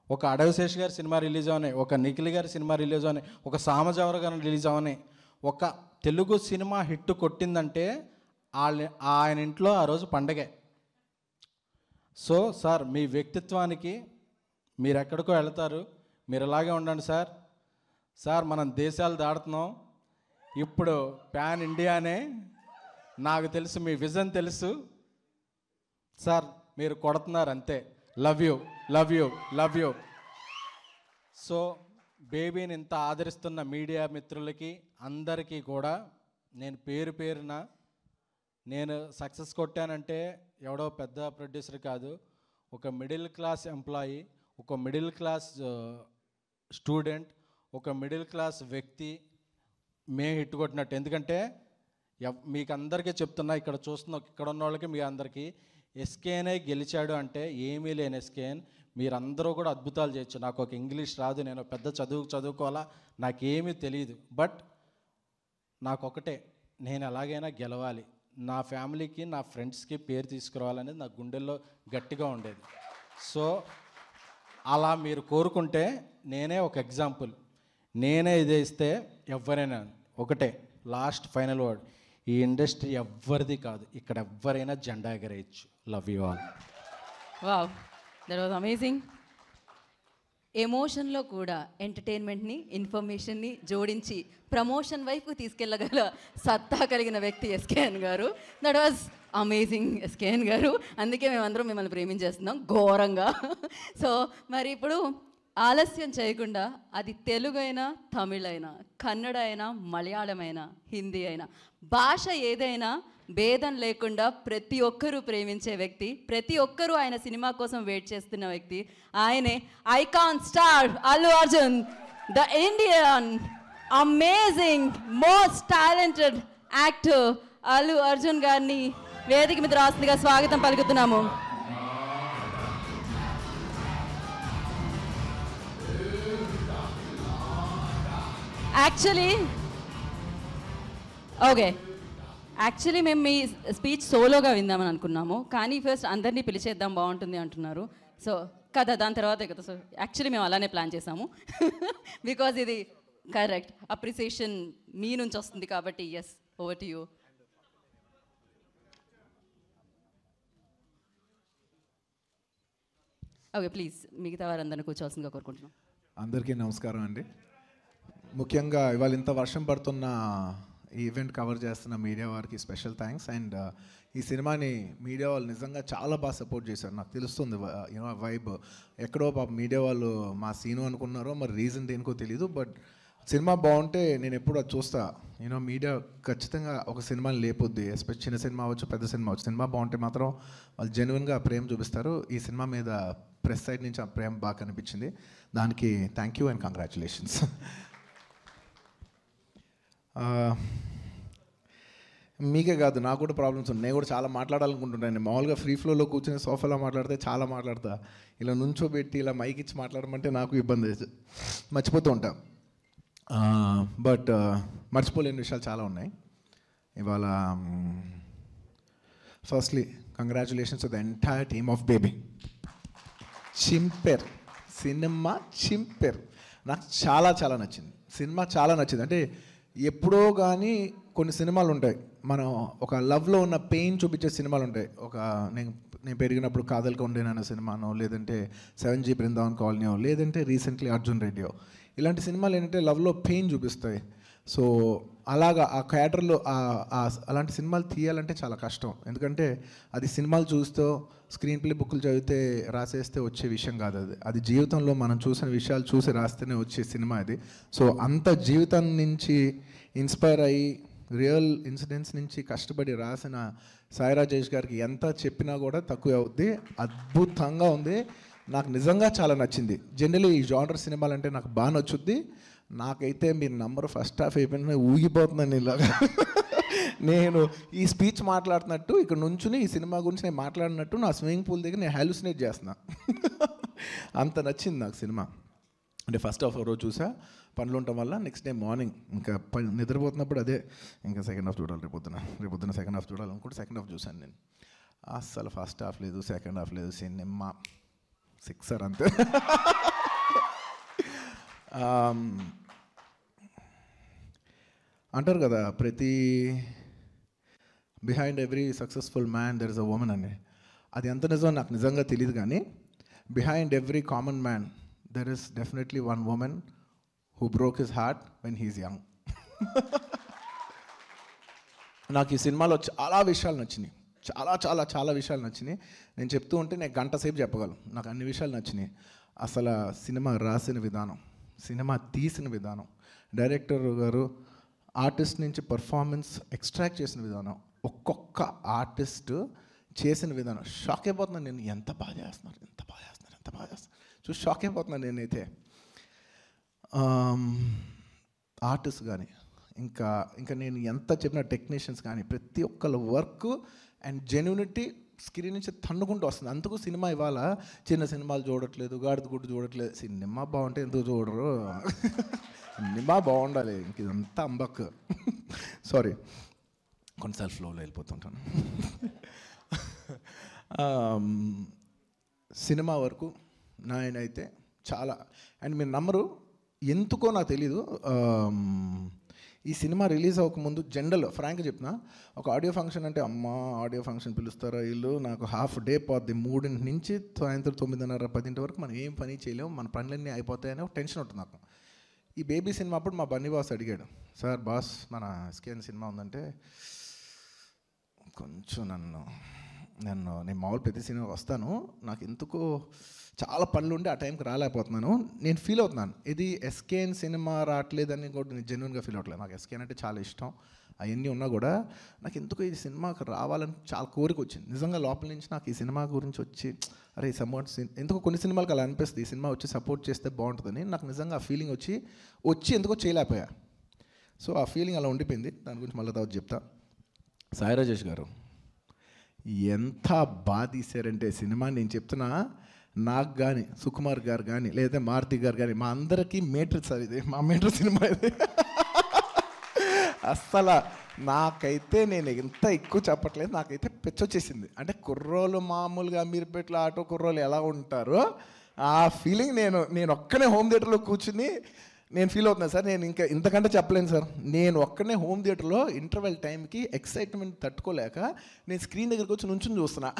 ఒక అడవిశేష్ గారి సినిమా రిలీజ్ అవని, ఒక నిఖిల్ గారి సినిమా రిలీజ్ అవని, ఒక సామజవర గారి రిలీజ్ అవని, ఒక తెలుగు సినిమా హిట్ కొట్టిందంటే ఆయన ఇంట్లో ఆ రోజు పండగే. సో సార్ మీ వ్యక్తిత్వానికి మీరు ఎక్కడికో వెళ్తారు, మీరు ఇలాగే ఉండండి సార్. సార్ మనం దేశాలు దాడుతున్నాం, ఇప్పుడు ప్యాన్ ఇండియానే. నాకు తెలుసు మీ విజన్ తెలుసు సార్, మీరు కొడుతున్నారు అంతే. Love you love you love you. So బేబీని ఇంత ఆదరిస్తున్న మీడియా మిత్రులకి అందరికీ కూడా నేను పేరు పేరున నేను సక్సెస్ కొట్టానంటే ఎవడో పెద్ద ప్రొడ్యూసర్ కాదు, ఒక మిడిల్ క్లాస్ ఎంప్లాయీ, ఒక మిడిల్ క్లాస్ స్టూడెంట్, ఒక మిడిల్ క్లాస్ వ్యక్తి మేము హిట్ కొట్టినట్టు. ఎందుకంటే మీకు అందరికీ చెప్తున్నా, ఇక్కడ చూస్తున్న ఇక్కడ ఉన్న వాళ్ళకి మీ అందరికీ ఎస్కేఎనే గెలిచాడు అంటే ఏమీ లేని ఎస్కేఎన్ మీరందరూ కూడా అద్భుతాలు చేయొచ్చు. నాకు ఒక ఇంగ్లీష్ రాదు, నేను పెద్ద చదువుకోవాలా, నాకేమీ తెలియదు. బట్ నాకు ఒకటే, నేను ఎలాగైనా గెలవాలి, నా ఫ్యామిలీకి నా ఫ్రెండ్స్కి పేరు తీసుకురావాలనేది నా గుండెల్లో గట్టిగా ఉండేది. సో అలా మీరు కోరుకుంటే నేనే ఒక ఎగ్జాంపుల్. నేనే ఇదే ఇస్తే ఎవరైనా ఒకటే లాస్ట్ ఫైనల్ వర్డ్, ఈ ఇండస్ట్రీ ఎవ్వరిది కాదు, ఇక్కడ ఎవ్వరైనా జెండా ఎగరేయచ్చు. Love you all. Wow, that was amazing. ఎమోషన్లో కూడా ఎంటర్టైన్మెంట్ని ఇన్ఫర్మేషన్ని జోడించి ప్రమోషన్ వైపు తీసుకెళ్ళగల సత్తా కలిగిన వ్యక్తి ఎస్కేఎన్ గారు. దట్ వాజ్ అమేజింగ్ ఎస్కేఎన్ గారు. అందుకే మేమందరం మిమ్మల్ని ప్రేమించేస్తున్నాం ఘోరంగా. సో మరి ఇప్పుడు ఆలస్యం చేయకుండా, అది తెలుగు అయినా, తమిళ్ అయినా, కన్నడ అయినా, మలయాళం అయినా, హిందీ అయినా, భాష ఏదైనా భేదం లేకుండా ప్రతి ఒక్కరూ ప్రేమించే వ్యక్తి, ప్రతి ఒక్కరూ ఆయన సినిమా కోసం వెయిట్ చేస్తున్న వ్యక్తి, ఆయనే icon star Allu Arjun, the Indian amazing most talented actor Allu Arjun గారిని వేదిక మీద రాస్తుందిగా స్వాగతం పలుకుతున్నాము. యాక్చువల్లీ మేము మీ స్పీచ్ సోలోగా విందామని అనుకున్నాము, కానీ ఫస్ట్ అందరినీ పిలిచేద్దాం బాగుంటుంది అంటున్నారు. సో కదా, దాని తర్వాతే కదా. సో యాక్చువల్లీ మేము అలానే ప్లాన్ చేసాము, బికాజ్ ఇది కరెక్ట్ అప్రిసియేషన్ మీ నుంచి వస్తుంది కాబట్టి. Yes, over to you. Okay, please మిగతా వారందరినీ కూర్చోవాల్సిందిగా కోరుకుంటున్నాం. అందరికీ నమస్కారం అండి. ముఖ్యంగా ఇవాళ ఇంత వర్షం పడుతున్న ఈ ఈవెంట్ కవర్ చేస్తున్న మీడియా వారికి స్పెషల్ థ్యాంక్స్. అండ్ ఈ సినిమాని మీడియా వాళ్ళు నిజంగా చాలా బాగా సపోర్ట్ చేశారు. నాకు తెలుస్తుంది యూనో వైబ్ ఎక్కడో పాప మీడియా వాళ్ళు మా సీను అనుకున్నారో మరి రీజన్ దేనికో తెలీదు, బట్ సినిమా బాగుంటే నేను ఎప్పుడు అది చూస్తా. యూనో మీడియా ఖచ్చితంగా ఒక సినిమాని లేపొద్ది, ఎస్పెషల్ చిన్న సినిమా అవ్వచ్చు పెద్ద సినిమా అవ్వచ్చు. సినిమా బాగుంటే మాత్రం వాళ్ళు జెన్యున్గా ప్రేమ చూపిస్తారు. ఈ సినిమా మీద ప్రెస్ సైడ్ నుంచి ఆ ప్రేమ బాగా కనిపించింది. దానికి థ్యాంక్ యూ అండ్ కంగ్రాచులేషన్స్. మీకే కాదు, నాకు కూడా ప్రాబ్లమ్స్ ఉన్నాయి. నేను కూడా చాలా మాట్లాడాలనుకుంటున్నాను. మామూలుగా ఫ్రీ ఫ్లోలో కూర్చొని సోఫాలో మాట్లాడితే చాలా మాట్లాడతా. ఇలా నుంచోబెట్టి ఇలా మైక్ ఇచ్చి మాట్లాడమంటే నాకు ఇబ్బంది, మర్చిపోతూ ఉంటా. బట్ మర్చిపోలేని విషయాలు చాలా ఉన్నాయి ఇవాళ. Firstly congratulations to the entire team of baby. చింపెర్ సినిమా, చింపెర్ నాకు చాలా చాలా నచ్చింది. సినిమా చాలా నచ్చింది. అంటే ఎప్పుడో కానీ కొన్ని సినిమాలు ఉంటాయి, మనం ఒక లవ్లో ఉన్న పెయిన్ చూపించే సినిమాలు ఉంటాయి. నేను పెరిగినప్పుడు కాదల్గా ఉండేనన్న సినిమానో, లేదంటే 7G బృందావన్ కాలనీయో, లేదంటే రీసెంట్లీ అర్జున్ రెడ్డియో. ఇలాంటి సినిమాలు ఏంటంటే లవ్లో పెయిన్ చూపిస్తాయి. సో అలాగా ఆ క్యారెక్టర్లో అలాంటి సినిమాలు తీయాలంటే చాలా కష్టం. ఎందుకంటే అది సినిమాలు చూస్తూ స్క్రీన్ ప్లే బుక్లు చదివితే రాసేస్తే వచ్చే విషయం కాదు. అది జీవితంలో మనం చూసిన విషయాలు చూసి రాస్తేనే వచ్చే సినిమా అది. సో అంత జీవితం నుంచి ఇన్స్పైర్ అయ్యి రియల్ ఇన్సిడెంట్స్ నుంచి కష్టపడి రాసిన సాయి రాజేష్ గారికి ఎంత చెప్పినా కూడా తక్కువ అవుద్ది. అద్భుతంగా ఉంది, నాకు నిజంగా చాలా నచ్చింది. జనరలీ ఈ జానర్ సినిమాలు అంటే నాకు బాగా నచ్చుద్ది. నాకైతే మీరు నంబర్ ఫస్ట్ హాఫ్ అయిపోయిన ఊగిపోతున్నాను ఇలాగా. నేను ఈ స్పీచ్ మాట్లాడుతున్నట్టు ఇక్కడ నుంచుని ఈ సినిమా గురించి నేను మాట్లాడినట్టు నా స్విమ్మింగ్ పూల్ దగ్గర నేను హాలుసినేట్ చేస్తున్నా. అంత నచ్చింది నాకు సినిమా. అంటే ఫస్ట్ హాఫ్ రోజు చూసా, పనులు ఉండటం వల్ల నెక్స్ట్ డే మార్నింగ్ ఇంకా నిద్రపోతున్నప్పుడు అదే ఇంకా సెకండ్ హాఫ్ చూడాలి, రేపొద్దున సెకండ్ హాఫ్ చూడాలి అనుకుంటే సెకండ్ హాఫ్ చూశాను నేను. అస్సలు ఫస్ట్ హాఫ్ లేదు, సెకండ్ హాఫ్ లేదు, సినిమా సిక్సర్ అంతే. అంటారు కదా ప్రతి behind every successful man there is a women అని. అది ఎంత నిజం నాకు నిజంగా తెలియదు, కానీ behind every common man there is definitely one women who broke his heart when he's young. నాకు ఈ సినిమాలో చాలా విషయాలు నచ్చినాయి, చాలా చాలా చాలా విషయాలు నచ్చినాయి. నేను చెప్తూ ఉంటే నేను గంట సేపు చెప్పగలను, నాకు అన్ని విషయాలు నచ్చినాయి. అసలు సినిమా రాసిన విధానం, సినిమా తీసిన విధానం, డైరెక్టర్ గారు ఆర్టిస్ట్ నుంచి పర్ఫార్మెన్స్ ఎక్స్ట్రాక్ట్ చేసిన విధానం, ఒక్కొక్క ఆర్టిస్ట్ చేసిన విధానం షాక్ అయిపోతున్నాను నేను. ఎంత బాగా చేస్తున్నారు, ఎంత బాగా చేస్తున్నారు, ఎంత బాగా చేస్తున్నారు చూసి షాక్ అయిపోతున్నాను నేనైతే. ఆర్టిస్ట్ కానీ ఇంకా నేను ఎంత చెప్పిన టెక్నీషియన్స్ కానీ ప్రతి ఒక్కళ్ళ వర్క్ అండ్ జెన్యూనిటీ స్క్రీన్ నుంచి తన్నుకుంటూ వస్తుంది. అందుకు సినిమా ఇవాళ చిన్న సినిమాలు చూడట్లేదు, గాడిద గుడ్డు చూడట్లేదు. సినిమా బాగుంటే ఎందుకు చూడరు, సినిమా బాగుండాలి. ఇంక ఇదంతా అంబక్. సారీ, కొన్నిసార్లు ఫ్లోలో వెళ్ళిపోతుంటాను. సినిమా వరకు నాయనైతే చాలా, అండ్ మీరు నమ్మరు, ఎందుకో నాకు తెలీదు, ఈ సినిమా రిలీజ్ అవ్వకముందు జనరల్ ఫ్రాంక్గా చెప్పిన ఒక ఆడియో ఫంక్షన్ అంటే అమ్మ ఆడియో ఫంక్షన్ పిలుస్తారా వీళ్ళు, నాకు హాఫ్ డే పోద్ది. 3 నుంచి సాయంత్రం 9:30, 10 వరకు మనం ఏం పని చేయలేము, మన పనులన్నీ అయిపోతాయని ఒక టెన్షన్ ఉంటుంది నాకు. ఈ బేబీ సినిమా అప్పుడు మా బన్నీ బాస్ అడిగాడు, సార్ బాస్ మన ఎస్కేఎన్ సినిమా ఉందంటే కొంచెం నేను మామూలు ప్రతి సినిమా వస్తాను, నాకు ఎందుకో చాలా పనులు ఉండి ఆ టైంకి రాలేకపోతున్నాను, నేను ఫీల్ అవుతున్నాను. ఇది ఎస్కేఎన్ సినిమా రావట్లేదని కూడా నేను జెన్యున్గా ఫీల్ అవ్వట్లేదు. నాకు ఎస్కేఎన్ అంటే చాలా ఇష్టం, అవన్నీ ఉన్నా కూడా నాకు ఎందుకో ఈ సినిమాకి రావాలని చాలా కోరిక వచ్చింది. నిజంగా లోపల నుంచి నాకు ఈ సినిమా గురించి వచ్చి అరే సపోర్ట్, ఎందుకో కొన్ని సినిమాలకు అలా అనిపిస్తుంది, ఈ సినిమా వచ్చి సపోర్ట్ చేస్తే బాగుంటుందని. నాకు నిజంగా ఆ ఫీలింగ్ వచ్చి ఎందుకో చేయలేకపోయా. సో ఆ ఫీలింగ్ అలా ఉండిపోయింది. దాని గురించి మళ్ళీ తర్వాత చెప్తా. సాయి రాజేష్ గారు ఎంత బాగా తీశారంటే సినిమా, నేను చెప్తున్నా, నాకు కానీ సుకుమార్ గారు కానీ లేదా మారుతి గారు కానీ మా అందరికీ మేటర్ సార్ ఇది, మా మేటర్ సినిమా ఇది. అస్సలు నాకైతే నేను ఎంత ఎక్కువ చెప్పట్లేదు, నాకైతే పిచ్చొచ్చేసింది. అంటే కుర్రోలు మామూలుగా అమీర్పేటలో ఆటో కుర్రోలు ఎలా ఉంటారో ఆ ఫీలింగ్ నేను ఒక్కనే హోమ్ థియేటర్లో కూర్చుని నేను ఫీల్ అవుతున్నాను సార్. నేను ఇంకా ఇంతకంటే చెప్పలేను సార్. నేను ఒక్కనే హోమ్ థియేటర్లో ఇంటర్వెల్ టైంకి ఎక్సైట్మెంట్ తట్టుకోలేక నేను స్క్రీన్ దగ్గరికి వచ్చి నుంచుని చూస్తున్నా.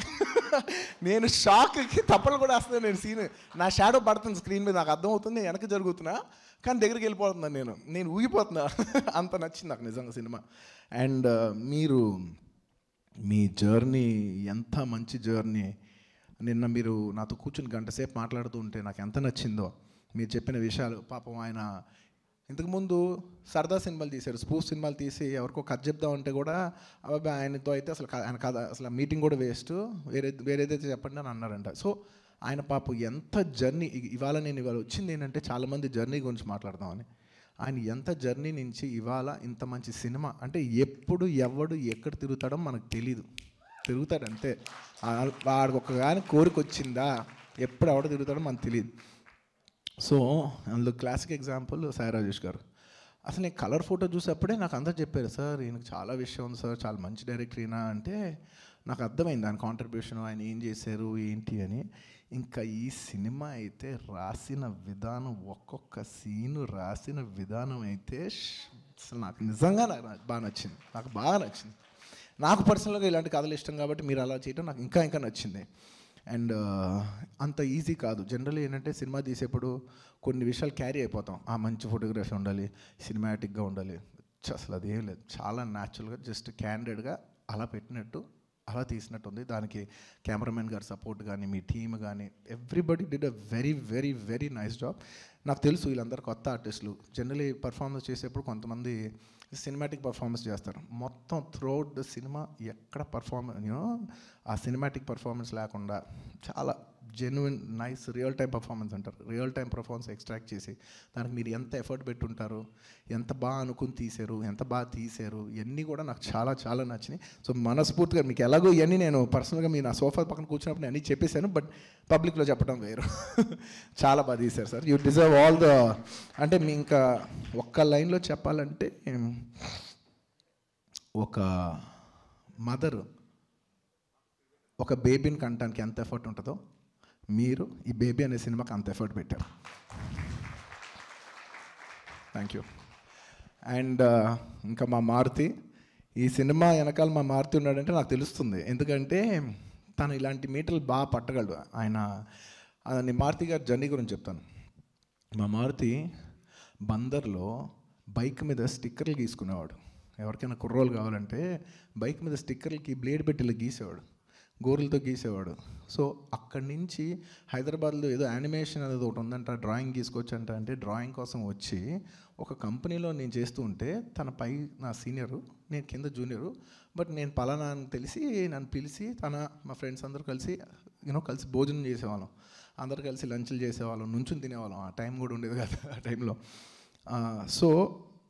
నేను షాక్కి తప్పలు కూడా వస్తున్నాను. నేను సీన్ నా షాడో పడుతుంది స్క్రీన్ మీద, నాకు అర్థమవుతుంది వెనక జరుగుతున్నా, కానీ దగ్గరికి వెళ్ళిపోతున్నాను, నేను ఊగిపోతున్నా. అంత నచ్చింది నాకు నిజంగా సినిమా. అండ్ మీరు మీ జర్నీ ఎంత మంచి జర్నీ. నిన్న మీరు నాతో కూర్చుని గంట సేపు మాట్లాడుతూ ఉంటే నాకు ఎంత నచ్చిందో మీరు చెప్పిన విషయాలు. పాపం ఆయన ఇంతకుముందు సరదా సినిమాలు తీశారు, స్పూఫ్ సినిమాలు తీసి ఎవరికో కథ చెప్దామంటే కూడా అబ్బాయి ఆయనతో అయితే అసలు ఆయన కథ అసలు మీటింగ్ కూడా వేస్ట్, వేరేదైతే చెప్పండి అని అన్నారంట. సో ఆయన పాపం ఎంత జర్నీ, ఇవాళ వచ్చింది ఏంటంటే చాలామంది జర్నీ గురించి మాట్లాడదామని. ఆయన ఎంత జర్నీ నుంచి ఇవాళ ఇంత మంచి సినిమా, అంటే ఎప్పుడు ఎవడు ఎక్కడ తిరుగుతాడో మనకు తెలీదు, తిరుగుతాడు అంతే. వాడికి ఒక కానీ కోరిక వచ్చిందా ఎప్పుడు ఎవడ తిరుగుతాడో మనకు తెలియదు. సో అందులో క్లాసిక్ ఎగ్జాంపుల్ సాయి రాజేష్ గారు. అసలు నేను కలర్ ఫోటో చూసేప్పుడే నాకు అందరు చెప్పారు, సార్ ఈయనకు చాలా విషయం ఉంది సార్, చాలా మంచి డైరెక్టర్ ఈయన అంటే నాకు అర్థమైంది ఆయన కాంట్రిబ్యూషన్, ఆయన ఏం చేశారు ఏంటి అని. ఇంకా ఈ సినిమా అయితే రాసిన విధానం, ఒక్కొక్క సీను రాసిన విధానం అయితే అసలు నాకు నిజంగా బాగా నచ్చింది, నాకు బాగా నచ్చింది. నాకు పర్సనల్గా ఇలాంటి కథలు ఇష్టం కాబట్టి మీరు అలా చేయడం నాకు ఇంకా ఇంకా నచ్చింది. అండ్ అంత ఈజీ కాదు. జనరల్లీ ఏంటంటే సినిమా తీసేప్పుడు కొన్ని విషయాలు క్యారీ అయిపోతాం, ఆ మంచి ఫోటోగ్రఫీ ఉండాలి, సినిమాటిక్గా ఉండాలి, అసలు అదేం లేదు, చాలా న్యాచురల్గా జస్ట్ క్యాండిడేట్గా అలా పెట్టినట్టు అలా తీసినట్టు ఉంది. దానికి కెమెరామెన్ గారి సపోర్ట్ కానీ మీ టీమ్ కానీ everybody did a very very very nice job. నాకు తెలుసు వీళ్ళందరూ కొత్త ఆర్టిస్టులు, జనరలీ పర్ఫార్మెన్స్ చేసేప్పుడు కొంతమంది సినిమాటిక్ పర్ఫార్మెన్స్ చేస్తారు, మొత్తం త్రూఅవుట్ ద సినిమా ఎక్కడ ఆ సినిమాటిక్ పర్ఫార్మెన్స్ లేకుండా చాలా genuine nice real time performance అంటారు, రియల్ టైం పర్ఫార్మెన్స్ ఎక్స్ట్రాక్ట్ చేసి దానికి మీరు ఎంత ఎఫర్ట్ పెట్టుంటారు, ఎంత బాగా అనుకుని తీశారు, ఎంత బాగా తీశారు, ఇవన్నీ కూడా నాకు చాలా చాలా నచ్చినాయి. సో మనస్ఫూర్తిగా మీకు ఎలాగో ఇవన్నీ నేను పర్సనల్గా మీ నా సోఫా పక్కన కూర్చున్నప్పుడు నేను అన్నీ చెప్పేశాను, బట్ పబ్లిక్లో చెప్పడం వేరు. చాలా బాగా తీశారు sir, you deserve all the, అంటే మీ ఇంకా ఒక్క లైన్లో చెప్పాలంటే ఒక మదర్ ఒక బేబీని కనడానికి ఎంత ఎఫర్ట్ ఉంటుందో మీరు ఈ బేబీ అనే సినిమాకి అంత ఎఫర్ట్ పెట్టారు. Thank you. అండ్ ఇంకా మా మారుతి, ఈ సినిమా వెనకాల మా మారుతి ఉన్నాడంటే నాకు తెలుస్తుంది, ఎందుకంటే తను ఇలాంటి మీటర్లు బాగా పట్టగలడు. ఆయన మారుతి గారి జర్నీ గురించి చెప్తాను. మా మారుతి బందర్లో బైక్ మీద స్టిక్కర్లు గీసుకునేవాడు, ఎవరికైనా కుర్రోలు కావాలంటే బైక్ మీద స్టిక్కర్లకి బ్లేడ్ పెట్టి ఇలా గీసేవాడు, గోర్లతో గీసేవాడు. సో అక్కడి నుంచి హైదరాబాద్లో ఏదో యానిమేషన్ అనేది ఒకటి ఉందంట, డ్రాయింగ్ గీసుకొచ్చంట, అంటే డ్రాయింగ్ కోసం వచ్చి ఒక కంపెనీలో నేను చేస్తూ ఉంటే తన పై నా సీనియరు, నేను కింద జూనియరు, బట్ నేను పలానా అని తెలిసి నన్ను పిలిచి మా ఫ్రెండ్స్ అందరూ కలిసి కలిసి భోజనం చేసేవాళ్ళం, అందరూ కలిసి లంచ్లు చేసేవాళ్ళం, నుంచుని తినేవాళ్ళం. ఆ టైం కూడా ఉండేది కదా ఆ టైంలో. సో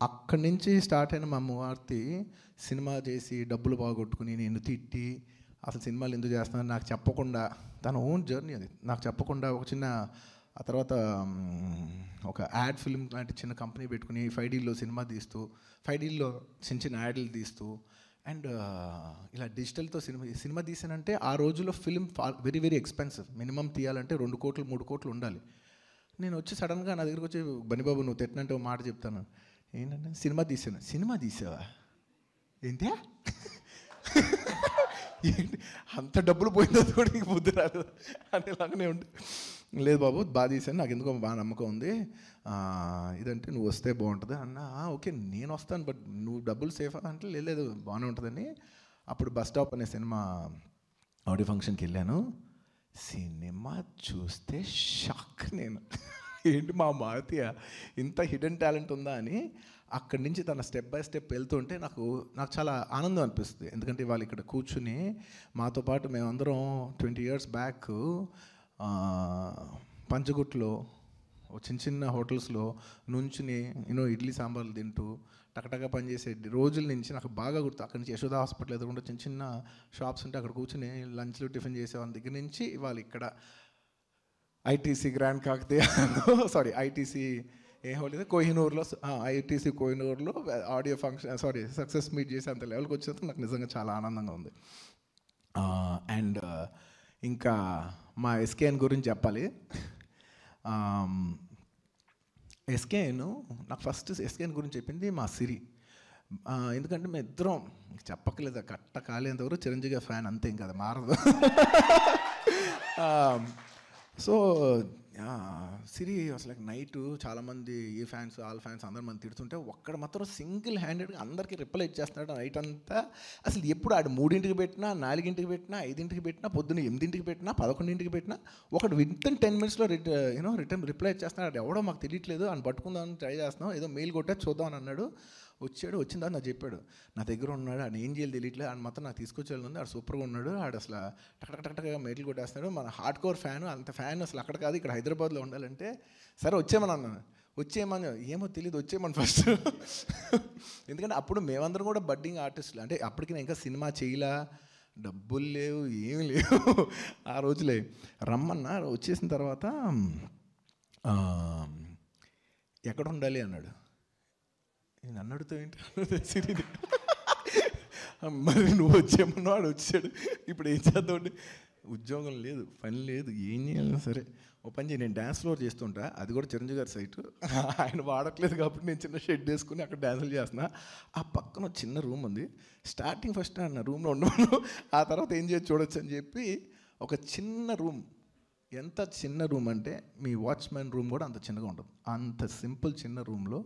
అక్కడి నుంచి స్టార్ట్ అయిన మా మారుతి సినిమా చేసి డబ్బులు బాగొట్టుకుని నేను తిట్టి అసలు సినిమాలు ఎందుకు చేస్తున్నాను నాకు చెప్పకుండా, తన ఓన్ జర్నీ అది నాకు చెప్పకుండా ఒక చిన్న, ఆ తర్వాత ఒక యాడ్ ఫిల్మ్ లాంటి చిన్న కంపెనీ పెట్టుకుని 5Dలో సినిమా తీస్తూ 5Dలో చిన్న చిన్న యాడ్లు తీస్తూ అండ్ ఇలా డిజిటల్తో సినిమా తీసానంటే ఆ రోజుల్లో film very very expensive, minimum తీయాలంటే 2 కోట్లు 3 కోట్లు ఉండాలి. నేను వచ్చి సడన్గా నా దగ్గరకు వచ్చి బనిబాబు నువ్వు తిట్టినంటే ఒక మాట చెప్తాను, ఏంటంటే సినిమా తీసాను. సినిమా తీసావా ఏంటి ఏంటి అంత డబ్బులు పోయిందో కూడా నీకు బుద్ధి రాదు అనేలాగానే ఉంటుంది. లేదు బాబు బాగా తీసాను, నాకు ఎందుకో బాగా నమ్మకం ఉంది, ఇదంటే నువ్వు వస్తే బాగుంటుంది అన్న. ఓకే నేను వస్తాను, బట్ నువ్వు డబ్బులు సేఫా అంటే లేదు బాగానే ఉంటుందని. అప్పుడు బస్ స్టాప్ అనే సినిమా ఆడియో ఫంక్షన్కి వెళ్ళాను, సినిమా చూస్తే షాక్ నేను, ఏంటి మా మారుతి ఇంత హిడెన్ టాలెంట్ ఉందా అని. అక్కడి నుంచి తన స్టెప్ బై స్టెప్ వెళ్తుంటే నాకు చాలా ఆనందం అనిపిస్తుంది. ఎందుకంటే వాళ్ళు ఇక్కడ కూర్చుని మాతో పాటు మేమందరం 20 years బ్యాక్ పంచగుట్లో చిన్న చిన్న హోటల్స్లో నుంచుని ఇడ్లీ సాంబార్లు తింటూ టకటగా పనిచేసే రోజుల నుంచి నాకు బాగా గుర్తు. అక్కడి నుంచి యశోద హాస్పిటల్ ఎదురుకుండా చిన్న చిన్న షాప్స్ ఉంటే అక్కడ కూర్చుని లంచ్లు టిఫిన్ చేసేవాళ్ళ దగ్గర నుంచి వాళ్ళు ఇక్కడ ఐటీసీ గ్రాండ్ కాకతీయ ఐటీసీ ఏ హోల్ కోహినూర్లో ఐటీసీ కోహినూర్లో ఆడియో ఫంక్షన్ సక్సెస్ మీట్ చేసి అంత లెవెల్కి వచ్చినందుకు నాకు నిజంగా చాలా ఆనందంగా ఉంది. అండ్ ఇంకా మా ఎస్కేఎన్ గురించి చెప్పాలి. ఎస్కేఎన్ నాకు ఫస్ట్ ఎస్కేఎన్ గురించి చెప్పింది మా సిరి. ఎందుకంటే మేము ఇద్దరం చెప్పకలేదు, కట్ట కాలేంతవరకు చిరంజీవి గారి ఫ్యాన్ అంతే, ఇంకా అది మారదు. సో సిరి అసలు నైట్ చాలామంది ఈ ఫ్యాన్స్ వాళ్ళ ఫ్యాన్స్ అందరు మంది తిడుతుంటే ఒక్కడ మాత్రం సింగిల్ హ్యాండెడ్గా అందరికీ రిప్లై ఇచ్చేస్తున్నాడు నైట్ అంతా. అసలు ఎప్పుడు ఆడు 3ంటికి పెట్టినా, 4ంటికి పెట్టినా, 5ంటికి పెట్టినా, పొద్దున్న 8ంటికి పెట్టినా, 11ంటికి పెట్టినా ఒకటి వితిన్ 10 minutesలో రిటర్న్ రిప్లై ఇచ్చేస్తున్నాడు. ఎవడో మాకు తెలియట్లేదు అని పట్టుకుందామని ట్రై చేస్తున్నాం, ఏదో మెయిల్ కొట్టా చూద్దాం అని అన్నాడు. వచ్చిందా నాకు చెప్పాడు, నా దగ్గర ఉన్నాడు, ఆడు ఏం చేయాలి తెలియట్లేదు, ఆడు మాత్రం నాకు తీసుకొచ్చేది ఉంది, ఆడు సూపర్గా ఉన్నాడు, ఆడు అసలు టక్టక్గా మెయిల్ కొట్టేస్తున్నాడు, మన హార్డ్ కోర్ ఫ్యాన్, అంత ఫ్యాన్ అసలు అక్కడ కాదు ఇక్కడ హైదరాబాద్లో ఉండాలంటే సరే వచ్చేయమని అన్నాను. వచ్చేయమని ఏమో తెలియదు, వచ్చేయమని ఫస్ట్. ఎందుకంటే అప్పుడు మేమందరం కూడా బడ్డింగ్ ఆర్టిస్టులు, అంటే అప్పటికి నేను ఇంకా సినిమా చేయలా, డబ్బులు లేవు, ఏమి లేవు ఆ రోజులే. రమ్మన్నా వచ్చేసిన తర్వాత ఎక్కడ ఉండాలి అన్నాడు. నేను అన్నడుతో ఏంటి సిరిని, మరి నువ్వు వచ్చేమన్నావు, వాడు వచ్చాడు, ఇప్పుడు ఏం చేద్దామండి, ఉద్యోగం లేదు, పని లేదు, ఏం చేయాలి, సరే ఓ పని చేయి, నేను డ్యాన్స్ ఫ్లోర్ చేస్తుంటా, అది కూడా చిరంజీవి గారి సైటు, ఆయన వాడట్లేదు కాబట్టి నేను చిన్న షెడ్ వేసుకుని అక్కడ డ్యాన్సులు చేస్తున్నా. ఆ పక్కన చిన్న రూమ్ ఉంది, స్టార్టింగ్ ఫస్ట్ అన్న రూమ్లో ఉండను, ఆ తర్వాత ఏం చేయొచ్చు చూడొచ్చు అని చెప్పి ఒక చిన్న రూమ్, ఎంత చిన్న రూమ్ అంటే మీ వాచ్మెన్ రూమ్ కూడా అంత చిన్నగా ఉంటుంది, అంత సింపుల్ చిన్న రూమ్లో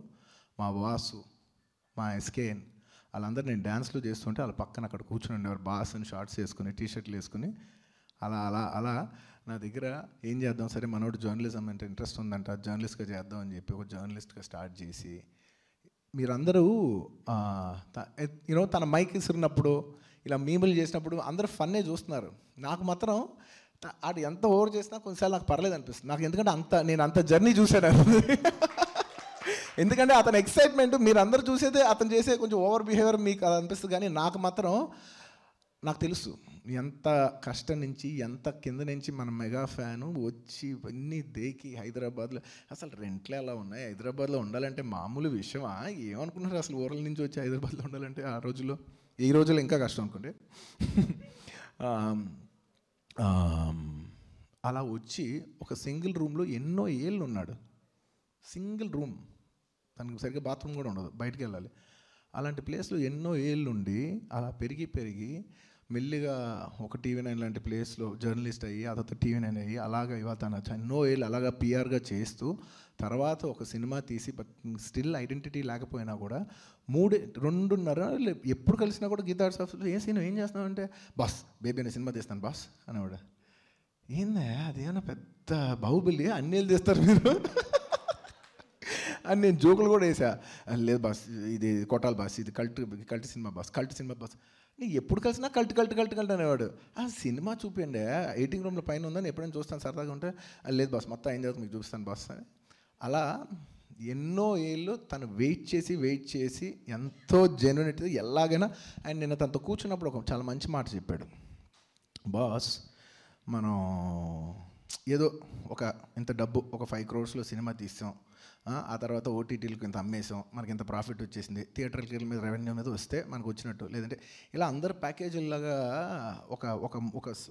మా వాసు, మా ఎస్కేఎన్ వాళ్ళందరూ నేను డ్యాన్స్లు చేస్తుంటే వాళ్ళ పక్కన అక్కడ కూర్చుని ఉండేవారు, బాస్ అని షార్ట్స్ వేసుకుని టీషర్ట్లు వేసుకుని. అలా అలా అలా నా దగ్గర ఏం చేద్దాం, సరే మనోడు జర్నలిజం అంటే ఇంట్రెస్ట్ ఉందంట, జర్నలిస్ట్గా చేద్దాం అని చెప్పి ఒక జర్నలిస్ట్గా స్టార్ట్ చేసి, మీరందరూ తన మైక్ ఇసిరినప్పుడు ఇలా మీములు చేసినప్పుడు అందరూ ఫన్నే చూస్తున్నారు, నాకు మాత్రం ఆడు ఎంత ఓవర్ చేసినా కొన్నిసార్లు నాకు పర్లేదు అనిపిస్తుంది నాకు, ఎందుకంటే నేను అంత జర్నీ చూశాను. ఎందుకంటే అతని ఎక్సైట్మెంట్ మీరు అందరూ చూసేదే, అతను చేసే కొంచెం ఓవర్ బిహేవియర్ మీకు అది అనిపిస్తుంది, కానీ నాకు మాత్రం నాకు తెలుసు ఎంత కష్టం నుంచి ఎంత కింద నుంచి మన మెగా ఫ్యాను వచ్చి ఇవన్నీ దేకి హైదరాబాద్లో అసలు రెంట్లు ఎలా ఉన్నాయి, హైదరాబాద్లో ఉండాలంటే మామూలు విషయమా, ఏమనుకున్నారు అసలు ఊర్ల నుంచి వచ్చి హైదరాబాద్లో ఉండాలంటే ఆ రోజుల్లో, ఈ రోజుల్లో ఇంకా కష్టం అనుకోండి. అలా వచ్చి ఒక సింగిల్ రూమ్లో ఎన్నో ఏళ్ళు ఉన్నాడు, సింగిల్ రూమ్, తనకు సరిగ్గా బాత్రూమ్ కూడా ఉండదు, బయటికి వెళ్ళాలి. అలాంటి ప్లేస్లో ఎన్నో ఏళ్ళు ఉండి అలా పెరిగి మెల్లిగా ఒక TV9 లాంటి ప్లేస్లో జర్నలిస్ట్ అయ్యి, ఆ తర్వాత TV9 అయ్యి, అలాగా ఇవాళ తన ఎన్నో ఏళ్ళు అలాగా పిఆర్గా చేస్తూ తర్వాత ఒక సినిమా తీసి, బట్ స్టిల్ ఐడెంటిటీ లేకపోయినా కూడా 2.5 ఎప్పుడు కలిసినా కూడా గీతా ఆర్ట్స్ ఆఫీస్లో ఏం చేస్తున్నావు అంటే, బాస్ బేబీ అనే సినిమా తీస్తాను బాస్ అనేవాడు. ఏందా అదేమన్నా పెద్ద బాహుబలి, అన్నేళ్ళు తీస్తారు మీరు అని నేను జోకులు కూడా వేసా. లేదు బాస్ ఇది కొట్టాలి బాస్, ఇది కల్ట్ సినిమా బాస్ నీకు ఎప్పుడు కలిసినా కల్ట్ అనేవాడు. ఆ సినిమా చూపించండి, ఎడిటింగ్ రూమ్లో పైన ఉందని ఎప్పుడైనా చూస్తాను సరదాగా ఉంటే, లేదు బాస్ మొత్తం అయిన తర్వాత మీకు చూపిస్తాను బాస్ అని. అలా ఎన్నో ఏళ్ళు తను వెయిట్ చేసి ఎంతో జెన్యూనిటీ ఎలాగైనా. అండ్ నేను తనతో కూర్చున్నప్పుడు ఒక చాలా మంచి మాట చెప్పాడు, బాస్ మనం ఏదో ఇంత డబ్బు ఒక 5 crores సినిమా తీసాం, ఆ తర్వాత ఓటీటీలకు ఇంత అమ్మేసాం, మనకి ఇంత ప్రాఫిట్ వచ్చేసింది, థియేటర్కి మీద రెవెన్యూ మీద వస్తే మనకు వచ్చినట్టు, లేదంటే ఇలా అందరు ప్యాకేజీలాగా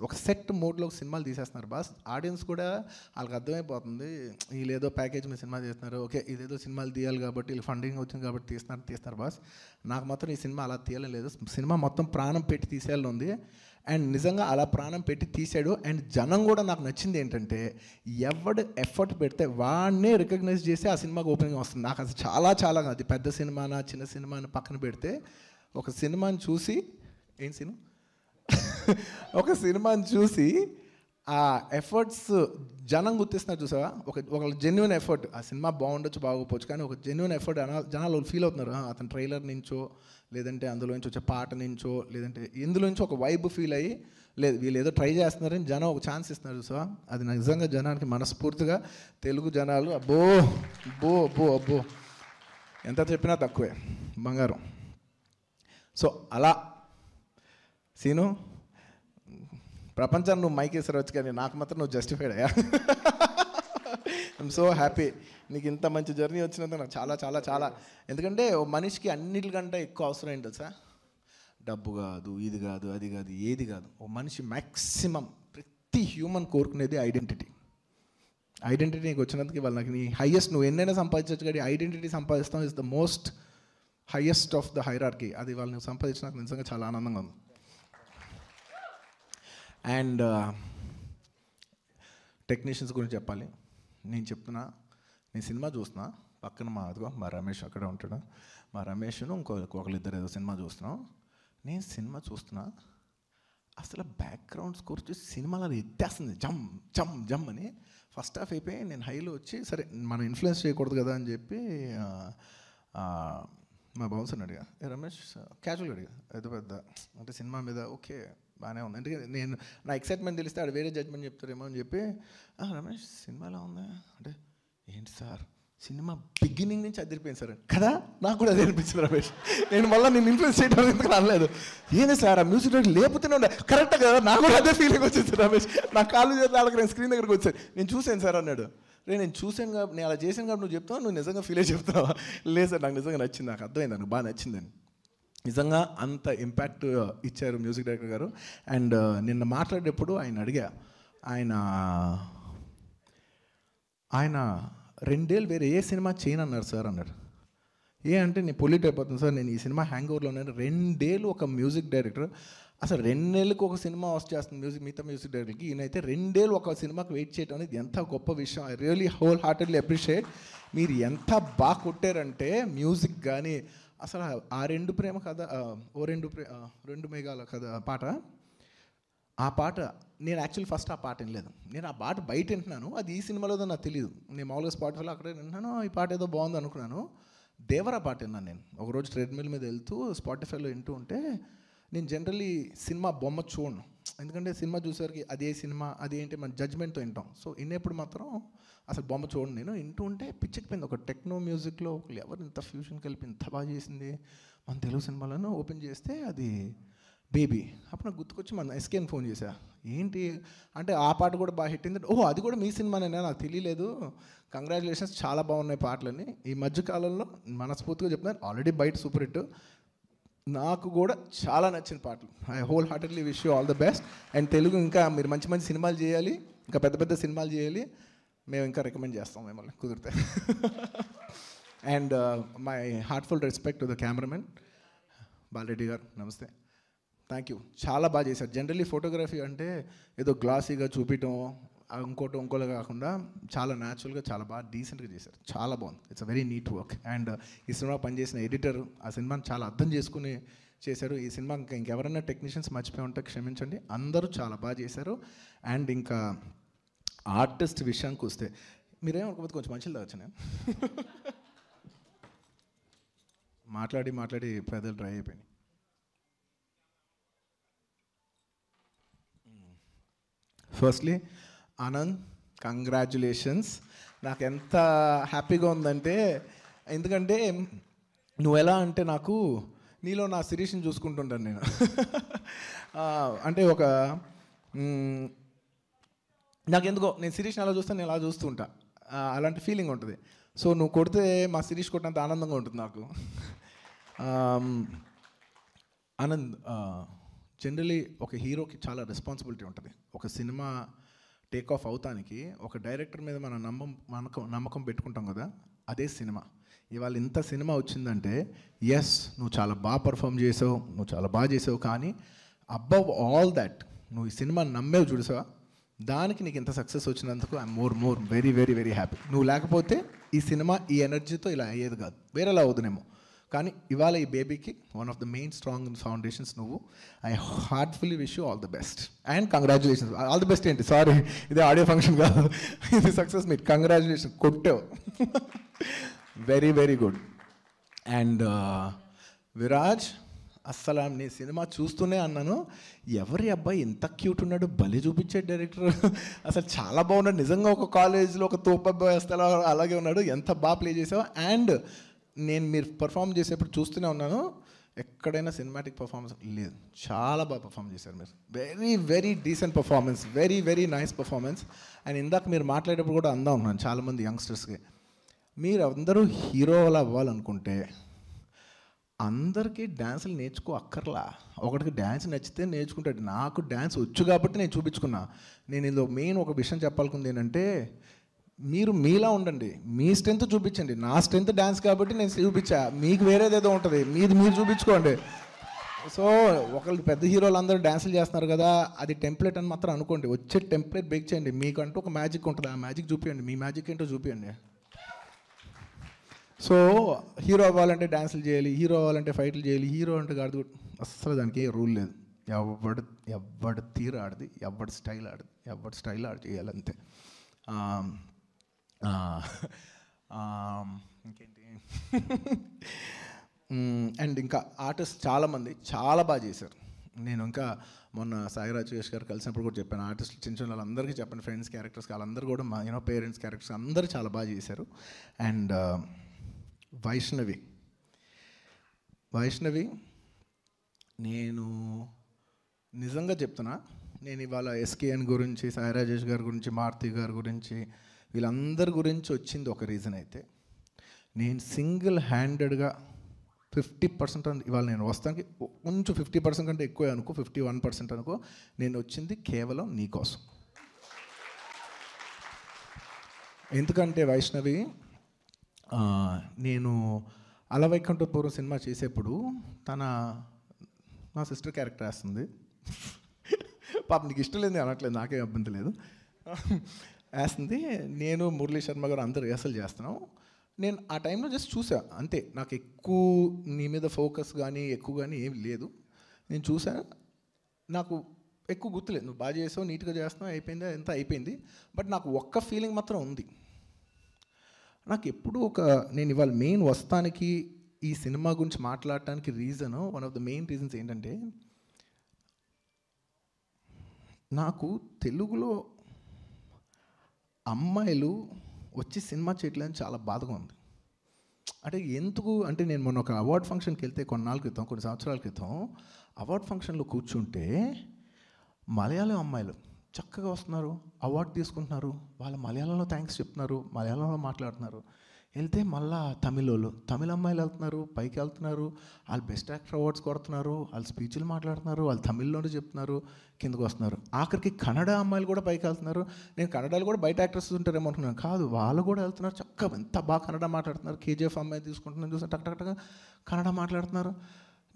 ఒక సెట్ మోడ్లో సినిమాలు తీసేస్తున్నారు బాస్. ఆడియన్స్ కూడా వాళ్ళకి అర్థమైపోతుంది వీళ్ళేదో ప్యాకేజ్ మీద సినిమా తీస్తున్నారు, ఓకే ఇదేదో సినిమాలు తీయాలి కాబట్టి వీళ్ళు ఫండింగ్ వచ్చింది కాబట్టి తీస్తున్నారు బాస్. నాకు మాత్రం ఈ సినిమా అలా తీయాలని లేదు, సినిమా మొత్తం ప్రాణం పెట్టి తీసేయాలని ఉంది. అండ్ నిజంగా అలా ప్రాణం పెట్టి తీసాడు. అండ్ జనం కూడా నాకు నచ్చింది ఏంటంటే, ఎవడు ఎఫర్ట్ పెడితే వాడినే రికగ్నైజ్ చేసి ఆ సినిమాకి ఓపెనింగ్ వస్తుంది. నాకు అది చాలా అది పెద్ద సినిమానా చిన్న సినిమాని పక్కన పెడితే ఒక సినిమాని చూసి ఒక సినిమాని చూసి ఆ ఎఫర్ట్స్ జనం గుర్తిస్తున్నారు చూసావా, ఒక జెన్యున్ ఎఫర్ట్. ఆ సినిమా బాగుండొచ్చు బాగోపోవచ్చు, కానీ ఒక జెన్యున్ ఎఫర్ట్ జనాలు ఫీల్ అవుతున్నారు. అతను ట్రైలర్ నుంచో, లేదంటే అందులో నుంచి వచ్చే పాట నుంచో, లేదంటే ఇందులో నుంచి ఒక వైబ్ ఫీల్ అయ్యి, లేదు వీళ్ళు ఏదో ట్రై చేస్తున్నారని జనం ఒక ఛాన్స్ ఇస్తున్నారు చూసావా. అది నిజంగా జనానికి మనస్ఫూర్తిగా తెలుగు జనాలు అబ్బో ఎంత చెప్పినా తక్కువే, బంగారం. సో అలా సీను ప్రపంచాన్ని నువ్వు మైక్ వేసారవచ్చు, కానీ నాకు మాత్రం నువ్వు జస్టిఫైడ్ అయ్యా. ఐఎమ్ సో హ్యాపీ నీకు ఇంత మంచి జర్నీ వచ్చినందుకు నాకు చాలా. ఎందుకంటే ఓ మనిషికి అన్నిటికంటే ఎక్కువ అవసరం ఏంటి తెలుసా, డబ్బు కాదు, ఇది కాదు, అది కాదు, ఏది కాదు. ఓ మనిషి మ్యాక్సిమం ప్రతి హ్యూమన్ కోరుకునేది ఐడెంటిటీ నీకు వచ్చినందుకు ఇవాళ నాకు నీ హైయెస్ట్, నువ్వు ఎన్నైనా సంపాదించవచ్చు, కానీ ఐడెంటిటీ సంపాదిస్తాం is the most highest of the hierarchy. అది వాళ్ళు నువ్వు సంపాదించినాక నిజంగా చాలా ఆనందంగా ఉంది. అండ్ టెక్నీషియన్స్ గురించి చెప్పాలి. నేను చెప్తున్నా, నేను సినిమా చూస్తున్నా, పక్కన మా రమేష్ అక్కడే ఉంటాడు, మా రమేష్ను ఒకళ్ళిద్దరు ఏదో సినిమా చూస్తున్నాం. నేను సినిమా చూస్తున్నా, అసలు బ్యాక్గ్రౌండ్ స్కోర్ చూసి సినిమాలో ఎత్తేస్తుంది, జమ్ జమ్ జమ్ అని. ఫస్ట్ హాఫ్ అయిపోయి నేను హైలో వచ్చి, సరే మనం ఇన్ఫ్లుయెన్స్ చేయకూడదు కదా అని చెప్పి మా బౌన్సర్ని అడిగా, రమేష్ క్యాజువల్గా అడిగా, ఏదో పెద్ద అంటే సినిమా మీద ఓకే బాగానే ఉంది అంటే నేను నా ఎక్సైట్మెంట్ తెలిస్తే ఆడు వేరే జడ్జ్మెంట్ చెప్తారేమో అని చెప్పి, రమేష్ సినిమా ఎలా ఉంది అంటే, ఏంటి సార్ సినిమా బిగినింగ్ నుంచి అదిరిపోయింది సార్ కదా. నాకు కూడా అదే అనిపించింది రమేష్. నేను మళ్ళీ నేను ఇన్ఫ్లుయెన్స్ చేయడం ఎందుకు అనలేదు. ఏంది సార్ ఆ మ్యూజిక్ డైరెక్టర్ లేకపోతేనే ఉండే కరెక్ట్ కదా, నాకు కూడా అదే ఫీలింగ్ వచ్చింది రమేష్. నా కాళ్ళు చేతులు ఆడక నేను స్క్రీన్ దగ్గరికి వచ్చాను, నేను చూశాను సార్ అన్నాడు. నేను చూశాను కాబట్టి నేను అలా చేశాను కాబట్టి నువ్వు చెప్తావు, నువ్వు నిజంగా ఫీల్ అయ్యి చెప్తావా? లేదు సార్ నాకు నిజంగా నచ్చింది, నాకు అర్థమైంది, నాకు బాగా నచ్చిందని. నిజంగా అంత ఇంపాక్ట్ ఇచ్చారు మ్యూజిక్ డైరెక్టర్ గారు. అండ్ నిన్న మాట్లాడేటప్పుడు ఆయన అడిగా, ఆయన 2 ఏళ్ళు వేరే ఏ సినిమా చేయను అన్నారు సార్ అన్నాడు. అంటే నేను పొల్యూట్ అయిపోతుంది సార్, నేను ఈ సినిమా హ్యాంగ్ ఓవర్లో ఉన్నాను. 2 ఏళ్ళు ఒక మ్యూజిక్ డైరెక్టర్, అసలు 2 నెలలకు ఒక సినిమా చేస్తుంది మిగతా మ్యూజిక్ డైరెక్టర్కి, ఈయనైతే 2 ఏళ్ళు ఒక సినిమాకి వెయిట్ చేయడం అనేది ఎంత గొప్ప విషయం. I really whole heartedly appreciate. మీరు ఎంత బాగా కొట్టారంటే మ్యూజిక్ కానీ, అసలు ఆ 2 ప్రేమ కథ, రెండు మేఘాల కథ పాట, ఆ పాట నేను యాక్చువల్లీ ఫస్ట్ ఆ పాట వినలేదు. నేను ఆ పాట బయట వింటున్నాను, అది ఈ సినిమాలోదో నాకు తెలియదు. నేను మామూలుగా స్పాటిఫైలో అక్కడే వింటున్నాను, ఈ పాట ఏదో బాగుంది అనుకున్నాను. దేవరా పాట విన్నాను నేను ఒకరోజు ట్రెడ్మిల్ మీద వెళ్తూ స్పాటిఫైలో వింటూ ఉంటే. నేను జనరల్లీ సినిమా బొమ్మ చూడను, ఎందుకంటే సినిమా చూసేసరికి అదే సినిమా అది ఏంటి మన జడ్జ్మెంట్తో వింటాం. సో వినేప్పుడు మాత్రం అసలు బొమ్మ చూడండి. నేను వింటూ ఉంటే పిచ్చెక్కిపోయింది. ఒక టెక్నో మ్యూజిక్లో ఒకళ్ళు ఎవరు ఇంత ఫ్యూజన్ కలిపి ఇంత బాగా చేసింది మన తెలుగు సినిమాలను ఓపెన్ చేస్తే అది బేబీ. అప్పుడు నాకు గుర్తుకొచ్చి మన ఎస్కేని ఫోన్ చేశా, ఏంటి అంటే ఆ పాట కూడా బాగా హిట్ అయింది. ఓహో అది కూడా మీ సినిమానేనా, నాకు తెలియలేదు, కంగ్రాచులేషన్స్, చాలా బాగున్నాయి పాటలని. ఈ మధ్యకాలంలో మనస్ఫూర్తిగా చెప్తున్నాను, ఆల్రెడీ బయట సూపర్ హిట్, నాకు కూడా చాలా నచ్చిన పాటలు. I whole heartedly wish you all the best. And Telugu ఇంకా మీరు మంచి మంచి సినిమాలు చేయాలి, ఇంకా పెద్ద పెద్ద సినిమాలు చేయాలి, మేము ఇంకా రికమెండ్ చేస్తాం మిమ్మల్ని కుదిరితే. And my heartful respect to the cameraman Bala Reddy గారు, నమస్తే, థ్యాంక్ యూ, చాలా బాగా చేశారు. జనరల్లీ ఫోటోగ్రఫీ అంటే ఏదో గ్లాసీగా చూపించడం ఇంకోలా కాకుండా చాలా న్యాచురల్గా చాలా బాగా డీసెంట్గా చేశారు, చాలా బాగుంది. It's a very neat work. And ఈ సినిమా పనిచేసిన ఎడిటర్ ఆ సినిమాని చాలా అర్థం చేసుకుని చేశారు. ఈ సినిమా ఇంకెవరైనా టెక్నీషియన్స్ మర్చిపోయి ఉంటే క్షమించండి, అందరూ చాలా బాగా చేశారు. అండ్ ఇంకా ఆర్టిస్ట్ విషయానికి వస్తే మీరేమనుకోకపోతే కొంచెం మంచిగా తాగచ్చు. నేను మాట్లాడి పెదలు డ్రై అయిపోయినాయి. Firstly Anand, congratulations. నాకు ఎంత హ్యాపీగా ఉందంటే, ఎందుకంటే నువ్వు ఎలా అంటే నాకు నీలో నా శిరీష్ని చూసుకుంటుంటాను నేను. అంటే ఒక నాకెందుకో నేను శిరీష్ని అలా చూస్తాను, నేను అలా చూస్తూ ఉంటా, అలాంటి ఫీలింగ్ ఉంటుంది. సో నువ్వు కొడితే మా శిరీష్ కొట్టినంత ఆనందంగా ఉంటుంది నాకు. ఆనంద్, జనరలీ ఒక హీరోకి చాలా రెస్పాన్సిబిలిటీ ఉంటుంది. ఒక సినిమా టేక్ ఆఫ్ అవుతానికి ఒక డైరెక్టర్ మీద మనం నమ్మకం పెట్టుకుంటాం కదా, అదే సినిమా. ఇవాళ ఇంత సినిమా వచ్చిందంటే ఎస్ నువ్వు చాలా బాగా పర్ఫామ్ చేసావు, నువ్వు చాలా బాగా చేసావు, కానీ అబవ్ ఆల్ దట్ నువ్వు ఈ సినిమా నమ్మేవు చూసావా, దానికి నీకు ఇంత సక్సెస్ వచ్చినందుకు I'm more very very very happy. నువ్వు లేకపోతే ఈ సినిమా ఈ ఎనర్జీతో ఇలా అయ్యేది కాదు, వేరేలా అవుతుందేమో. కానీ ఇవాళ ఈ బేబీకి one of the main strong foundations నువ్వు. I heartfully wish you all the best and congratulations. All the best ఏంటి, సారీ ఇదే ఆడియో ఫంక్షన్ కాదు, ఇది సక్సెస్ మీట్. కంగ్రాచులేషన్స్, కొట్టావు, very very good. And Viraj, అస్సలు నీ సినిమా చూస్తూనే అన్నాను, ఎవరి అబ్బాయి ఎంత క్యూట్ ఉన్నాడు, భలే చూపించే డైరెక్టర్, అసలు చాలా బాగున్నాడు నిజంగా. ఒక కాలేజ్లో ఒక తోపబ్బాయి వస్తే అలాగే ఉన్నాడు, ఎంత బాగా ప్లే చేసావు. అండ్ నేను మీరు పర్ఫామ్ చేసేప్పుడు చూస్తూనే ఉన్నాను, ఎక్కడైనా సినిమాటిక్ పర్ఫార్మెన్స్ లేదు, చాలా బాగా పర్ఫామ్ చేశారు మీరు. Very very decent performance, very very nice performance. And ఇందాక మీరు మాట్లాడేటప్పుడు కూడా అందా ఉన్నాను చాలామంది యంగ్స్టర్స్కి, మీరు అందరూ హీరోలు అవ్వాలనుకుంటే అందరికీ డ్యాన్సులు నేర్చుకో అక్కర్లా, ఒకటికి డ్యాన్స్ నచ్చితే నేర్చుకుంటాడు. నాకు డ్యాన్స్ వచ్చు కాబట్టి నేను చూపించుకున్నా. నేను ఇందులో మెయిన్ ఒక విషయం చెప్పాలనుకుంది ఏంటంటే, మీరు మీలా ఉండండి, మీ స్ట్రెంత్ చూపించండి. నా స్ట్రెంత్ డ్యాన్స్ కాబట్టి నేను చూపించా, మీకు వేరేదేదో ఉంటుంది, మీరు చూపించుకోండి. సో ఒకళ్ళు పెద్ద హీరోలు అందరూ డ్యాన్సులు చేస్తున్నారు కదా, అది టెంప్లెట్ అని మాత్రం అనుకోండి. వచ్చే టెంప్లెట్ బ్రేక్ చేయండి. మీకంటూ ఒక మ్యాజిక్ ఉంటుంది, ఆ మ్యాజిక్ చూపించండి. మీ మ్యాజిక్ ఏంటో చూపించండి. సో హీరో అవ్వాలంటే డ్యాన్సులు చేయాలి, హీరో అవ్వాలంటే ఫైట్లు చేయాలి, హీరో అంటే కాదు, అస్సలు దానికి ఏ రూల్ లేదు. ఎవడి తీరు ఆడది, ఎవడి స్టైల్ ఆడది, ఎవడి స్టైల్ ఆడి చేయాలంతే. ఇంకేంటి అండ్ ఇంకా ఆర్టిస్ట్ చాలామంది చాలా బాగా చేశారు. నేను ఇంకా మొన్న సాయి రాజేష్ గారు కలిసినప్పుడు కూడా చెప్పాను, ఆర్టిస్టులు చిన్న చిన్న వాళ్ళందరికీ చెప్పాను, ఫ్రెండ్స్ క్యారెక్టర్స్ వాళ్ళందరూ కూడా మా పేరెంట్స్ క్యారెక్టర్స్ అందరూ చాలా బాగా చేశారు. అండ్ వైష్ణవి నేను నిజంగా చెప్తున్నా, నేను ఇవాళ ఎస్కేఎన్ గురించి, సాయి రాజేష్ గారి గురించి, మారుతి గారి గురించి, వీళ్ళందరి గురించి వచ్చింది ఒక రీజన్ అయితే, నేను సింగిల్ హ్యాండెడ్గా 50% ఇవాళ నేను వస్తానికి కొంచెం 50% కంటే ఎక్కువ అనుకో, 51% అనుకో, నేను వచ్చింది కేవలం నీకోసం. ఎందుకంటే వైష్ణవి, నేను అలవైకుంఠపురం సినిమా చేసేప్పుడు నా సిస్టర్ క్యారెక్టర్ వేస్తుంది. పాప నీకు ఇష్టం లేదు అనట్లేదు, నాకేం అభ్యంతరం లేదు, వేస్తుంది. నేను మురళీ శర్మ గారు అందరు రిహర్సల్ చేస్తున్నాం. నేను ఆ టైంలో జస్ట్ చూసా అంతే, నాకు ఎక్కువ నీ మీద ఫోకస్ కానీ ఎక్కువ కానీ ఏం లేదు. నేను చూసా, నాకు ఎక్కువ గుర్తులేదు, నువ్వు బాగా చేసావు, నీట్గా చేస్తున్నావు, అయిపోయింది, ఎంత అయిపోయింది. బట్ నాకు ఒక్క ఫీలింగ్ మాత్రం ఉంది. నాకు ఎప్పుడు నేను ఇవాళ మెయిన్ వస్తానికి, ఈ సినిమా గురించి మాట్లాడటానికి reason, one of the main reasons ఏంటంటే, నాకు తెలుగులో అమ్మాయిలు వచ్చి సినిమా చేయట్లేదని చాలా బాధగా ఉంది. అంటే ఎందుకు అంటే, నేను మొన్న ఒక అవార్డ్ ఫంక్షన్కి వెళ్తే కొన్ని సంవత్సరాల క్రితం అవార్డ్ ఫంక్షన్లో కూర్చుంటే మలయాళం అమ్మాయిలు చక్కగా వస్తున్నారు, అవార్డు తీసుకుంటున్నారు, వాళ్ళ మలయాళంలో థ్యాంక్స్ చెప్తున్నారు, మలయాళంలో మాట్లాడుతున్నారు. వెళ్తే మళ్ళా తమిళ అమ్మాయిలు వెళ్తున్నారు, పైకి వెళ్తున్నారు, వాళ్ళు బెస్ట్ యాక్టర్ అవార్డ్స్ కొడుతున్నారు, వాళ్ళు స్పీచ్లు మాట్లాడుతున్నారు, వాళ్ళు తమిళ్లోనే చెప్తున్నారు, కిందకు వస్తున్నారు. ఆఖరికి కన్నడ అమ్మాయిలు కూడా పైకి వెళ్తున్నారు. నేను కన్నడలో కూడా బయట యాక్టర్స్ ఉంటారేమో అనుకున్నాను, కాదు, వాళ్ళు కూడా వెళ్తున్నారు, చక్కగా ఎంత బాగా కన్నడ మాట్లాడుతున్నారు. కేజీఎఫ్ అమ్మాయి తీసుకుంటున్నాను, చూసాను, టక్ కన్నడ మాట్లాడుతున్నారు.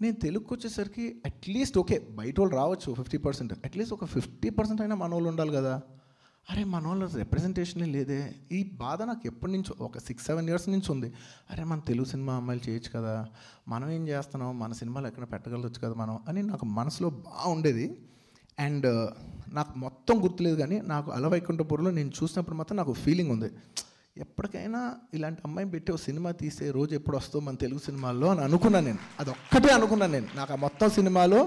నేను తెలుగుకి వచ్చేసరికి అట్లీస్ట్ ఓకే, బయట వాళ్ళు రావచ్చు 50%, అట్లీస్ట్ ఒక 50% అయినా మన వాళ్ళు ఉండాలి కదా. అరే మన వాళ్ళ రిప్రజెంటేషనే లేదే. ఈ బాధ నాకు ఎప్పటి నుంచో, ఒక 6-7 ఇయర్స్ నుంచి ఉంది. అరే మన తెలుగు సినిమా అమ్మాయిలు చేయొచ్చు కదా, మనం ఏం చేస్తున్నాం, మన సినిమాలు ఎక్కడ పెట్టగలవచ్చు కదా మనం అని నాకు మనసులో బాగా ఉండేది. అండ్ నాకు మొత్తం గుర్తులేదు, కానీ నాకు అలవైకుంఠపురంలో నేను చూసినప్పుడు మాత్రం నాకు ఫీలింగ్ ఉంది, ఎప్పటికైనా ఇలాంటి అమ్మాయిని పెట్టి ఒక సినిమా తీసే రోజు ఎప్పుడు వస్తుందో మన తెలుగు సినిమాల్లో అని అనుకున్నాను నేను. అదొక్కటే అనుకున్నాను నేను. నాకు ఆ మొత్తం సినిమాలో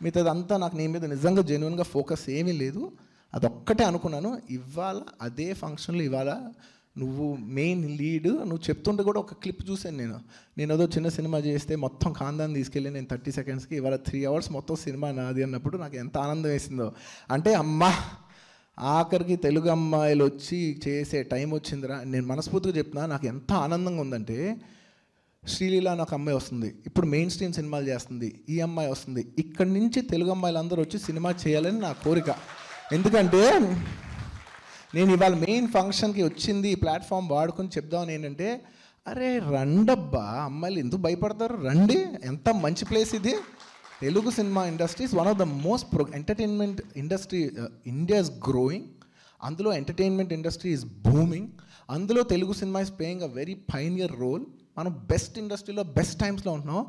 మిగతాదంతా నాకు నీ మీద నిజంగా జెన్యున్గా ఫోకస్ ఏమీ లేదు, అదొక్కటే అనుకున్నాను. ఇవాళ అదే ఫంక్షన్లో ఇవాళ నువ్వు మెయిన్ లీడ్, నువ్వు చెప్తుంటే కూడా ఒక క్లిప్ చూశాను నేను ఏదో చిన్న సినిమా చేస్తే మొత్తం ఖాందాన్ని తీసుకెళ్ళి నేను 30 సెకండ్స్కి, ఇవాళ 3 hours మొత్తం సినిమా నాది అన్నప్పుడు నాకు ఎంత ఆనందం వేసిందో. అంటే అమ్మా, ఆఖరికి తెలుగు అమ్మాయిలు వచ్చి చేసే టైం వచ్చిందిరా. నేను మనస్ఫూర్తిగా చెప్తున్నా, నాకు ఎంత ఆనందంగా ఉందంటే, శ్రీలీల నాకు అమ్మాయి వస్తుంది, ఇప్పుడు మెయిన్ స్ట్రీమ్ సినిమాలు చేస్తుంది, ఈ అమ్మాయి వస్తుంది, ఇక్కడి నుంచి తెలుగు అమ్మాయిలు అందరూ వచ్చి సినిమా చేయాలని నా కోరిక. ఎందుకంటే నేను ఇవాళ మెయిన్ ఫంక్షన్కి వచ్చింది ఈ ప్లాట్ఫామ్ వాడుకొని చెప్దామని ఏంటంటే, అరే రండబ్బా, అమ్మాయిలు ఎందుకు భయపడతారు, రండి, ఎంత మంచి ప్లేస్ ఇది. Telugu cinema industry is one of the most entertainment industry, India is growing, అందులో ఎంటర్టైన్మెంట్ ఇండస్ట్రీ ఈజ్ బూమింగ్, అందులో Telugu cinema is playing a very pioneer role. మనం బెస్ట్ ఇండస్ట్రీలో బెస్ట్ టైమ్స్లో ఉంటున్నాం.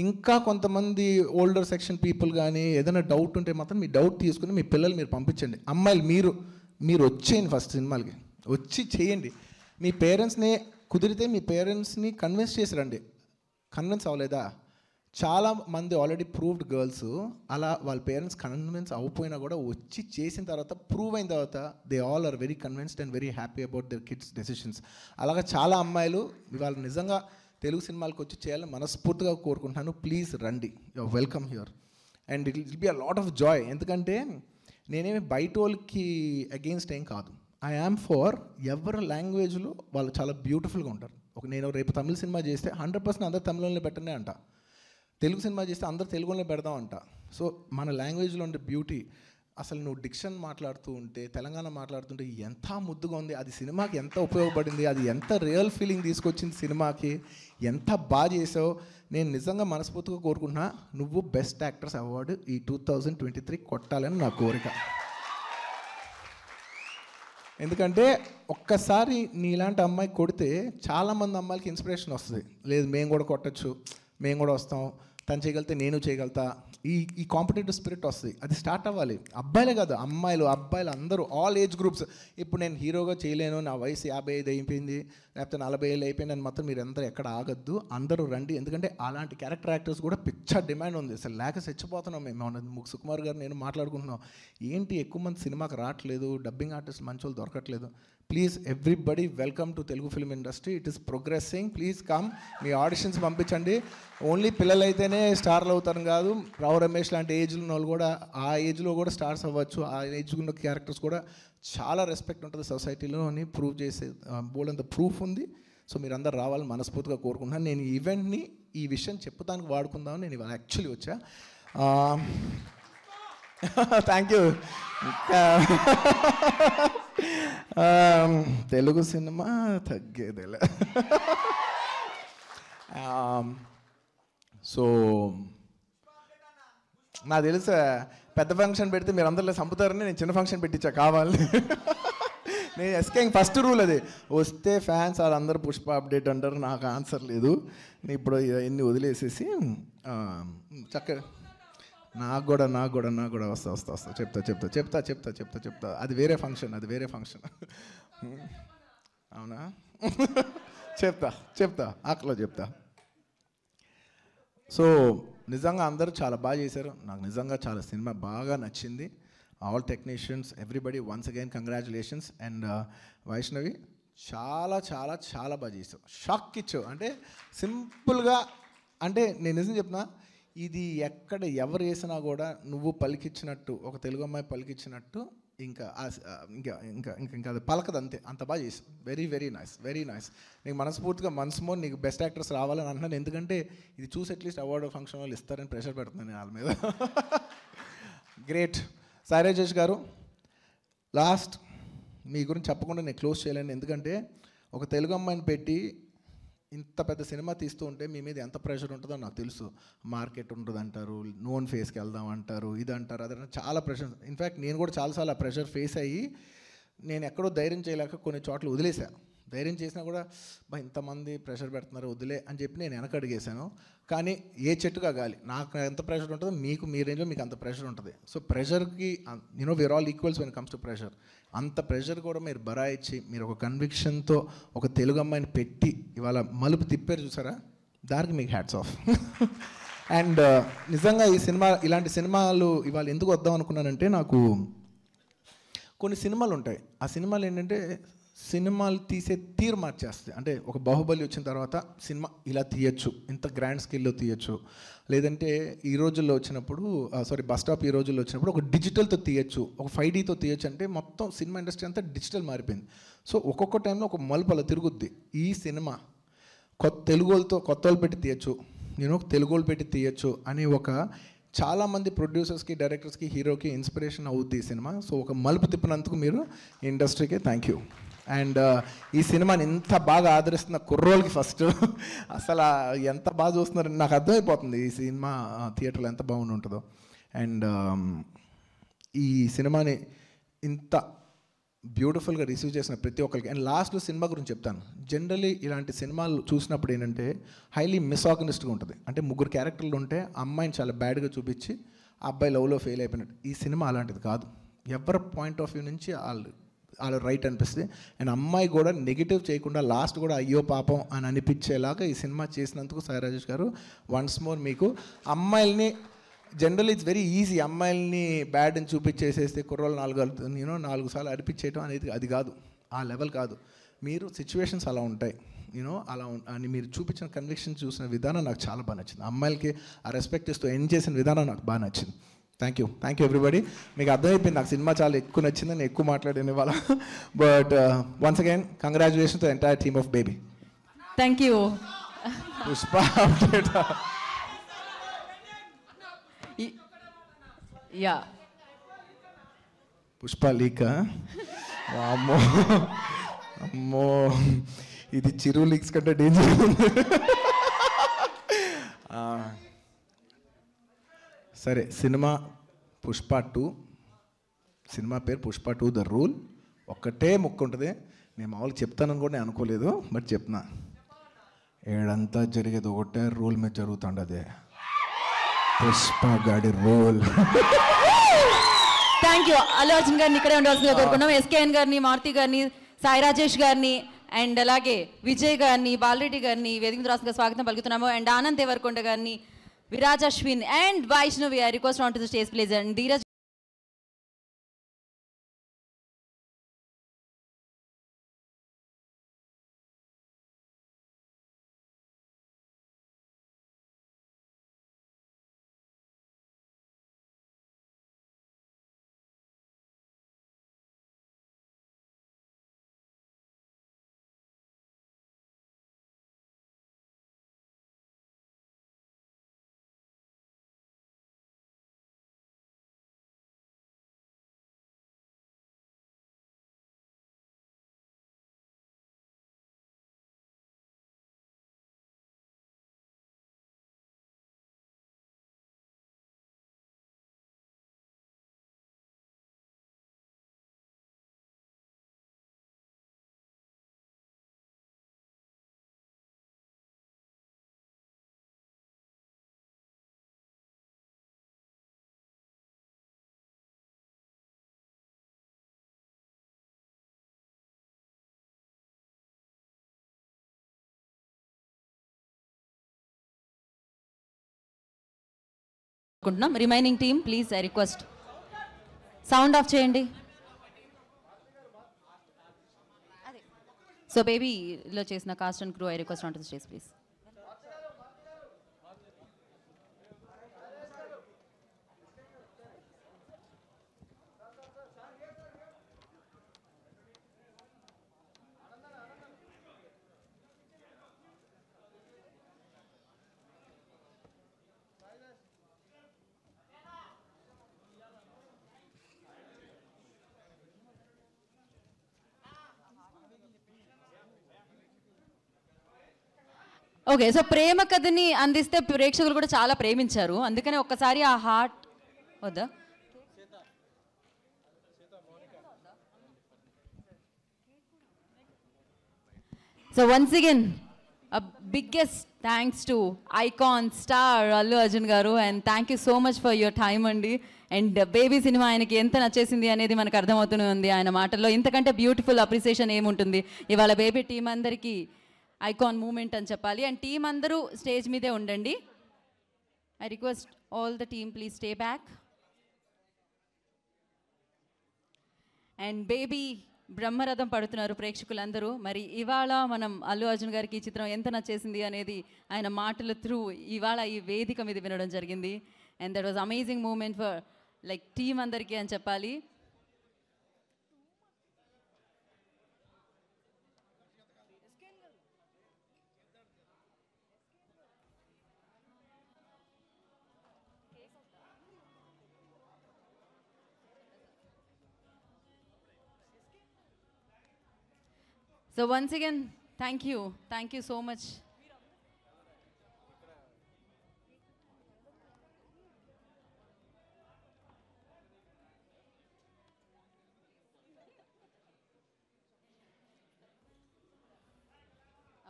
ఇంకా కొంతమంది ఓల్డర్ సెక్షన్ పీపుల్ కానీ ఏదైనా డౌట్ ఉంటే మాత్రం మీ డౌట్ తీసుకుని మీ పిల్లలు మీరు పంపించండి. అమ్మాయిలు మీరు వచ్చేయండి, ఫస్ట్ సినిమాలకి వచ్చి చేయండి. మీ పేరెంట్స్ని కుదిరితే మీ పేరెంట్స్ని కన్విన్స్ చేసి రండి. కన్విన్స్ అవ్వలేదా, చాలా మంది ఆల్రెడీ ప్రూవ్డ్ గర్ల్స్ అలా వాళ్ళ పేరెంట్స్ కన్విన్స్ అవ్వపోయినా కూడా వచ్చి చేసిన తర్వాత, ప్రూవ్ అయిన తర్వాత, they all are very convinced and very happy about their kids decisions. అలాగా చాలా అమ్మాయిలు ఇవాళ నిజంగా తెలుగు సినిమాలకు వచ్చి చేయాలని మనస్ఫూర్తిగా కోరుకుంటున్నాను. ప్లీజ్ రండి, you are welcome here and it will be a lot of joy. ఎందుకంటే నేనేమి బయట వాళ్ళకి అగెయిన్స్ట్ ఏం కాదు, ఐ యామ్ ఫర్ ఎవరి లాంగ్వేజ్లో వాళ్ళు చాలా బ్యూటిఫుల్గా ఉంటారు. నేను రేపు తమిళ సినిమా చేస్తే 100% అందరు తమిళంలో పెట్టనే అంట, తెలుగు సినిమా చేస్తే అందరు తెలుగులో పెడదాం అంట. సో మన లాంగ్వేజ్లో ఉండే బ్యూటీ, అసలు నువ్వు డిక్షన్ మాట్లాడుతూ ఉంటే, తెలంగాణ మాట్లాడుతుంటే ఎంత ముద్దుగా ఉంది, అది సినిమాకి ఎంత ఉపయోగపడింది, అది ఎంత రియల్ ఫీలింగ్ తీసుకొచ్చింది సినిమాకి, ఎంత బాగా చేసావు. నేను నిజంగా మనస్ఫూర్తిగా కోరుకుంటున్నా నువ్వు బెస్ట్ యాక్టర్స్ అవార్డు ఈ 2023 కొట్టాలని నా కోరిక. ఎందుకంటే ఒక్కసారి నీలాంటి అమ్మాయి కొడితే చాలామంది అమ్మాయిలకి ఇన్స్పిరేషన్ వస్తుంది, లేదు మేము కూడా కొట్టచ్చు, మేము కూడా వస్తాం, తను చేయగలిగితే నేను చేయగలుగుతా, ఈ కాంపిటేటివ్ స్పిరిట్ వస్తుంది. అది స్టార్ట్ అవ్వాలి. అబ్బాయిలే కాదు, అమ్మాయిలు అబ్బాయిలు అందరూ, ఆల్ ఏజ్ గ్రూప్స్. ఇప్పుడు నేను హీరోగా చేయలేను, నా వయసు 55 అయిపోయింది, లేకపోతే 40 ఏళ్ళు అయిపోయింది అని మాత్రం మీరు అందరూ ఎక్కడ ఆగద్దు, అందరూ రండి. ఎందుకంటే అలాంటి క్యారెక్టర్ యాక్టర్స్ కూడా పిచ్చ డిమాండ్ ఉంది. అసలు లేక చచ్చిపోతున్నాం మేము. సుకుమార్ గారు నేను మాట్లాడుకుంటున్నాం, ఏంటి ఎక్కువ మంది సినిమాకి రావట్లేదు, డబ్బింగ్ ఆర్టిస్ట్ మంచి వాళ్ళు దొరకట్లేదు. Please everybody welcome to Telugu film industry. It is progressing. Please come, me auditions పంపించండి. ఓన్లీ పిల్లలు అయితేనే స్టార్లు అవుతారు కాదు, రావు రమేష్ లాంటి ఏజ్లో ఉన్న వాళ్ళు కూడా ఆ ఏజ్లో కూడా స్టార్స్ అవ్వచ్చు. ఆ ఏజ్ ఉన్న క్యారెక్టర్స్ కూడా చాలా రెస్పెక్ట్ ఉంటుంది సొసైటీలో అని ప్రూవ్ చేసే బోల్డంత ప్రూఫ్ ఉంది. సో మీరు అందరు రావాలని మనస్ఫూర్తిగా కోరుకుంటున్నాను. నేను ఈ ఈవెంట్ని ఈ విషయం చెప్పుతానికి వాడుకుందామని నేను ఇవాళ యాక్చువల్లీ వచ్చా. Thank you. తెలుగు సినిమా తగ్గేదేలే. సో నాకు తెలుసా పెద్ద ఫంక్షన్ పెడితే మీరు అందరిలో చంపుతారని నేను చిన్న ఫంక్షన్ పెట్టించా కావాలని. నేను ఎస్కేయింగ్ ఫస్ట్ రూల్ అది, వస్తే ఫ్యాన్స్ వాళ్ళందరూ పుష్ప అప్డేట్ అంటారు, నాకు ఆన్సర్ లేదు. నేను ఇప్పుడు ఇవన్నీ వదిలేసేసి చక్కగా నాకు కూడా వస్తా చెప్తా. అది వేరే ఫంక్షన్. అవునా? చెప్తా ఆకలో చెప్తా. సో నిజంగా అందరూ చాలా బాగా చేశారు. నాకు నిజంగా చాలా సినిమా బాగా నచ్చింది. All technicians, everybody, once again congratulations. And Vaishnavi చాలా చాలా చాలా బాగా చేసావు. షాక్ ఇచ్చావు. అంటే సింపుల్గా, అంటే నేను నిజం చెప్తున్నా, ఇది ఎక్కడ ఎవరు వేసినా కూడా నువ్వు పలికిచ్చినట్టు, ఒక తెలుగు అమ్మాయి పలికిచ్చినట్టు ఇంకా అది పలకదు అంతే. అంత బాగా చేసావు. Very very nice. నీకు మనస్ఫూర్తిగా మోర్ నీకు బెస్ట్ యాక్టర్స్ రావాలని అంటున్నాను. ఎందుకంటే ఇది చూసి అట్లీస్ట్ అవార్డు ఫంక్షన్ వాళ్ళు ఇస్తారని ప్రెషర్ పెడుతున్నాను వాళ్ళ మీద. గ్రేట్. సాయి రాజేష్ గారు, లాస్ట్ మీ గురించి చెప్పకుండా నేను క్లోజ్ చేయలేను. ఎందుకంటే ఒక తెలుగు అమ్మాయిని పెట్టి ఇంత పెద్ద సినిమా తీస్తూ ఉంటే మీ మీద ఎంత ప్రెషర్ ఉంటుందో నాకు తెలుసు. మార్కెట్ ఉంటుంది అంటారు, నోన్ ఫేస్కి వెళ్దాం అంటారు, ఇది అంటారు, అదే చాలా ప్రెషర్. ఇన్ఫ్యాక్ట్ నేను కూడా చాలాసార్లు ఆ ప్రెషర్ ఫేస్ అయ్యి నేను ఎక్కడో ధైర్యం చేయలేక కొన్ని చోట్ల వదిలేసా. ధైర్యం చేసినా కూడా ఇంతమంది ప్రెషర్ పెడుతున్నారు వదిలే అని చెప్పి నేను వెనకడిగేశాను. కానీ ఏ చెట్టుగా గాలి, నాకు ఎంత ప్రెషర్ ఉంటుందో మీకు మీ రేంజ్లో మీకు అంత ప్రెషర్ ఉంటుంది. సో ప్రెషర్కి we are all equals when comes to pressure. అంత ప్రెషర్ కూడా మీరు బరాయిచ్చి మీరు ఒక కన్విక్షన్తో ఒక తెలుగు అమ్మాయిని పెట్టి ఇవాళ మలుపు తిప్పారు చూసారా, దానికి మీకు హ్యాట్స్ ఆఫ్. అండ్ నిజంగా ఈ సినిమా, ఇలాంటి సినిమాలు ఇవాళ ఎందుకు వద్దాం అనుకున్నానంటే, నాకు కొన్ని సినిమాలు ఉంటాయి, ఆ సినిమాలు ఏంటంటే సినిమాలు తీసే తీరు మార్చేస్తాయి. అంటే ఒక బాహుబలి వచ్చిన తర్వాత సినిమా ఇలా తీయచ్చు, ఇంత గ్రాండ్ స్కేల్లో తీయచ్చు. లేదంటే ఈ రోజుల్లో వచ్చినప్పుడు బస్ స్టాప్ ఈ రోజుల్లో వచ్చినప్పుడు ఒక డిజిటల్తో తీయచ్చు, ఒక 5Dతో తీయచ్చు. అంటే మొత్తం సినిమా ఇండస్ట్రీ అంతా డిజిటల్ మారిపోయింది. సో ఒక్కొక్క టైంలో ఒక మలుపు అలా తిరుగుద్ది. ఈ సినిమా తెలుగు వాళ్ళు పెట్టి తీయచ్చు, తెలుగు వాళ్ళు పెట్టి తీయచ్చు అని ఒక చాలామంది ప్రొడ్యూసర్స్కి, డైరెక్టర్స్కి, హీరోకి ఇన్స్పిరేషన్ అవుద్ది ఈ సినిమా. సో ఒక మలుపు తిప్పినందుకు మీరు ఇండస్ట్రీకి థ్యాంక్ యూ. అండ్ ఈ సినిమాని ఎంత బాగా ఆదరిస్తున్న కుర్రోళ్ళకి ఫస్ట్ అసలు ఎంత బాగా చూస్తున్నారని నాకు అర్థమైపోతుంది ఈ సినిమా థియేటర్లో ఎంత బాగుండి ఉంటుందో. అండ్ ఈ సినిమాని ఇంత బ్యూటిఫుల్గా రిసీవ్ చేసిన ప్రతి ఒక్కరికి. అండ్ లాస్ట్లో సినిమా గురించి చెప్తాను. జనరలీ ఇలాంటి సినిమాలు చూసినప్పుడు ఏంటంటే హైలీ మిసాగనిస్ట్గా ఉంటుంది. అంటే ముగ్గురు క్యారెక్టర్లు ఉంటే అమ్మాయిని చాలా బ్యాడ్గా చూపించి ఆ అబ్బాయి లవ్లో ఫెయిల్ అయిపోయినట్టు. ఈ సినిమా అలాంటిది కాదు. ఎవరి పాయింట్ ఆఫ్ వ్యూ నుంచి వాళ్ళు రైట్ అనిపిస్తుంది. అండ్ అమ్మాయి కూడా నెగిటివ్ చేయకుండా లాస్ట్ కూడా అయ్యో పాపం అని అనిపించేలాగా ఈ సినిమా చేసినందుకు సాయి రాజేష్ గారు వన్స్ మోర్ మీకు. అమ్మాయిల్ని జనరల్ ఇట్స్ వెరీ ఈజీ, అమ్మాయిల్ని బ్యాడ్ అని చూపించేసేస్తే కుర్రోళ్ళు 4 సార్లు అనిపించేయటం అనేది అది కాదు, ఆ లెవెల్ కాదు. మీరు సిచ్యువేషన్స్ అలా ఉంటాయి, అలా అని మీరు చూపించిన కన్విక్షన్ చూసిన విధానం నాకు చాలా బాగా నచ్చింది. అమ్మాయిలకి ఆ రెస్పెక్ట్ ఇస్తూ ఎండ్ చేసిన విధానం నాకు బాగా నచ్చింది. Thank you everybody. మీకు అర్థమైపోయింది నాకు సినిమా చాలా ఎక్కువ నచ్చింది, నేను ఎక్కువ మాట్లాడాను ఇవాళ. But once again congratulations to the entire team of baby. Thank you. Pushpa update. Yeah Pushpa leak అమ్మో అమ్మో ఇది చిరు లీక్స్ కంటే డేంజర్ ఉంది. సరే సినిమా పుష్ప 2, సినిమా పేరు పుష్ప 2 ద రూల్. ఒక్కటే ముక్క ఉంటుంది, నేను మామూలుగా చెప్తానని కూడా నేను అనుకోలేదు, బట్ చెప్తున్నా. ఏడంతా జరిగేది ఒకటే రూల్ మీద జరుగుతుండదే, పుష్ప గాడి rule. Thank you. Allu Arjun గారిని ఇక్కడే ఉండవలసిందిగా కోరుకున్నాం. ఎస్కేఎన్ గారిని, మారుతి గారిని, సాయి రాజేష్ గారిని అండ్ అలాగే విజయ్ గారిని, బాలరెడ్డి గారిని వేదిక రాష్ట్రంగా స్వాగతం పలుకుతున్నాము. అండ్ ఆనంద్ దేవరకొండ గారిని, Viraj Ashwin and Vaishnavi I request on to the stage please. And Dheeraj remaining team please I request sound off చేయండి. సో బేబీలో చేసిన cast and crew I request on to the stage please. Okay, so ప్రేమ కథని అందిస్తే ప్రేక్షకులు కూడా చాలా ప్రేమించారు, అందుకనే ఒక్కసారి ఆ హార్ట్ వద్దా. So once again biggest thanks to icon star Allu Arjun garu and thank you so much for your time అండి. అండ్ బేబీ సినిమా ఆయనకి ఎంత నచ్చేసింది అనేది మనకు అర్థమవుతూనే ఉంది ఆయన మాటల్లో. ఇంతకంటే బ్యూటిఫుల్ అప్రిసియేషన్ ఏముంటుంది. ఇవాళ బేబీ టీం అందరికీ ఐకాన్ మూమెంట్ అని చెప్పాలి. అండ్ టీం అందరూ స్టేజ్ మీదే ఉండండి. I request all the team please stay back. And baby బ్రహ్మరథం పడుతున్నారు ప్రేక్షకులందరూ. మరి ఇవాళ మనం అల్లు అర్జున్ గారికి ఈ చిత్రం ఎంత నచ్చేసింది అనేది ఆయన మాటల త్రూ ఇవాళ ఈ వేదిక మీద వినడం జరిగింది. And that was amazing moment for like team అందరికీ అని చెప్పాలి. So once again, thank you so much.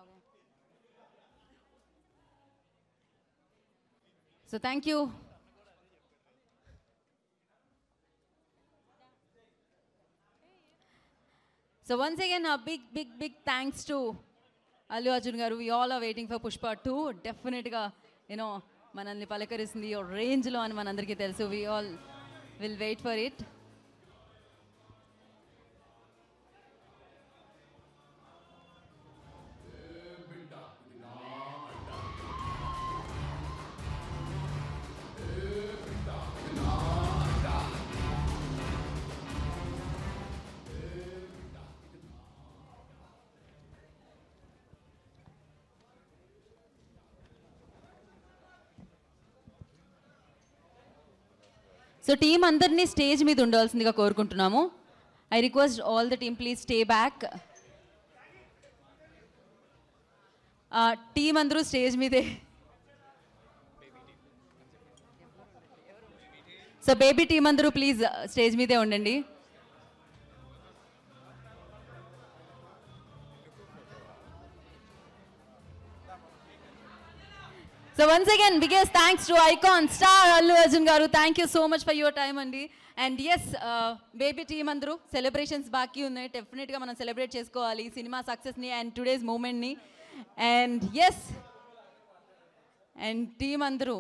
Okay. So thank you. So once again, a big thanks to Allu Arjun garu. We all are waiting for Pushpa 2. Definitely, manalni palakarisindi or range lo ani manandariki telusu. We all will wait for it. So so team అందరినీ stage మీద ఉండాల్సిందిగా కోరుకుంటున్నాము. I request all the team please stay back. Team అందరూ stage మీదే. So baby team అందరూ please stage మీదే ఉండండి. So once again, biggest thanks to icon star Allu Arjun garu. Thank you so much for your time andi. And yes, baby team andru celebrations baki unnai. Definitely ga manam celebrate chesukovali cinema success ni and today's moment ni. And yes, and team andru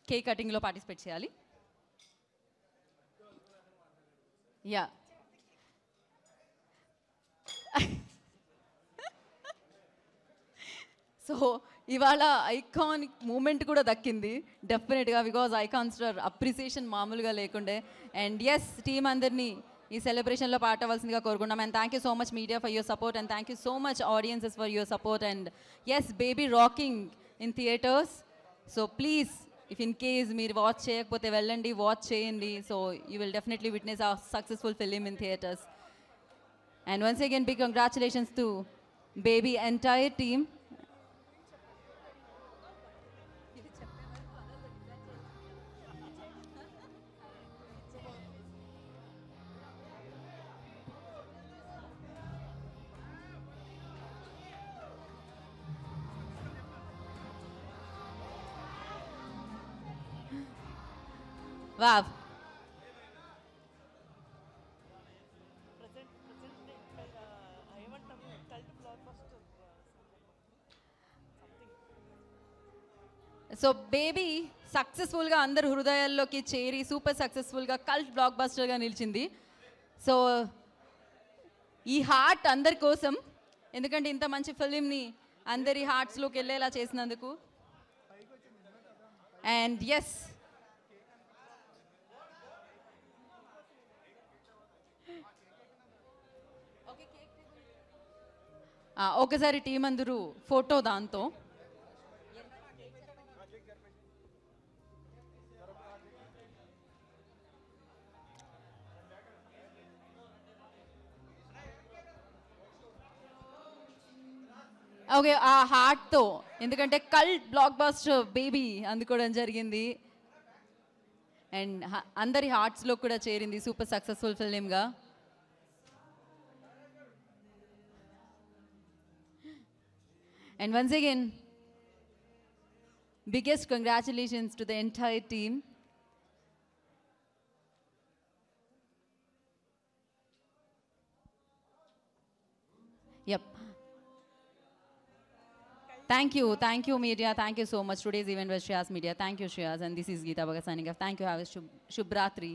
cake cutting lo participate cheyali. Yeah. So ఇవాళ iconic moment కూడా దక్కింది డెఫినెట్గా, because icon star appreciation మామూలుగా లేకుండే. And yes, team అందరినీ ఈ సెలబ్రేషన్లో part అవ్వాల్సిందిగా కోరుకున్నాం. And thank you so much media for your support, and thank you so much audiences for your support. And yes, Baby rocking in theatres. So please, if in case మీరు watch చేయకపోతే వెళ్ళండి, watch చేయండి. So you will definitely witness a successful film in theatres. And once again big congratulations to Baby entire team. Wow. So Baby సక్సెస్ఫుల్గా అందరు హృదయాల్లోకి చేరి super సక్సెస్ఫుల్గా cult black బస్టర్గా నిలిచింది. So ఈ హార్ట్ అందరి కోసం, ఎందుకంటే ఇంత మంచి ఫిలింని అందరి హార్ట్స్లోకి వెళ్ళేలా చేసినందుకు. అండ్ ఎస్, ఒకసారి టీం అందరూ ఫోటో దాంతో. ఓకే, ఆ హార్ట్తో, ఎందుకంటే కల్ట్ బ్లాక్ బస్టర్ బేబీ అందుకోవడం జరిగింది. అండ్ అందరి హార్ట్స్లో కూడా చేరింది సూపర్ సక్సెస్ఫుల్ ఫిలింగా. And once again, biggest congratulations to the entire team. Yep. Thank you media, thank you so much. Today's event was Shreyas Media. Thank you Shreyas, and this is Geeta Bhagat signing off. Thank you, have a Shubhratri.